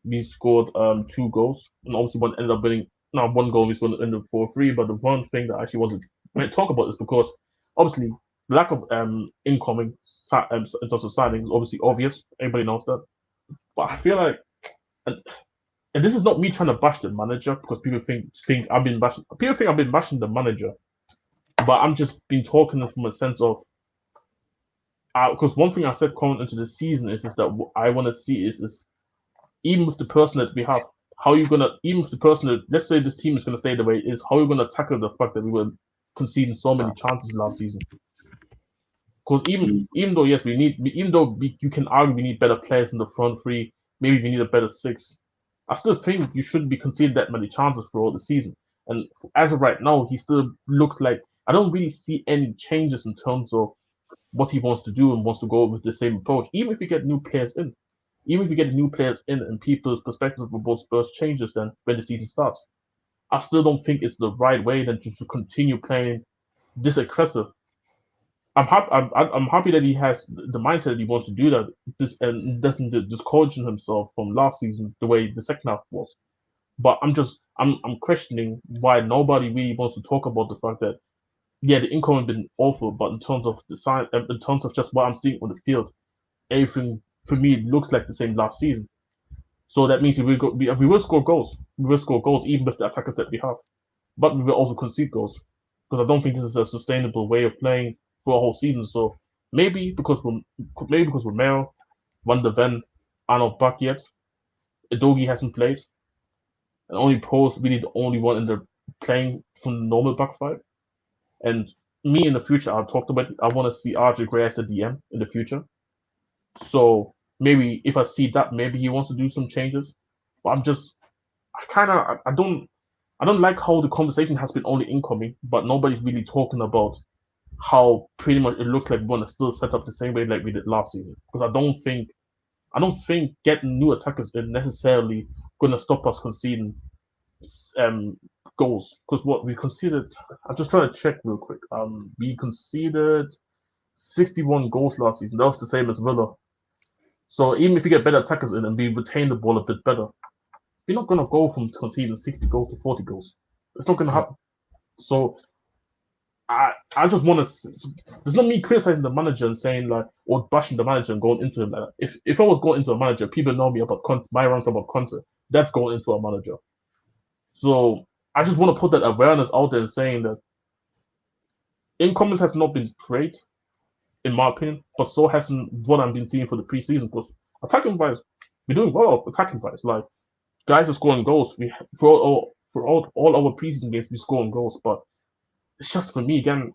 We scored 2 goals, and obviously one ended up winning. Now 1 goal we scored ended 4-3. But the one thing that I actually wanted to talk about is because obviously lack of incoming in terms of signings is obviously obvious. Everybody knows that. But I feel like, and this is not me trying to bash the manager because people think I've been bashing. People think I've been bashing the manager, but I'm just been talking from a sense of. Because one thing I said coming into the season is that what I want to see is even with the person that we have, how you gonna let's say this team is gonna stay the way it is, how are you gonna tackle the fact that we were conceding so many chances last season? Because even though yes, you can argue we need better players in the front 3, maybe we need a better 6. I still think you shouldn't be conceding that many chances for all the season. And as of right now, he still looks like I don't really see any changes in terms of what he wants to do and wants to go with the same approach. Even if you get new players in. Even if you get new players in and people's perspectives of both Spurs changes then when the season starts, I still don't think it's the right way then just to continue playing this aggressive. I'm happy that he has the mindset that he wants to do that and doesn't discourage himself from last season the way the second half was. But I'm questioning why nobody really wants to talk about the fact that the income has been awful, but in terms of in terms of just what I'm seeing on the field, everything for me it looks like the same last season. So that means we will score goals. We will score goals even with the attackers that we have, but we will also concede goals because I don't think this is a sustainable way of playing for a whole season. So maybe because Romero, Van der Ven are not back yet, Edogi hasn't played, and only Poe's really the only one in there playing from the normal back 5. And me in the future, I've talked about it, I want to see RJ Gray as a DM in the future. So maybe if I see that, maybe he wants to do some changes. But I don't like how the conversation has been only incoming, but nobody's really talking about how pretty much it looks like we want to still set up the same way like we did last season. Because I don't think getting new attackers is necessarily going to stop us conceding goals. Because what we conceded, I'm just trying to check real quick. We conceded 61 goals last season. That was the same as Villa. So even if you get better attackers in and we retain the ball a bit better, we're not going to go from conceding 60 goals to 40 goals. It's not going to happen. So I just want to. There's not me criticizing the manager and saying like or bashing the manager and going into him like that. If I was going into a manager, people know me about my rants about Conor. That's going into a manager. So I just want to put that awareness out there and saying that incoming has not been great, in my opinion, but so hasn't what I've been seeing for the preseason. Because attacking wise, we're doing well attacking wise. Like guys are scoring goals. We for all our preseason games we scoring goals, but it's just for me again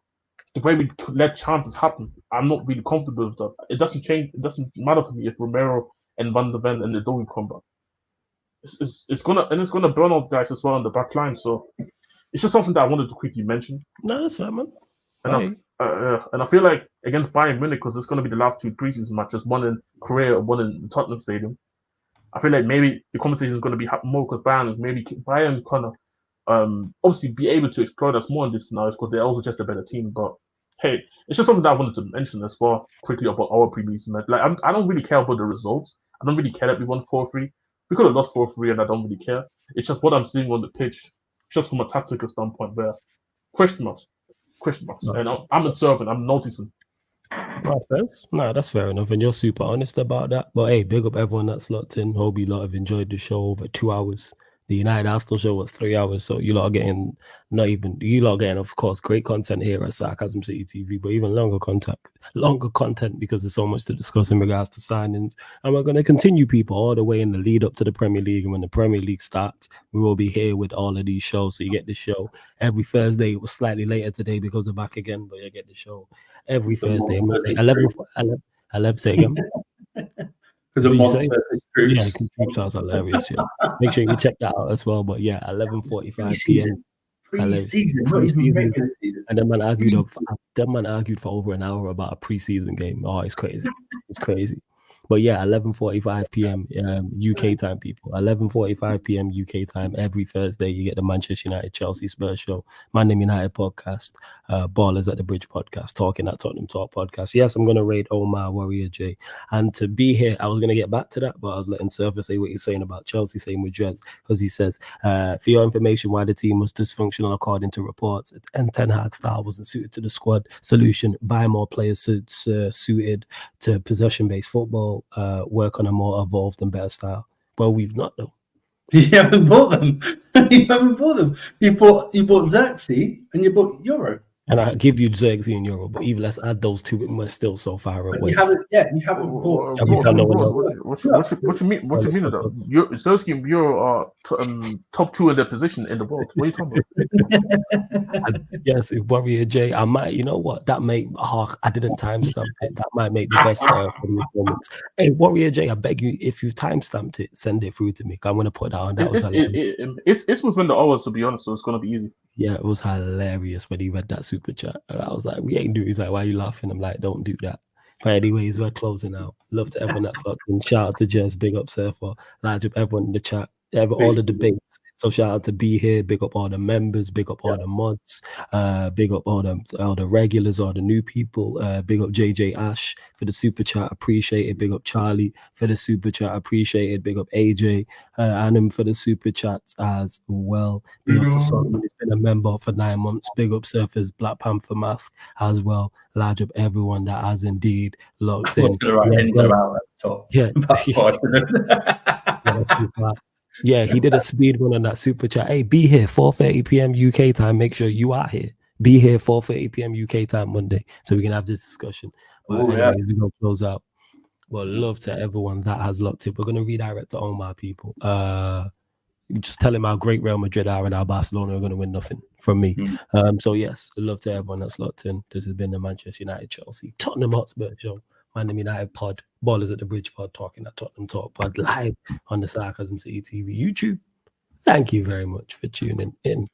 the way we let chances happen. I'm not really comfortable with that. It doesn't change. It doesn't matter for me if Romero and Van de Ven and the Dowie come back. It's gonna burn out guys as well on the back line. So it's just something that I wanted to quickly mention. No, that's fair, man. And I feel like against Bayern Munich, because it's going to be the last two preseason matches, one in Korea, one in the Tottenham Stadium. I feel like maybe the conversation is going to be more because Bayern kind of obviously be able to exploit us more in this scenario because they're also just a better team. But hey, it's just something that I wanted to mention as well quickly about our preseason match. Like I don't really care about the results. I don't really care that we won 4-3. We could have lost 4-3, and I don't really care. It's just what I'm seeing on the pitch, just from a tactical standpoint, where question marks. No, and I'm observing, I'm noticing. No, that's fair enough, and you're super honest about that. But hey, big up everyone that's locked in. Hope you lot have enjoyed the show over 2 hours. The United Arsenal show was 3 hours, so you lot are getting of course great content here at Sarcasm City TV, but even longer content because there's so much to discuss in regards to signings, and we're going to continue people all the way in the lead up to the Premier League. And when the Premier League starts, we will be here with all of these shows. So you get the show every Thursday. It was slightly later today because we're back again, but you get the show every Thursday. I'm going to say 11 say again. Because of Monsters, yeah, Troops are hilarious. Yeah. Make sure you check that out as well. But yeah, 11:45 p.m. Pre-season, not even regular season. And then man argued for over an hour about a pre-season game. Oh, it's crazy. It's crazy. But yeah, 11:45 p.m. UK time, people. 11:45 p.m. UK time every Thursday. You get the Manchester United Chelsea Spurs show, Man United podcast, Ballers at the Bridge podcast, Talking at Tottenham Talk podcast. Yes, I'm gonna rate Omar Warrior J. And to be here, I was gonna get back to that, but I was letting Surfer say what he's saying about Chelsea, same with Drez, because he says, for your information, why the team was dysfunctional according to reports, and Ten Hag style wasn't suited to the squad. Solution: buy more players suited to possession-based football. Work on a more evolved and better style. Well, we've not though. You haven't bought them. You bought Xerxes and you bought Euro. And I give you Xerxes and Euro, but even let's add those two, we're still so far away. You haven't bought. What you mean? What you mean though? Xerxes and Euro are top two in their position in the world. What are you talking about? Yes, if Warrior J, I might. You know what? That may. I didn't timestamp it. That might make the best for the performance. Hey, Warrior J, I beg you, if you've timestamped it, send it through to me. I'm gonna put that on. That was it's within the hours, to be honest, so it's gonna be easy. Yeah, it was hilarious when he read that super chat. And I was like, we ain't doing it. He's like, why are you laughing? I'm like, don't do that. But anyways, we're closing out. Love to everyone that's locked in. Shout out to Jess, big up Surfer, large up everyone in the chat, all the debates. So shout out to Be Here, big up all the members, big up all the mods, big up all the regulars, all the new people, big up JJ Ash for the super chat, appreciate it. Big up Charlie for the super chat, appreciate it. Big up AJ and for the super chats as well. Big up to Solomon, he's been a member for 9 months. Big up Surfers, Black Panther Mask as well. Large up everyone that has indeed locked in. Yeah, he did a speed run on that super chat. Hey, be here 4:30 p.m. UK time. Make sure you are here. Be here 4:30 p.m. UK time Monday, so we can have this discussion. But anyway, we're gonna close out. Well, love to everyone that has locked in. We're gonna redirect to all my people. You just tell him how great Real Madrid are and how Barcelona are going to win nothing from me. So yes, love to everyone that's locked in. This has been the Manchester United Chelsea Tottenham Hotspur show. Man United pod, Ballers at the Bridge pod, talking at Tottenham Talk pod live on the Sarcasm City TV YouTube. Thank you very much for tuning in.